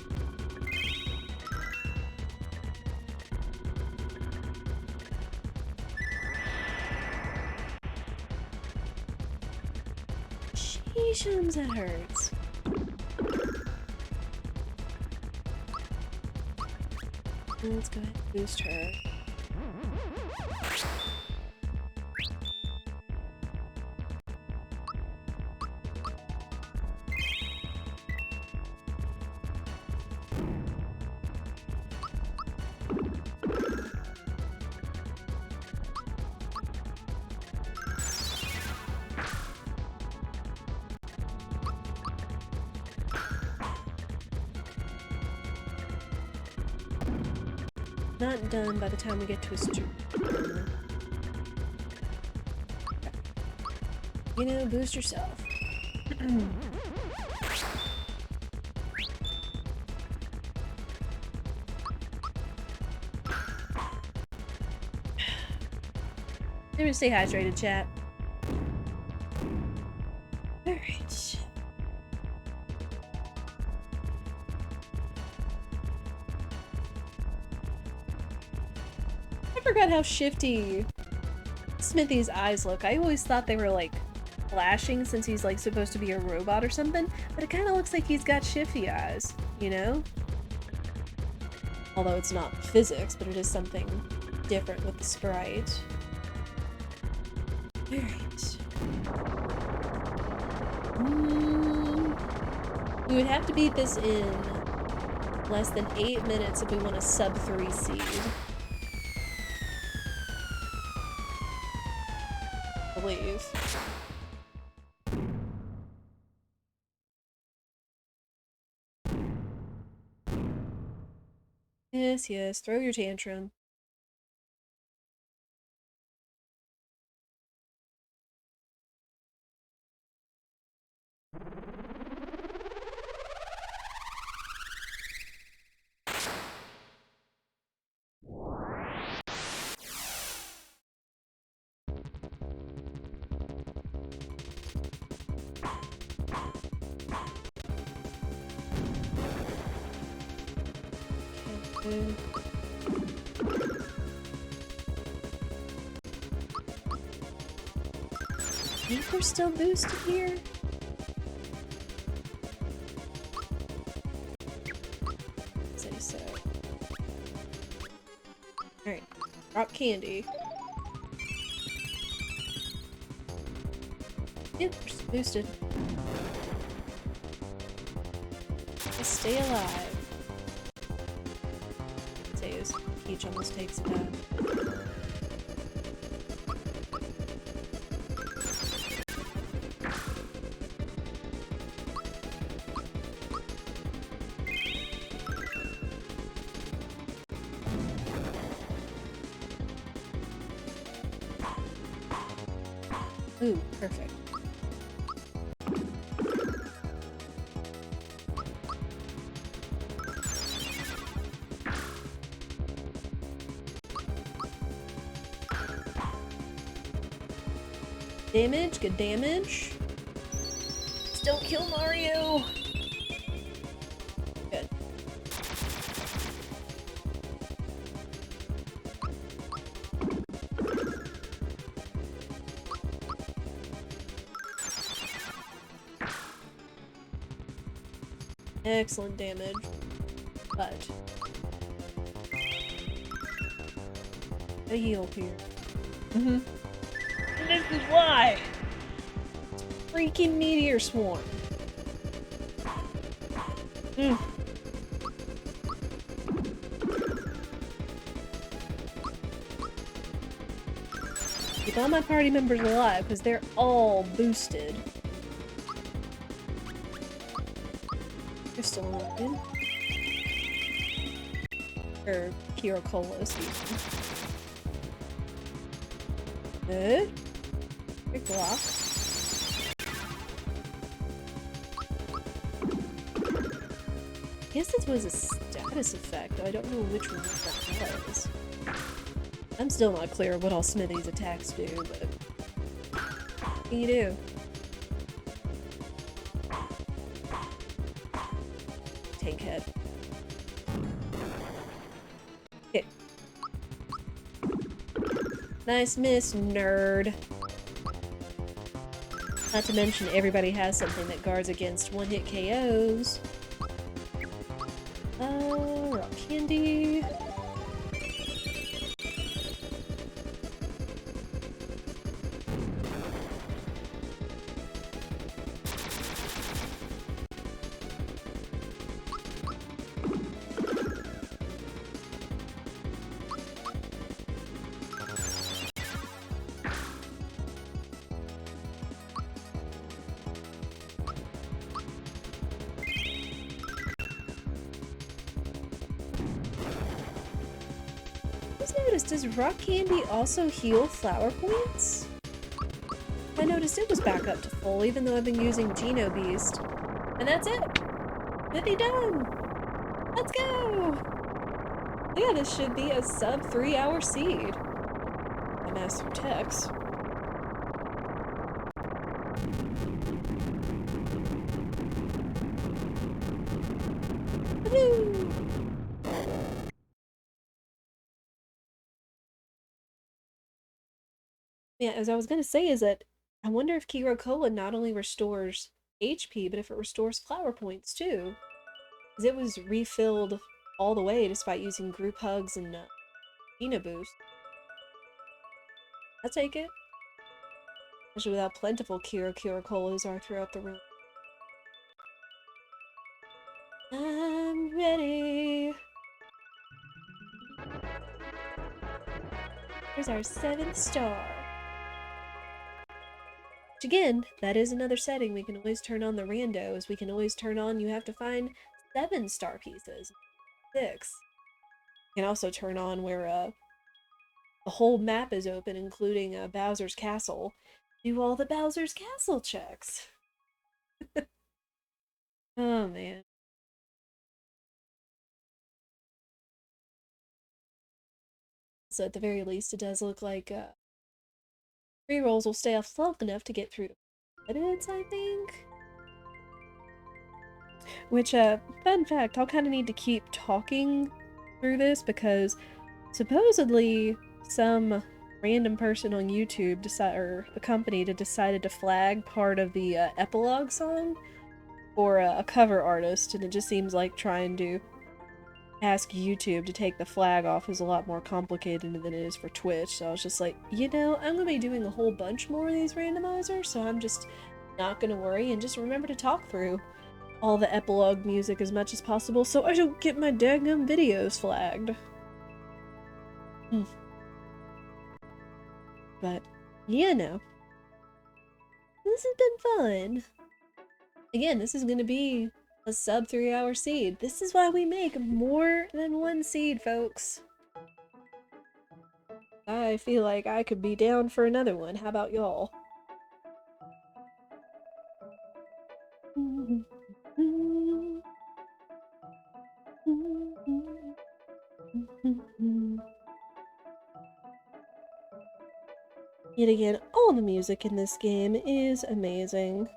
Sheeshums, that hurts. Let's go ahead and boost her. Not done by the time we get to his turn. You know, boost yourself. Let me stay hydrated, chat. Alright. I forgot how shifty Smithy's eyes look. I always thought they were like flashing since he's like supposed to be a robot or something, but it kind of looks like he's got shifty eyes, you know? Although it's not physics, but it is something different with the sprite. Alright. We would have to beat this in less than 8 minutes if we want a sub 3 seed. I believe. Yes, yes, throw your tantrum. Okay. I think we're still boosted here. Say so. Alright, drop candy. Yep, we're still boosted. Let's stay alive. Says Peach almost takes it out. Ooh, perfect. Damage, good damage. Just don't kill Mario. Good. Excellent damage, but a heal here. And this is why. Freaking meteor swarm. Keep all my party members alive because they're all boosted. They're still alive. Or Hero Cola, excuse me. Good. Big block. I guess this was a status effect, though I don't know which one that was. I'm still not clear what all Smithy's attacks do, but what can you do? Tank head. Okay. Nice miss, nerd. Not to mention everybody has something that guards against one-hit KOs. Rock candy. Does rock candy also heal flower points? I noticed it was back up to full even though I've been using Geno Beast. And that's it! 50 done! Let's go! Yeah, this should be a sub 3-hour seed. A master text. Woohoo! Yeah, as I was gonna say is that I wonder if Kiro Cola not only restores HP, but if it restores flower points too. Because it was refilled all the way despite using group hugs and Geno Boost. I'll take it. Especially with how plentiful Kiro Colas are throughout the room. I'm ready. Here's our 7th star. Which again, that is another setting. We can always turn on the randos. We can always turn on, you have to find 7 star pieces. 6. You can also turn on where the whole map is open, including Bowser's Castle. Do all the Bowser's Castle checks. Oh man. So at the very least, it does look like rerolls will stay off long enough to get through credits, I think. Which, fun fact, I'll kind of need to keep talking through this because supposedly some random person on YouTube or a company decided to flag part of the epilogue song for a cover artist, and it just seems like trying to ask YouTube to take the flag off is a lot more complicated than it is for Twitch. So I was just like, you know, I'm gonna be doing a whole bunch more of these randomizers, so I'm just not gonna worry and just remember to talk through all the epilogue music as much as possible so I don't get my daggum videos flagged. But, yeah, no. This has been fun. Again, this is gonna be a sub 3-hour seed. This is why we make more than one seed, folks. I feel like I could be down for another one. How about y'all? Yet again, all the music in this game is amazing.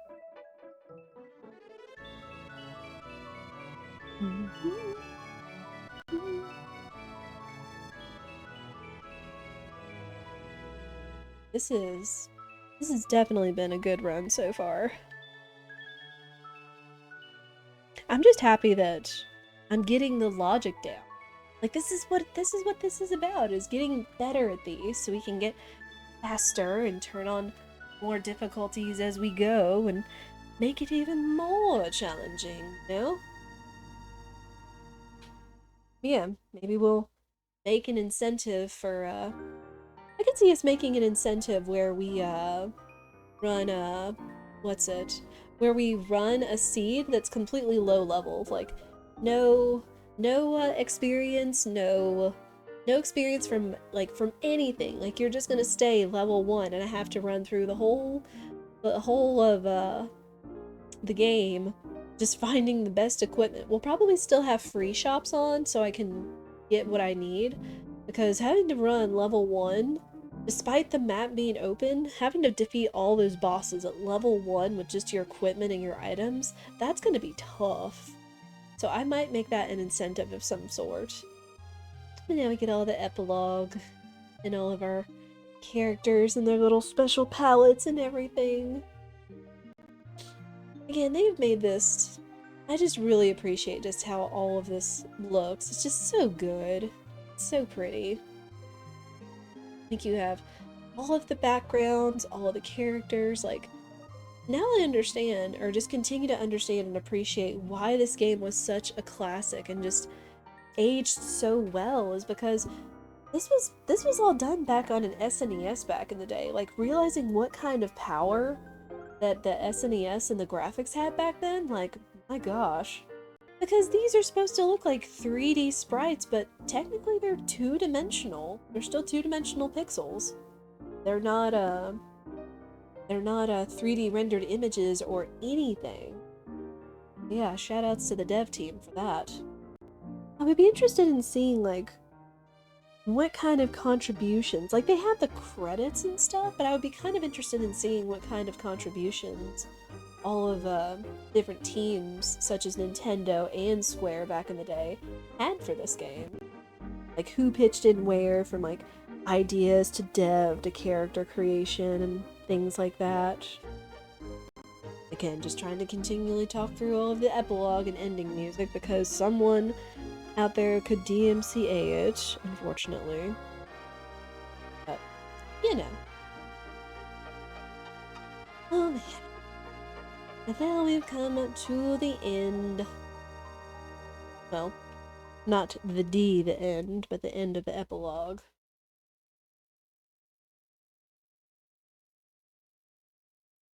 This has definitely been a good run so far. I'm just happy that I'm getting the logic down. Like this is what this is about, is getting better at these so we can get faster and turn on more difficulties as we go and make it even more challenging, you know? Yeah, maybe we'll make an incentive for I could see us making an incentive where we run where we run a seed that's completely low level, like no experience, no experience from anything. Like you're just gonna stay level 1 and I have to run through the whole of the game just finding the best equipment. We'll probably still have free shops on so I can get what I need, because having to run level 1, despite the map being open, having to defeat all those bosses at level 1 with just your equipment and your items, that's gonna be tough. So I might make that an incentive of some sort. And now we get all the epilogue and all of our characters and their little special palettes and everything. Again, they've made this... I just really appreciate just how all of this looks. It's just so good. It's so pretty. I think you have all of the backgrounds, all of the characters, like... Now I understand, or just continue to understand and appreciate why this game was such a classic and just aged so well, is because this was all done back on an SNES back in the day. Like, realizing what kind of power that the SNES and the graphics had back then, like, my gosh. Because these are supposed to look like 3D sprites, but technically they're two-dimensional. They're still two-dimensional pixels. They're not 3D rendered images or anything. Yeah, shoutouts to the dev team for that. I would be interested in seeing, like, what kind of contributions, like, they have the credits and stuff, but I would be kind of interested in seeing what kind of contributions all of different teams, such as Nintendo and Square back in the day, had for this game. Like, who pitched in where, from, like, ideas to dev to character creation and things like that. Again, just trying to continually talk through all of the epilogue and ending music because someone out there could DMCA it, unfortunately. But, you know. Oh man. And now we've come to the end. Well, not the end, but the end of the epilogue.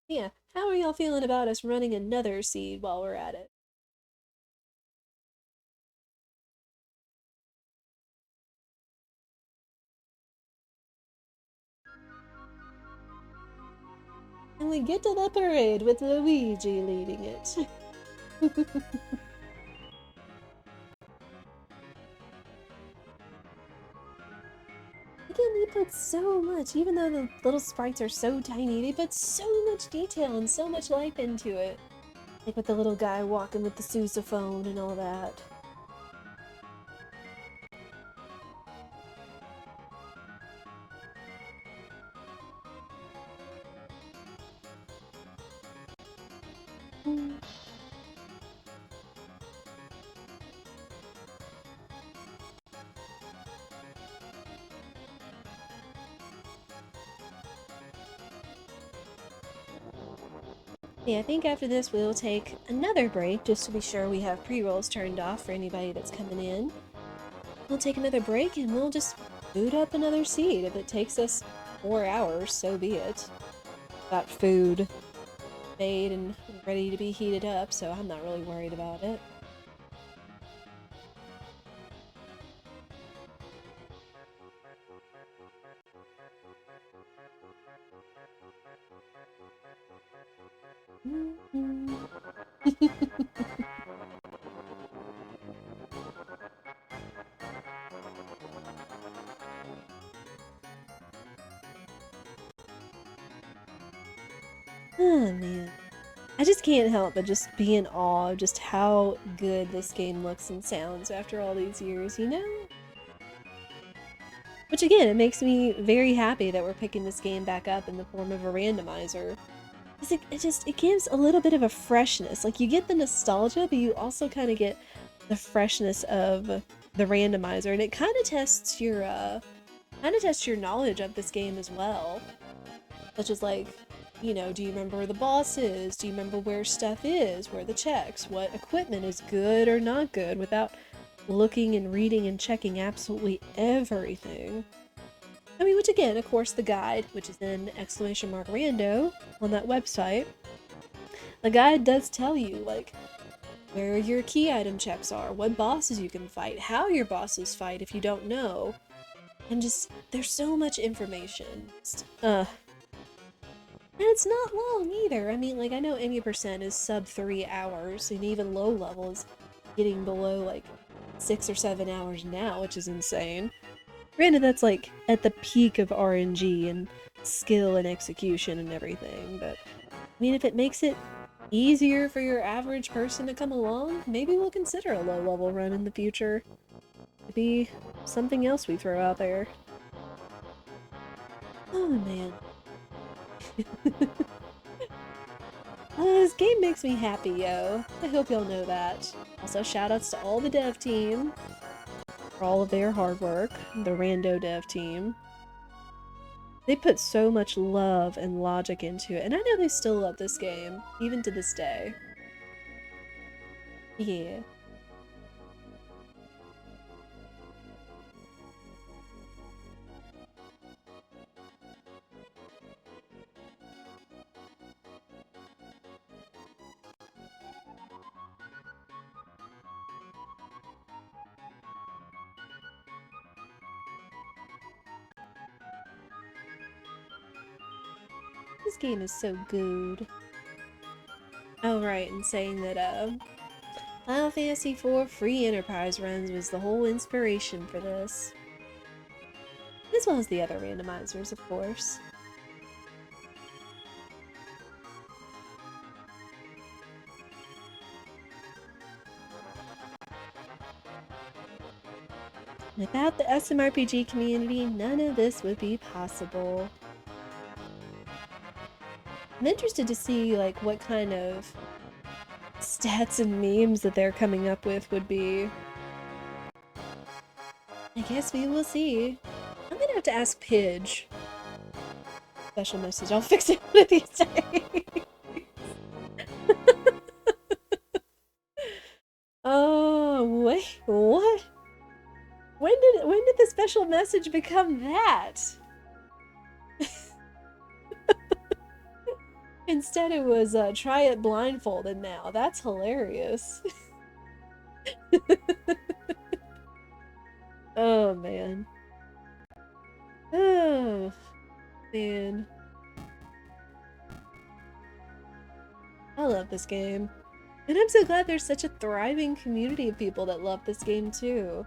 Yeah, how are y'all feeling about us running another seed while we're at it? And we get to the parade with Luigi leading it. Again, they put so much, even though the little sprites are so tiny, they put so much detail and so much life into it. Like with the little guy walking with the sousaphone and all that. Yeah, I think after this we'll take another break just to be sure we have pre-rolls turned off for anybody that's coming in. We'll take another break and we'll just boot up another seed. If it takes us 4 hours, so be it. Got food made and ready to be heated up, so I'm not really worried about it. Oh man. I just can't help but just be in awe of just how good this game looks and sounds after all these years, you know? Which again, it makes me very happy that we're picking this game back up in the form of a randomizer. It gives a little bit of a freshness. Like, you get the nostalgia, but you also kind of get the freshness of the randomizer, and it kind of tests your knowledge of this game as well. Such as, like, you know, do you remember where the boss is? Do you remember where stuff is? Where the checks? What equipment is good or not good without looking and reading and checking absolutely everything. I mean, which again, of course, the guide, which is in !rando on that website, the guide does tell you, like, where your key item checks are, what bosses you can fight, how your bosses fight if you don't know, and just, there's so much information. And it's not long either. I mean, like, I know 80% is sub 3 hours, and even low level is getting below, like, 6 or 7 hours now, which is insane. Granted, that's, like, at the peak of RNG and skill and execution and everything, but, I mean, if it makes it easier for your average person to come along, maybe we'll consider a low-level run in the future. Maybe something else we throw out there. Oh, man. This game makes me happy, yo. I hope y'all know that. Also, shoutouts to all the dev team for all of their hard work, the Rando dev team. They put so much love and logic into it, and I know they still love this game, even to this day. Yeah. This game is so good. Oh, right, and saying that, Final Fantasy IV free Enterprise runs was the whole inspiration for this. As well as the other randomizers, of course. Without the SMRPG community, none of this would be possible. I'm interested to see, like, what kind of stats and memes that they're coming up with would be. I guess we will see. I'm gonna have to ask Pidge. Special message, I'll fix it one of these days. Oh, wait, what? When did the special message become that? Instead it was, try it blindfolded now. That's hilarious. Oh, man. Oh, man. I love this game. And I'm so glad there's such a thriving community of people that love this game too.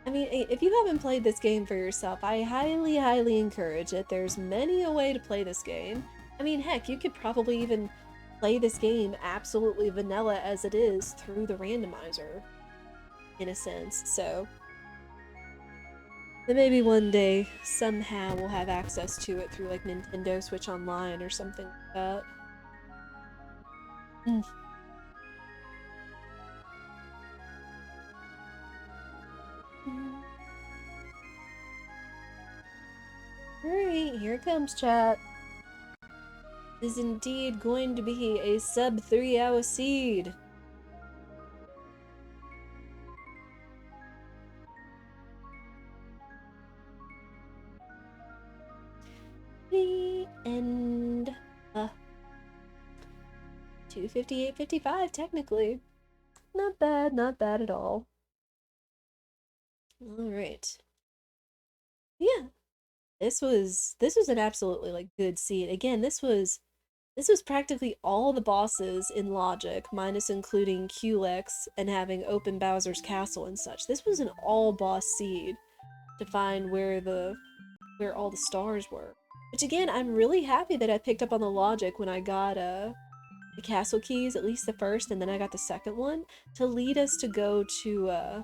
I mean, if you haven't played this game for yourself, I highly, highly encourage it. There's many a way to play this game. I mean, heck, you could probably even play this game absolutely vanilla as it is through the randomizer, in a sense, so then maybe one day, somehow, we'll have access to it through, like, Nintendo Switch Online or something like that. Mm. Alright, here it comes, chat. This is indeed going to be a sub 3-hour seed. And 258.55 technically. Not bad, not bad at all. Alright. Yeah. This was an absolutely, like, good seed. Again, this was practically all the bosses in Logic, minus including Culex and having open Bowser's Castle and such. This was an all boss seed to find where all the stars were. Which again, I'm really happy that I picked up on the Logic when I got the castle keys, at least the first, and then I got the second one, to lead us to go to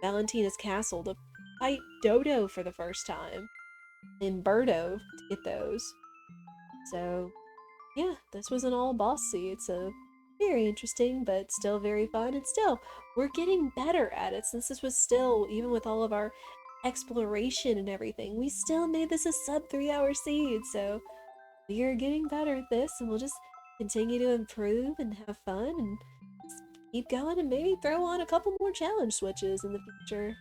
Valentina's castle to fight Dodo for the first time. And Birdo to get those. So yeah, this was an all boss seed, so very interesting, but still very fun, and still, we're getting better at it, since this was still, even with all of our exploration and everything, we still made this a sub 3-hour seed, so we are getting better at this, and we'll just continue to improve and have fun, and keep going, and maybe throw on a couple more challenge switches in the future.